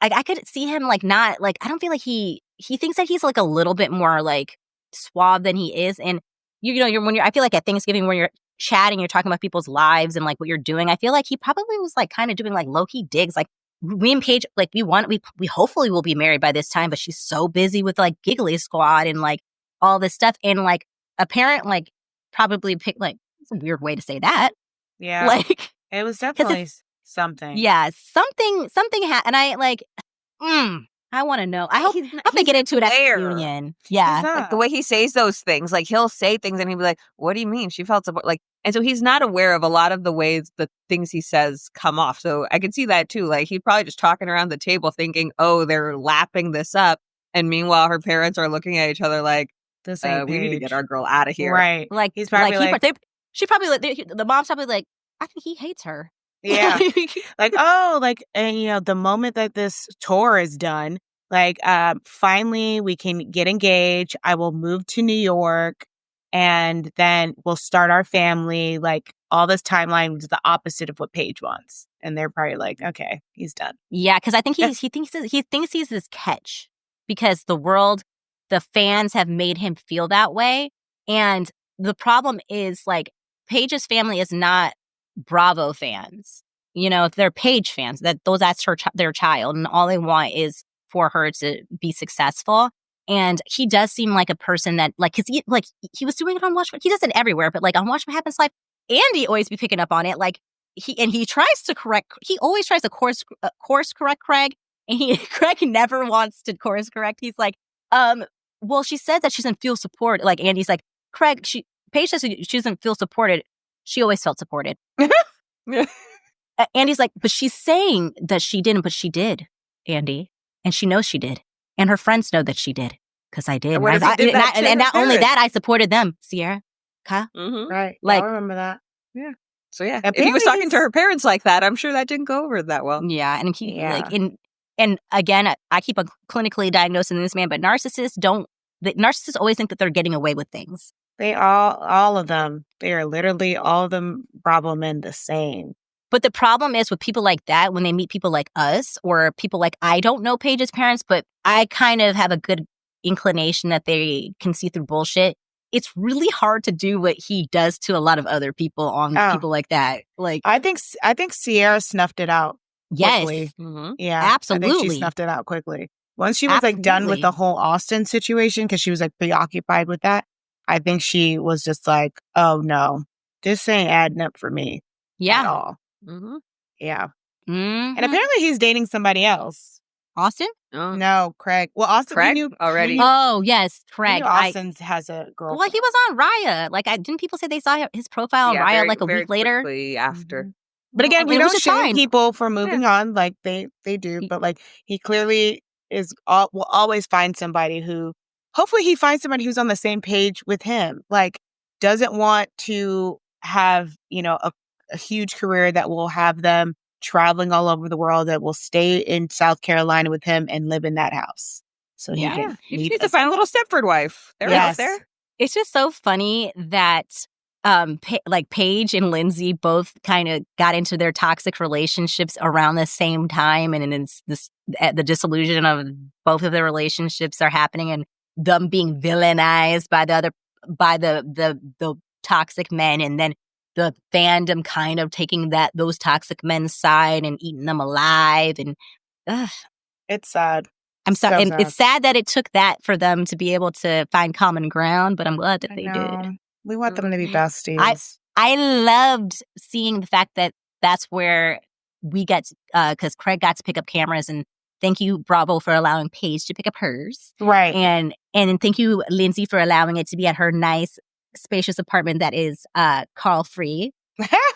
I could see him like not like, I don't feel like he thinks that he's like a little bit more like suave than he is. And you know, I feel like at Thanksgiving when you're chatting, you're talking about people's lives and like what you're doing, I feel like he probably was like kind of doing like low-key digs. Like we and Paige, like we hopefully will be married by this time, but she's so busy with like Giggly Squad and like all this stuff. And like a parent like probably picked like, it's a weird way to say that. Yeah. Like it was definitely something. Yeah, something and I like, I want to know. I hope they get into it at union. Yeah. Like the way he says those things, like he'll say things and he'll be like, what do you mean? She felt support. Like, and so he's not aware of a lot of the ways the things he says come off. So I can see that too. Like he's probably just talking around the table thinking, oh, they're lapping this up. And meanwhile, her parents are looking at each other like, we need to get our girl out of here. Right. Like he's probably she probably like, the mom's probably like, I think he hates her. Yeah. Like, oh, like, and you know, the moment that this tour is done, like, finally we can get engaged. I will move to New York and then we'll start our family. Like, all this timeline is the opposite of what Paige wants. And they're probably like, okay, he's done. Yeah, because I think he thinks he's this catch because the fans have made him feel that way. And the problem is like Paige's family is not Bravo fans. You know, if they're Paige fans, that's their child, and all they want is for her to be successful. And he does seem like a person that, like, because he was doing it on Watch. He does it everywhere, but like on Watch What Happens Live, Andy always be picking up on it. Like he tries to correct. He always tries to course correct Craig, and Craig never wants to course correct. He's like, well, she says that she doesn't feel supported. Like Andy's like, Craig, Paige says she doesn't feel supported. She always felt supported. Andy's like, but she's saying that she didn't, but she did, Andy. And she knows she did. And her friends know that she did. Because I did. And not only that, I supported them, Sierra. Huh? Mm-hmm. Right. Like, I remember that. Yeah. So yeah, if he was talking to her parents like that, I'm sure that didn't go over that well. Yeah. And and again, I keep on clinically diagnosing this man, but narcissists always think that they're getting away with things. They all of them, they are literally all of them Bravo men the same. But the problem is with people like that, when they meet people like us or people like, I don't know Paige's parents, but I kind of have a good inclination that they can see through bullshit. It's really hard to do what he does to a lot of other people people like that. Like, I think Sierra snuffed it out. Yes. Quickly. Mm-hmm. Yeah. Absolutely. I think she snuffed it out quickly. Once she was like done with the whole Austin situation, because she was like preoccupied with that, I think she was just like, oh no, this ain't adding up for me. Yeah. At all. Mm-hmm. Yeah. Mm-hmm. And apparently he's dating somebody else. Austin? Oh. No, Craig. Well, Austin, Craig we knew already. Oh, yes, Craig. Austin has a girlfriend. Well, he was on Raya. Like, didn't people say they saw his profile on Raya like a week later? After. Mm-hmm. But again, we don't shame people for moving on like they do. But like, he clearly will always find somebody who, hopefully he finds somebody who's on the same page with him. Like, doesn't want to have, you know, a huge career that will have them traveling all over the world, that will stay in South Carolina with him and live in that house. So he needs to find a little Stepford wife. They're out there. It's just so funny that Paige and Lindsay both kind of got into their toxic relationships around the same time, and it's the disillusion of both of their relationships are happening, and them being villainized by the toxic men, and then the fandom kind of taking those toxic men's side and eating them alive, and it's sad. I'm sorry, and it's sad that it took that for them to be able to find common ground, but I'm glad that they did. We want them to be besties. I loved seeing the fact that that's where we get, because Craig got to pick up cameras, and thank you, Bravo, for allowing Paige to pick up hers. Right. And thank you, Lindsay, for allowing it to be at her nice, spacious apartment that is Carl-free.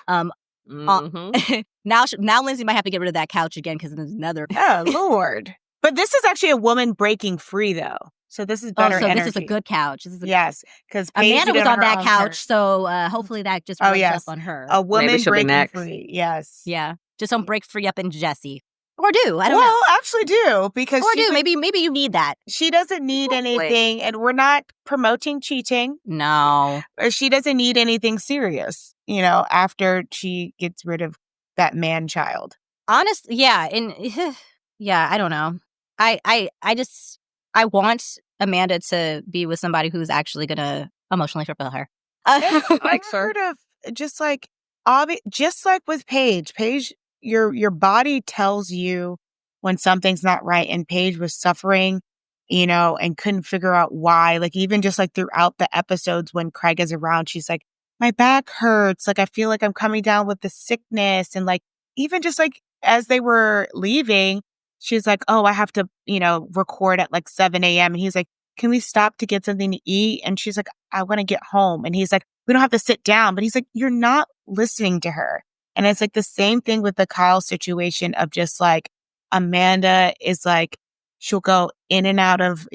Mm-hmm. Now Lindsay might have to get rid of that couch again because there's another. Oh, Lord. But this is actually a woman breaking free, though. So this is better energy. This is a good couch. Yes, because Amanda was on that couch, so hopefully that just rubs up on her. A woman breaking free. Yes. Yeah. Just don't break free up in Jesse. Or do. I don't know. Well, actually do. Because maybe you need that. She doesn't need anything, and we're not promoting cheating. No. Or she doesn't need anything serious, you know, after she gets rid of that man child. Honestly, yeah. And yeah, I don't know. I want Amanda to be with somebody who's actually going to emotionally fulfill her. Likes her. just like with Paige, your body tells you when something's not right. And Paige was suffering, and couldn't figure out why. Like, even just like throughout the episodes when Craig is around, she's like, my back hurts. Like, I feel like I'm coming down with the sickness. And like, even just like as they were leaving, she's like, oh, I have to, record at like 7 a.m. And he's like, can we stop to get something to eat? And she's like, I want to get home. And he's like, we don't have to sit down. But he's like, you're not listening to her. And it's like the same thing with the Kyle situation of just like, Amanda is like, she'll go in and out of,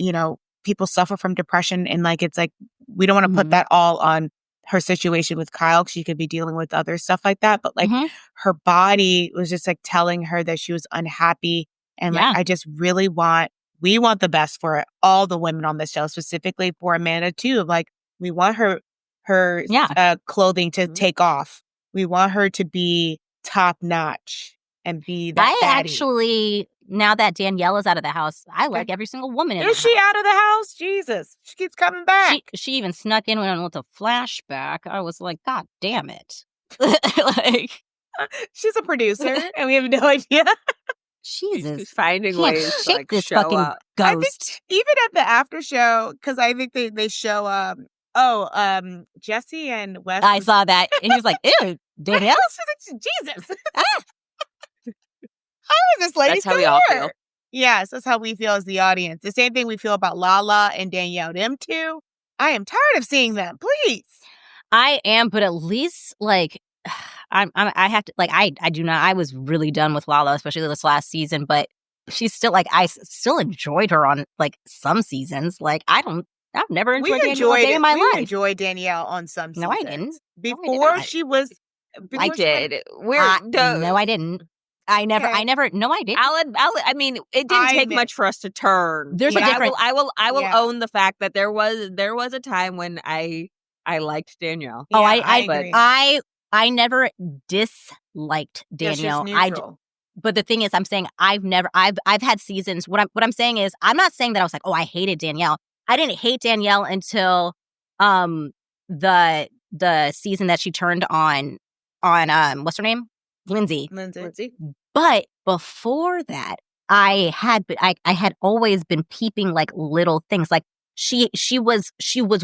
people suffer from depression. And like, it's like, we don't want to put that all on her situation with Kyle. She could be dealing with other stuff like that. But like her body was just like telling her that she was unhappy. And like, I just really we want the best for all the women on the show, specifically for Amanda too. Like, we want her clothing to take off. We want her to be top notch and be that baddie. Actually, now that Danielle is out of the house, I like every single woman in the house. Is she out of the house? Jesus. She keeps coming back. She even snuck in with a flashback. I was like, God damn it. Like, she's a producer and we have no idea. Jesus. She's finding Can't ways shake to like this show fucking up. ghost. I think even at the after show, because I think they show Jesse and Wes. I saw that and he was like, ew, Danielle? Jesus. How is this lady? That's how we all feel. Yes, that's how we feel as the audience. The same thing we feel about Lala and Danielle. Them two, I am tired of seeing them. Please. I am, but at least like I have to like I do not. I was really done with Lala, especially this last season. But she's still like I still enjoyed her on like some seasons. Like I've never enjoyed Danielle a day in my life. We enjoyed Danielle on some seasons. No, I didn't. Before she was. I did. No, I didn't. I never. No, I didn't. I mean, it didn't take much for us to turn. There's a difference. I will own the fact that there was a time when I liked Danielle. Oh, yeah, I agree. I never disliked Danielle. But the thing is, I'm saying I've had seasons. What I'm saying is, I'm not saying that I was like, oh, I hated Danielle. I didn't hate Danielle until the season that she turned on what's her name? Lindsay. But before that, I had always been peeping like little things. Like she was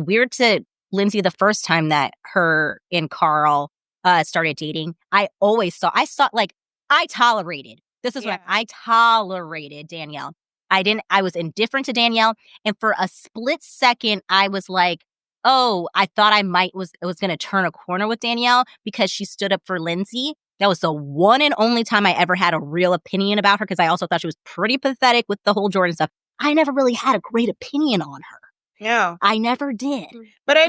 weird to Lindsay the first time that her and Carl started dating. I saw like I tolerated. This is what I tolerated Danielle. I was indifferent to Danielle, and for a split second I was like, oh, I thought I was going to turn a corner with Danielle because she stood up for Lindsay. That was the one and only time I ever had a real opinion about her, because I also thought she was pretty pathetic with the whole Jordan stuff. I never really had a great opinion on her. No, I never did. But I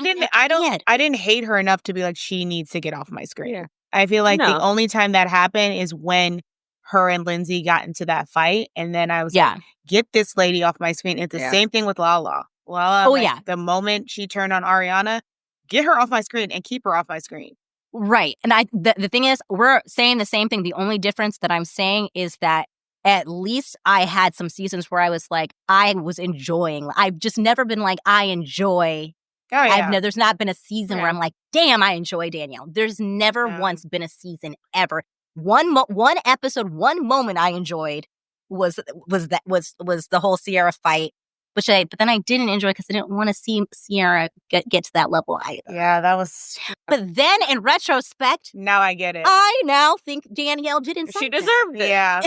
didn't hate her enough to be like, she needs to get off my screen. Yeah. I feel like the only time that happened is when her and Lindsay got into that fight, and then I was like, get this lady off my screen. It's the same thing with Lala. The moment she turned on Ariana, get her off my screen and keep her off my screen. Right. And the thing is, we're saying the same thing. The only difference that I'm saying is that at least I had some seasons where I was like, I was enjoying. I've just never been like, I enjoy. Oh, yeah. There's not been a season where I'm like, damn, I enjoy Danielle. There's never once been a season ever. One episode, one moment I enjoyed was the whole Sierra fight. But then I didn't enjoy because I didn't want to see Sierra get to that level either. Yeah, that was. But then in retrospect, now I get it. I now think Danielle didn't. She deserved it. Yeah.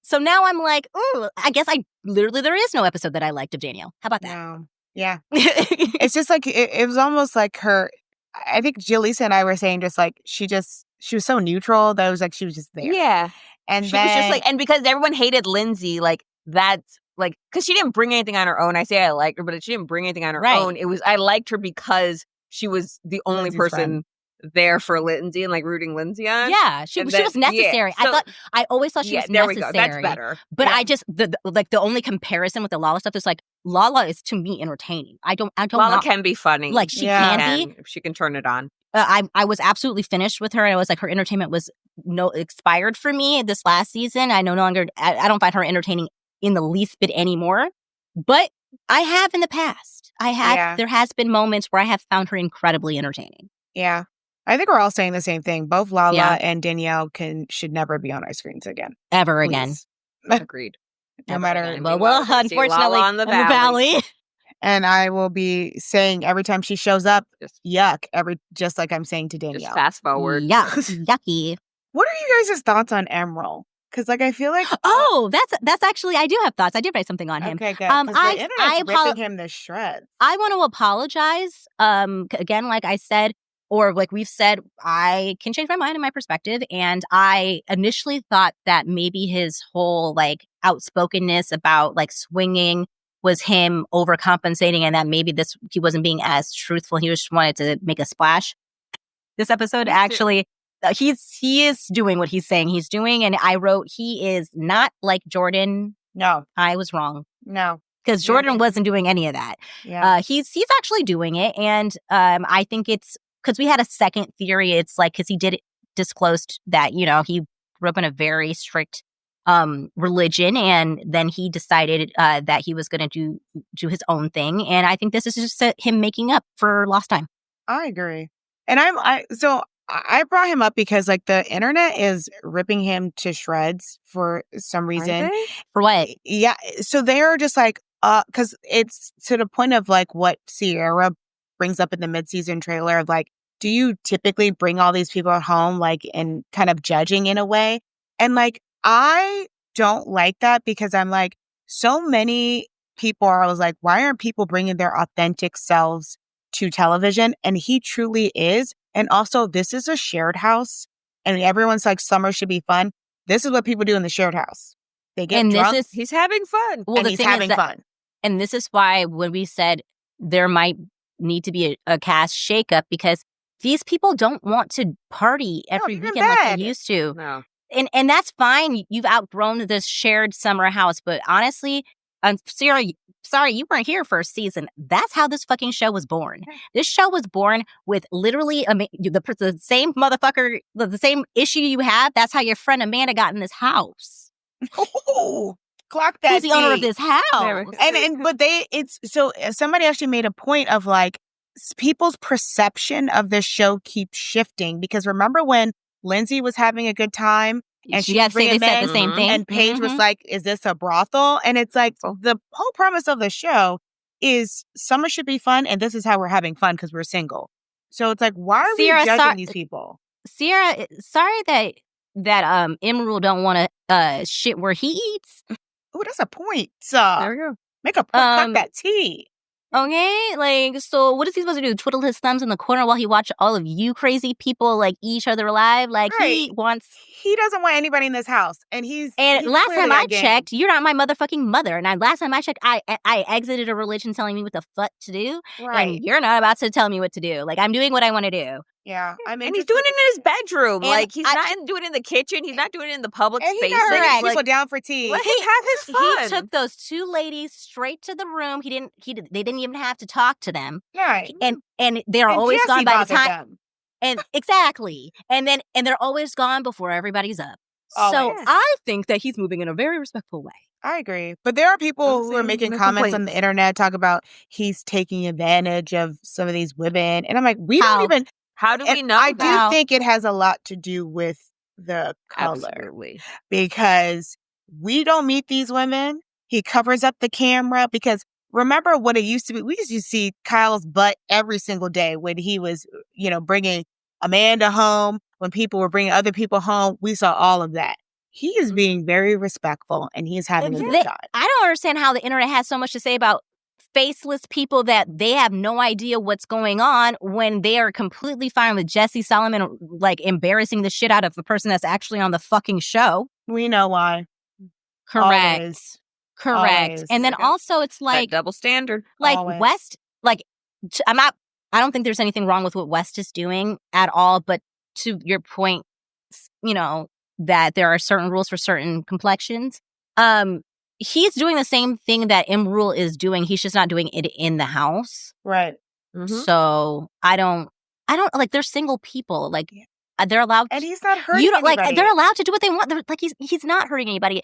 So now I'm like, ooh, I guess there is no episode that I liked of Danielle. How about that? No. Yeah. It's just like, it was almost like her. I think Jaleeza and I were saying just like, she was so neutral that it was like, she was just there. Yeah. And she was just like, and because everyone hated Lindsay, like that's. Like, because she didn't bring anything on her own. I say I liked her, but she didn't bring anything on her own. I liked her because she was the only Lindsay's person friend. There for Lindsay and like rooting Lindsay on. Yeah, she was necessary. I always thought she was there necessary. We go. That's better. But I just the only comparison with the Lala stuff is like Lala is to me entertaining. I don't. Lala can be funny. Like she can be. If she can turn it on. I was absolutely finished with her. I was like, her entertainment was expired for me this last season. I no longer. I don't find her entertaining in the least bit anymore, but I have in the past. There has been moments where I have found her incredibly entertaining. Yeah. I think we're all saying the same thing. Both Lala Yeah. and Danielle should never be on our screens again. Ever Please. again. Agreed. No Ever matter. again. Well, See Lala unfortunately, on the in the Valley. And I will be saying every time she shows up, Just- yuck. Just like I'm saying to Just Danielle. fast forward. Yucky. What are you guys' thoughts on Emerald? Because like I feel like Oh, that's actually, I do have thoughts. I did write something on him. Okay, good. Because the internet's ripping him to shreds. I want to apologize. Again, like I said, or like we've said, I can change my mind and my perspective. And I initially thought that maybe his whole like outspokenness about like swinging was him overcompensating, and that maybe he wasn't being as truthful. He just wanted to make a splash. This episode actually, he is doing what he's saying he's doing, and I wrote he is not like Jordan. No, I was wrong. No, because Jordan wasn't doing any of that. Yeah, he's actually doing it, and I think it's because we had a second theory. It's like because he did disclose that he grew up in a very strict religion, and then he decided that he was going to do his own thing, and I think this is just him making up for lost time. I agree, and I brought him up because like the internet is ripping him to shreds for some reason. For what? Yeah, so they are just like because it's to the point of like what Sierra brings up in the mid-season trailer of like, do you typically bring all these people at home like and kind of judging in a way? And like I don't like that because I'm like, so many people are always like, why aren't people bringing their authentic selves to television? And he truly is. And also, this is a shared house, and everyone's like, summer should be fun. This is what people do in the shared house. They get drunk. He's having fun. Well, and he's having fun. And this is why when we said there might need to be a cast shakeup, because these people don't want to party every weekend like they used to. No. And that's fine. You've outgrown this shared summer house. But honestly, Sarah, sorry, you weren't here first season. That's how this fucking show was born. This show was born with literally the same motherfucker, the same issue you have. That's how your friend Amanda got in this house. Oh, clock that. Who's the owner of this house? So somebody actually made a point of like people's perception of this show keeps shifting because remember when Lindsay was having a good time and she was bringing they said the same thing, and Paige was like, "Is this a brothel?" And it's like the whole premise of the show is summer should be fun, and this is how we're having fun because we're single. So it's like, why are we judging these people? Sierra, sorry that Emerald don't want to shit where he eats. Oh, that's a point. There we go. Make a point. Cut that tea. Okay, like, so what is he supposed to do? Twiddle his thumbs in the corner while he watch all of you crazy people like eat each other alive? Like, He doesn't want anybody in this house, and last time I checked, you're not my motherfucking mother. And last time I checked, I exited a religion telling me what the fuck to do, and you're not about to tell me what to do. Like, I'm doing what I want to do. Yeah, and he's doing it in his bedroom. Like he's not doing it in the kitchen. He's not doing it in the public space. He's not bringing people down for tea. Let him have his fun. He took those two ladies straight to the room. They didn't even have to talk to them. Right. And they're always Jesse gone by the time. them. And exactly. And they're always gone before everybody's up. Always. So I think that he's moving in a very respectful way. I agree. But there are people who are making comments on the internet, talk about he's taking advantage of some of these women. And I'm like, how do we know? I do think it has a lot to do with the color. Absolutely. Because we don't meet these women. He covers up the camera because remember what it used to be? We used to see Kyle's butt every single day when he was, bringing Amanda home, when people were bringing other people home. We saw all of that. He is being very respectful and he's having a good time. I don't understand how the internet has so much to say about faceless people that they have no idea what's going on when they are completely fine with Jesse Solomon like embarrassing the shit out of the person that's actually on the fucking show. We know why. Correct. Always. Correct. Always. And then also it's like that double standard. Like Always. West, like I don't think there's anything wrong with what West is doing at all, but to your point, that there are certain rules for certain complexions. He's doing the same thing that Emerald is doing. He's just not doing it in the house. Right. Mm-hmm. So I don't like, they're single people. Like they're allowed. And he's not hurting anybody. Like they're allowed to do what they want. They're, like he's not hurting anybody.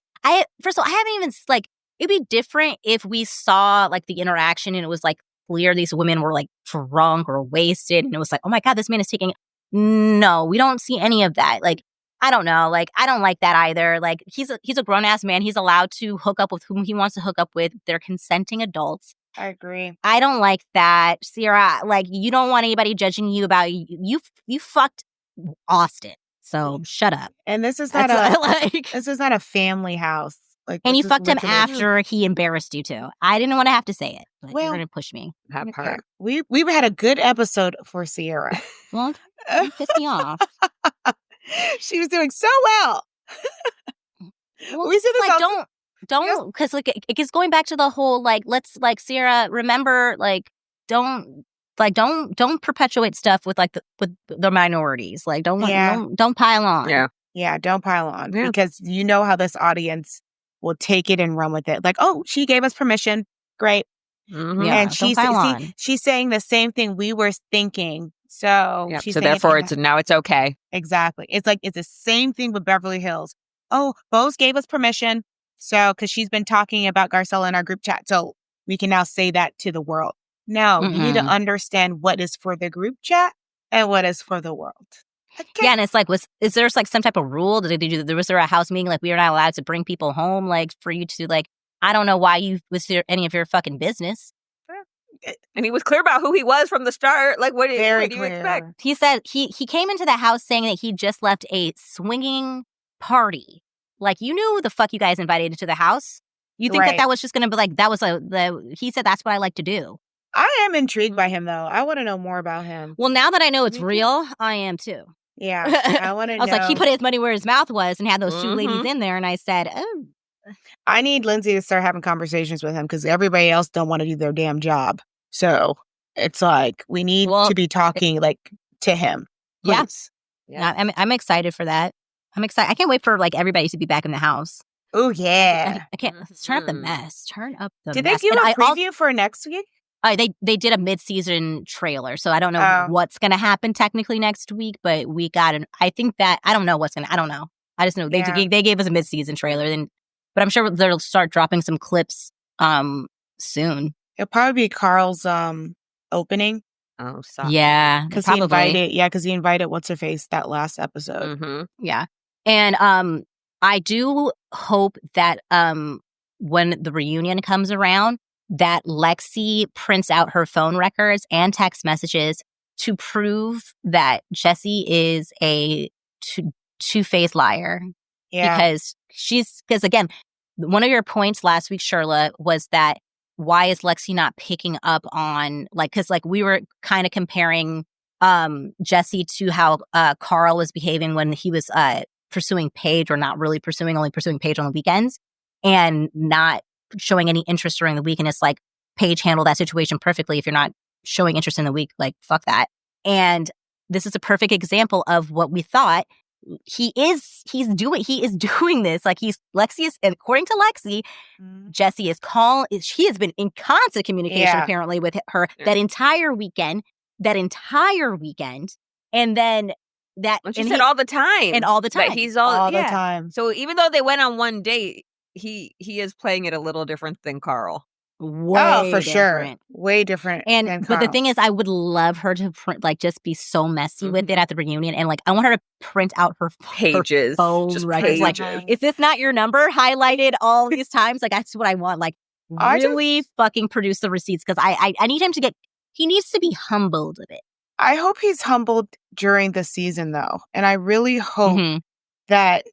First of all, I haven't even like, it'd be different if we saw like the interaction and it was like clear these women were like drunk or wasted. And it was like, oh my God, this man is taking No, we don't see any of that. Like, I don't know. Like, I don't like that either. Like, he's a grown-ass man. He's allowed to hook up with whom he wants to hook up with. They're consenting adults. I agree. I don't like that. Sierra, like, you don't want anybody judging you about you fucked Austin. So shut up. And this is That's not like this is not a family house. Like, and this you is fucked him literally- after he embarrassed you too. I didn't want to have to say it, but Well, you're gonna push me. That Okay. part. We had a good episode for Sierra. Well, you pissed me off. She was doing so well. Well, We said this like, also- don't, because like it gets going back to the whole like, let's like Sierra, remember, like, don't perpetuate stuff with like with the minorities. Like, don't pile on. Yeah, don't pile on Yeah. because you know how this audience will take it and run with it. Like, oh, she gave us permission. Great. Mhm. Yeah, And don't pile on. she's saying the same thing we were thinking. So Yep. she's So saying therefore, it now it's okay. exactly. It's like it's the same thing with Beverly Hills. Oh, Bose gave us permission. So because she's been talking about Garcella in our group chat, so we can now say that to the world. No, you need to Mm-mm. understand what is for the group chat and what is for the world. Okay. Yeah, and it's like, is there like some type of rule? Was there a house meeting like we are not allowed to bring people home? Like for you to like, I don't know why was there any of your fucking business. And he was clear about who he was from the start. Like, what do you clear. expect? He said he came into the house saying that he just left a swinging party. Like, you knew who the fuck you guys invited into the house. You think Right. that was just gonna be like he said that's what I like to do. I am intrigued by him though. I want to know more about him. Well, now that I know it's Me too. real, I am too. Yeah, I want to I know. was like, he put his money where his mouth was and had those two Mhm. ladies in there, and I said, oh. I need Lindsay to start having conversations with him because everybody else don't want to do their damn job. So it's like we need Well, to be talking like to him. Yeah. Please. Yeah, I'm excited for that. I'm excited. I can't wait for like everybody to be back in the house. Oh yeah. I can't turn up the Mhm. mess. Turn up the Did mess. they give And a I also- preview for next week? they did a mid-season trailer, so I don't know Oh. what's going to happen technically next week, but we got an. I think that I don't know what's going to. I don't know. I just know they gave us a mid-season trailer, but I'm sure they'll start dropping some clips soon. It'll probably be Carl's opening Oh, stop. Yeah, because he invited what's her face that last episode. Mm-hmm. Yeah, and I do hope that when the reunion comes around, that Lexi prints out her phone records and text messages to prove that Jessie is a two-faced liar. Yeah. Because again, one of your points last week, Shirla, was that why is Lexi not picking up on because we were kind of comparing Jessie to how Carl was behaving when he was pursuing Paige, or not really pursuing, only pursuing Paige on the weekends and not showing any interest during the week. And it's like Paige handled that situation perfectly. If you're not showing interest in the week, like fuck that. And this is a perfect example of what we thought. He is doing this. Like Lexi is, according to Lexi, Jessie is she has been in constant communication apparently with her that entire weekend. And then She said all the time. And all the time. But he's all the time. So even though they went on one date, he is playing it a little different than Carl. Way for different. sure. Way different. And than but the Carl. thing is, I would love her to just be so messy with it at the reunion, and I want her to print out her Pages, her phone just records. pages. Is this not your number highlighted all these times? That's what I want. Really fucking produce the receipts, because I need him to he needs to be humbled a bit. I hope he's humbled during the season though, and I really hope that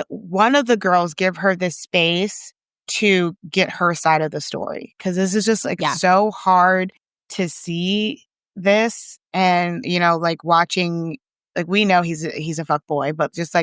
one of the girls give her the space to get her side of the story, because this is just so hard to see this. And watching, we know he's a fuck boy, but just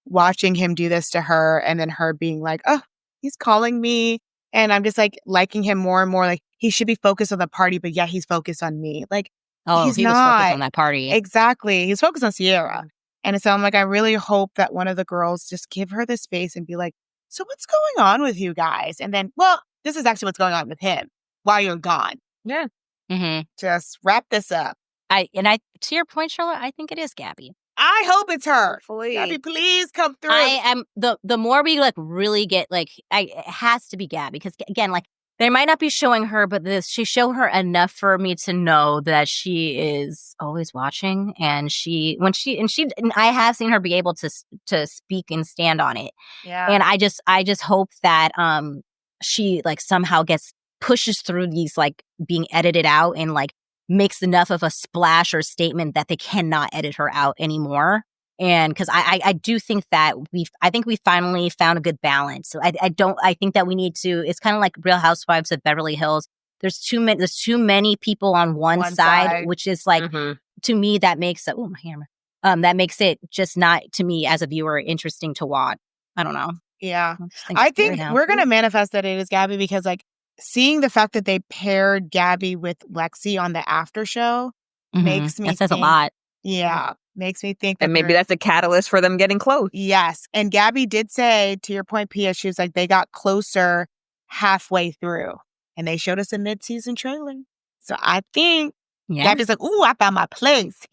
watching him do this to her, and then her being like, oh, he's calling me, and I'm just liking him more and more. He should be focused on the party, but he's focused on me. He was focused on that party. Exactly. He's focused on Sierra. And so I'm I really hope that one of the girls just give her the space and be like, so what's going on with you guys? And then, well, this is actually what's going on with him while you're gone. Yeah. Mm-hmm. Just wrap this up. To your point, Shirla, I think it is Gabby. I hope it's her. Hopefully. Gabby, please come through. I am the more we really get it has to be Gabby, because again, They might not be showing her, but she show her enough for me to know that she is always watching, and I have seen her be able to speak and stand on it. Yeah. And I just hope that she like somehow pushes through these like being edited out and like makes enough of a splash or statement that they cannot edit her out anymore. And because I do think that I think we finally found a good balance. So I think that we need to, it's kind of like Real Housewives of Beverly Hills. There's too many people on one side, which is like, to me, that makes it, my hammer. That makes it just not, to me as a viewer, interesting to watch. I don't know. Yeah. I think we're going to manifest that it is Gabby, because like seeing the fact that they paired Gabby with Lexi on the after show makes me that says a lot. Yeah. Makes me think that and maybe that's a catalyst for them getting close. Yes. And Gabby did say, to your point, Pia, she was like, they got closer halfway through. And they showed us a mid-season trailer. So I think Gabby's like, ooh, I found my place.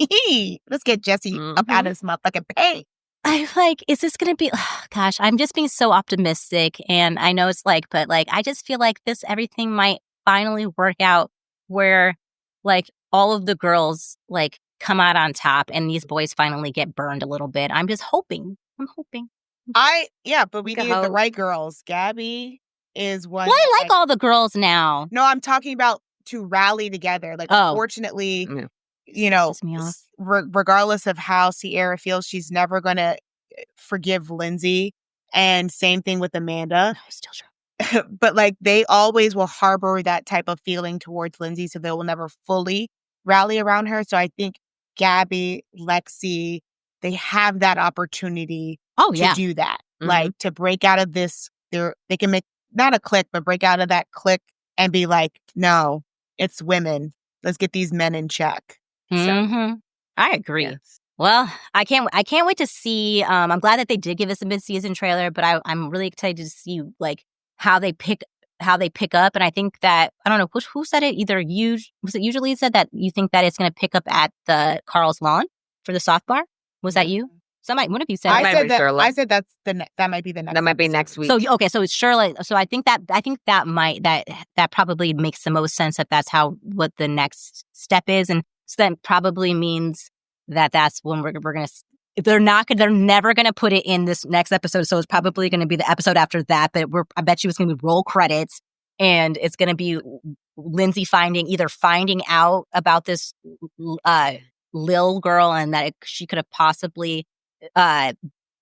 Let's get Jesse up out of this motherfucking pain. I'm like, is this going to be, gosh, I'm just being so optimistic. And I know it's like, but like, I just feel like everything might finally work out where like all of the girls like come out on top and these boys finally get burned a little bit. I'm just hoping. I'm hoping. But we need the right girls. Gabby is one. Well, I like all the girls now. No, I'm talking about to rally together. Like, unfortunately, you know, regardless of how Sierra feels, she's never going to forgive Lindsay. And same thing with Amanda. Still true. But like, they always will harbor that type of feeling towards Lindsay, so they will never fully rally around her. So I think Gabby, Lexi, they have that opportunity to do that. Like, to break out of this, they can make not a clique, but break out of that clique and be like, no, it's women. Let's get these men in check. I agree. Yes. Well, I can't wait to see. I'm glad that they did give us a mid-season trailer, but I'm really excited to see like how they pick up. And I think that, I don't know who said it. Either was it usually said that you think that it's going to pick up at the Carl's Lawn for the soft bar? Was that you? One of you said. I said that might be the next. That might be next week. So so it's Shirla. So I think that that probably makes the most sense if that's what the next step is, and so that probably means that that's when we're gonna. They're never gonna put it in this next episode. So it's probably gonna be the episode after that. But I bet you it's gonna be roll credits, and it's gonna be Lindsay finding out about this Lil girl, and that she could have possibly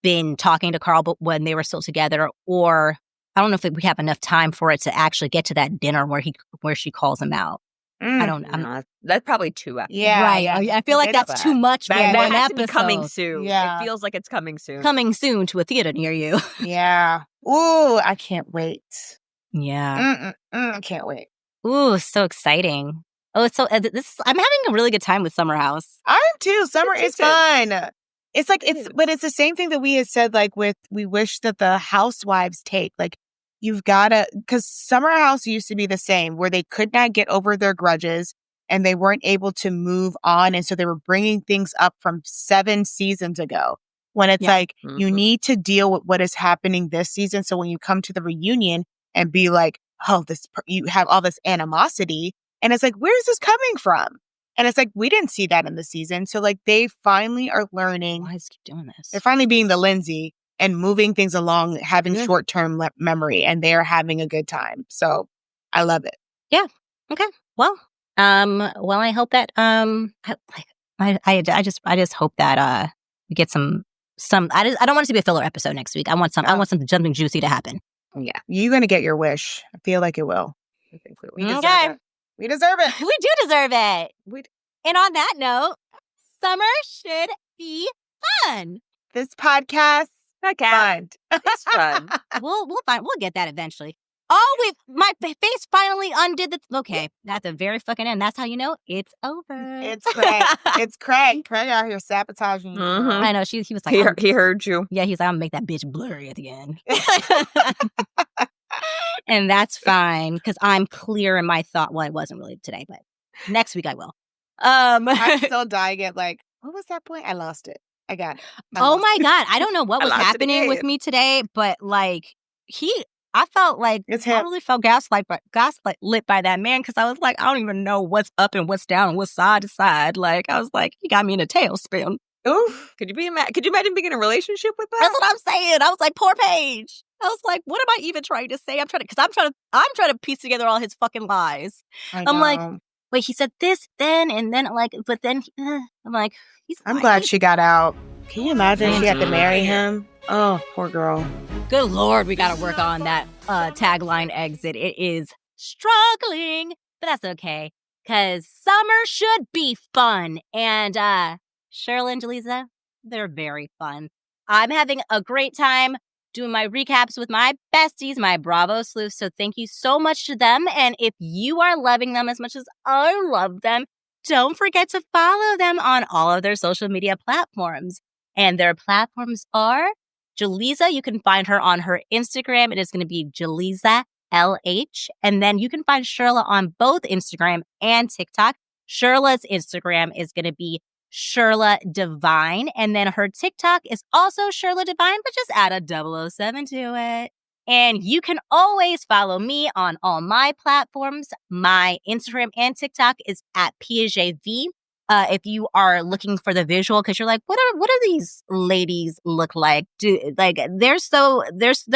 been talking to Carl but when they were still together, or I don't know if we have enough time for it to actually get to that dinner where she calls him out. I don't know. That's probably 2 episodes. Yeah, right. I feel like that's too much for one episode. Coming soon. Yeah. It feels like it's coming soon. Coming soon to a theater near you. Yeah. Ooh, I can't wait. Yeah. I can't wait. Ooh, so exciting. Oh, it's so I'm having a really good time with Summer House. I am too. Summer is fun. It's like but it's the same thing that we had said. Like we wish that the Housewives take. Like, you've gotta, because Summer House used to be the same, where they could not get over their grudges and they weren't able to move on, and so they were bringing things up from 7 seasons ago. When it's like you need to deal with what is happening this season. So when you come to the reunion and be like, oh, you have all this animosity, and it's like, where is this coming from? And it's like, we didn't see that in the season. So like, they finally are learning. Why does keep doing this? They're finally being the Lindsay and moving things along, having short-term memory, and they're having a good time. So I love it. Yeah. Okay. Well, I hope that, I just hope that, we get some, I don't want it to be a filler episode next week. I want something juicy to happen. Yeah. You're going to get your wish. I feel like it will. I think we deserve it. We deserve it. We do deserve it. And on that note, summer should be fun. This podcast. Fun. It's fun. We'll get that eventually. Oh, my face finally undid the. Okay, at the very fucking end. That's how you know it's over. It's Craig. It's Craig. Craig out here sabotaging you. I know. He was like, he heard you. Yeah, he's like, I'm gonna make that bitch blurry at the end. And that's fine because I'm clear in my thought. Well, I wasn't really today, but next week I will. I'm still dying at like, what was that point? I lost it. I got it. Oh my God. I don't know what was happening with me today, but like I felt like It's I him. really felt gaslit by that man because I was like, I don't even know what's up and what's down and what's side to side. Like, I was like, he got me in a tailspin. Oof. Could you imagine being in a relationship with that? That's what I'm saying. I was like, poor Paige. I was like, what am I even trying to say? I'm trying to piece together all his fucking lies. I'm like, wait, he said this then and then but then I'm like, I'm glad she got out. Can you imagine she had to marry him? Oh, poor girl. Good Lord, we got to work on that tagline exit. It is struggling, but that's okay because summer should be fun. And Shirla and Jaleeza, they're very fun. I'm having a great time doing my recaps with my besties, my Bravo sleuths. So thank you so much to them. And if you are loving them as much as I love them, don't forget to follow them on all of their social media platforms. And their platforms are Jaleeza. You can find her on her Instagram. It is going to be Jaleeza LH. And then you can find Shirla on both Instagram and TikTok. Shirla's Instagram is going to be Shirla Divine. And then her TikTok is also Shirla Divine, but just add a 007 to it. And you can always follow me on all my platforms. My Instagram and TikTok is at PiaJV. If you are looking for the visual, because you're like, what do these ladies look like? Their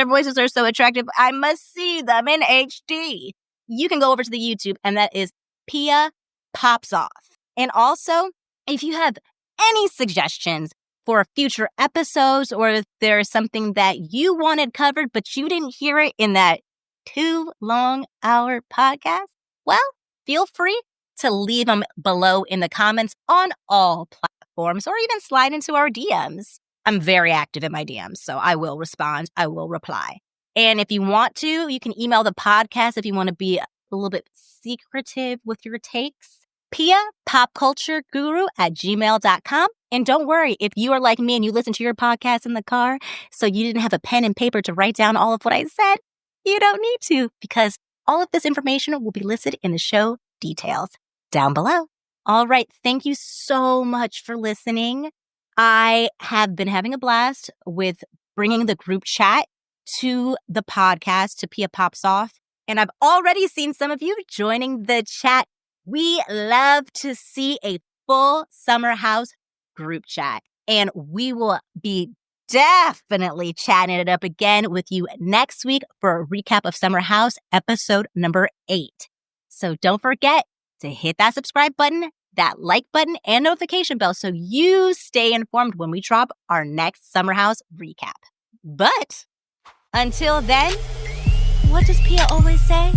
voices are so attractive. I must see them in HD. You can go over to the YouTube, and that is Pia Pops Off. And also, if you have any suggestions for future episodes, or if there's something that you wanted covered, but you didn't hear it in that 2 long hour podcast, well, feel free to leave them below in the comments on all platforms, or even slide into our DMs. I'm very active in my DMs, so I will respond. I will reply. And if you want to, you can email the podcast if you want to be a little bit secretive with your takes. Pia Pop Culture Guru at gmail.com. And don't worry, if you are like me and you listen to your podcast in the car, so you didn't have a pen and paper to write down all of what I said, you don't need to, because all of this information will be listed in the show details down below. All right. Thank you so much for listening. I have been having a blast with bringing the group chat to the podcast, to Pia Pops Off. And I've already seen some of you joining the chat. We love to see a full Summer House group chat. And we will be definitely chatting it up again with you next week for a recap of Summer House episode number 8. So don't forget to hit that subscribe button, that like button, and notification bell so you stay informed when we drop our next Summer House recap. But until then, what does Pia always say?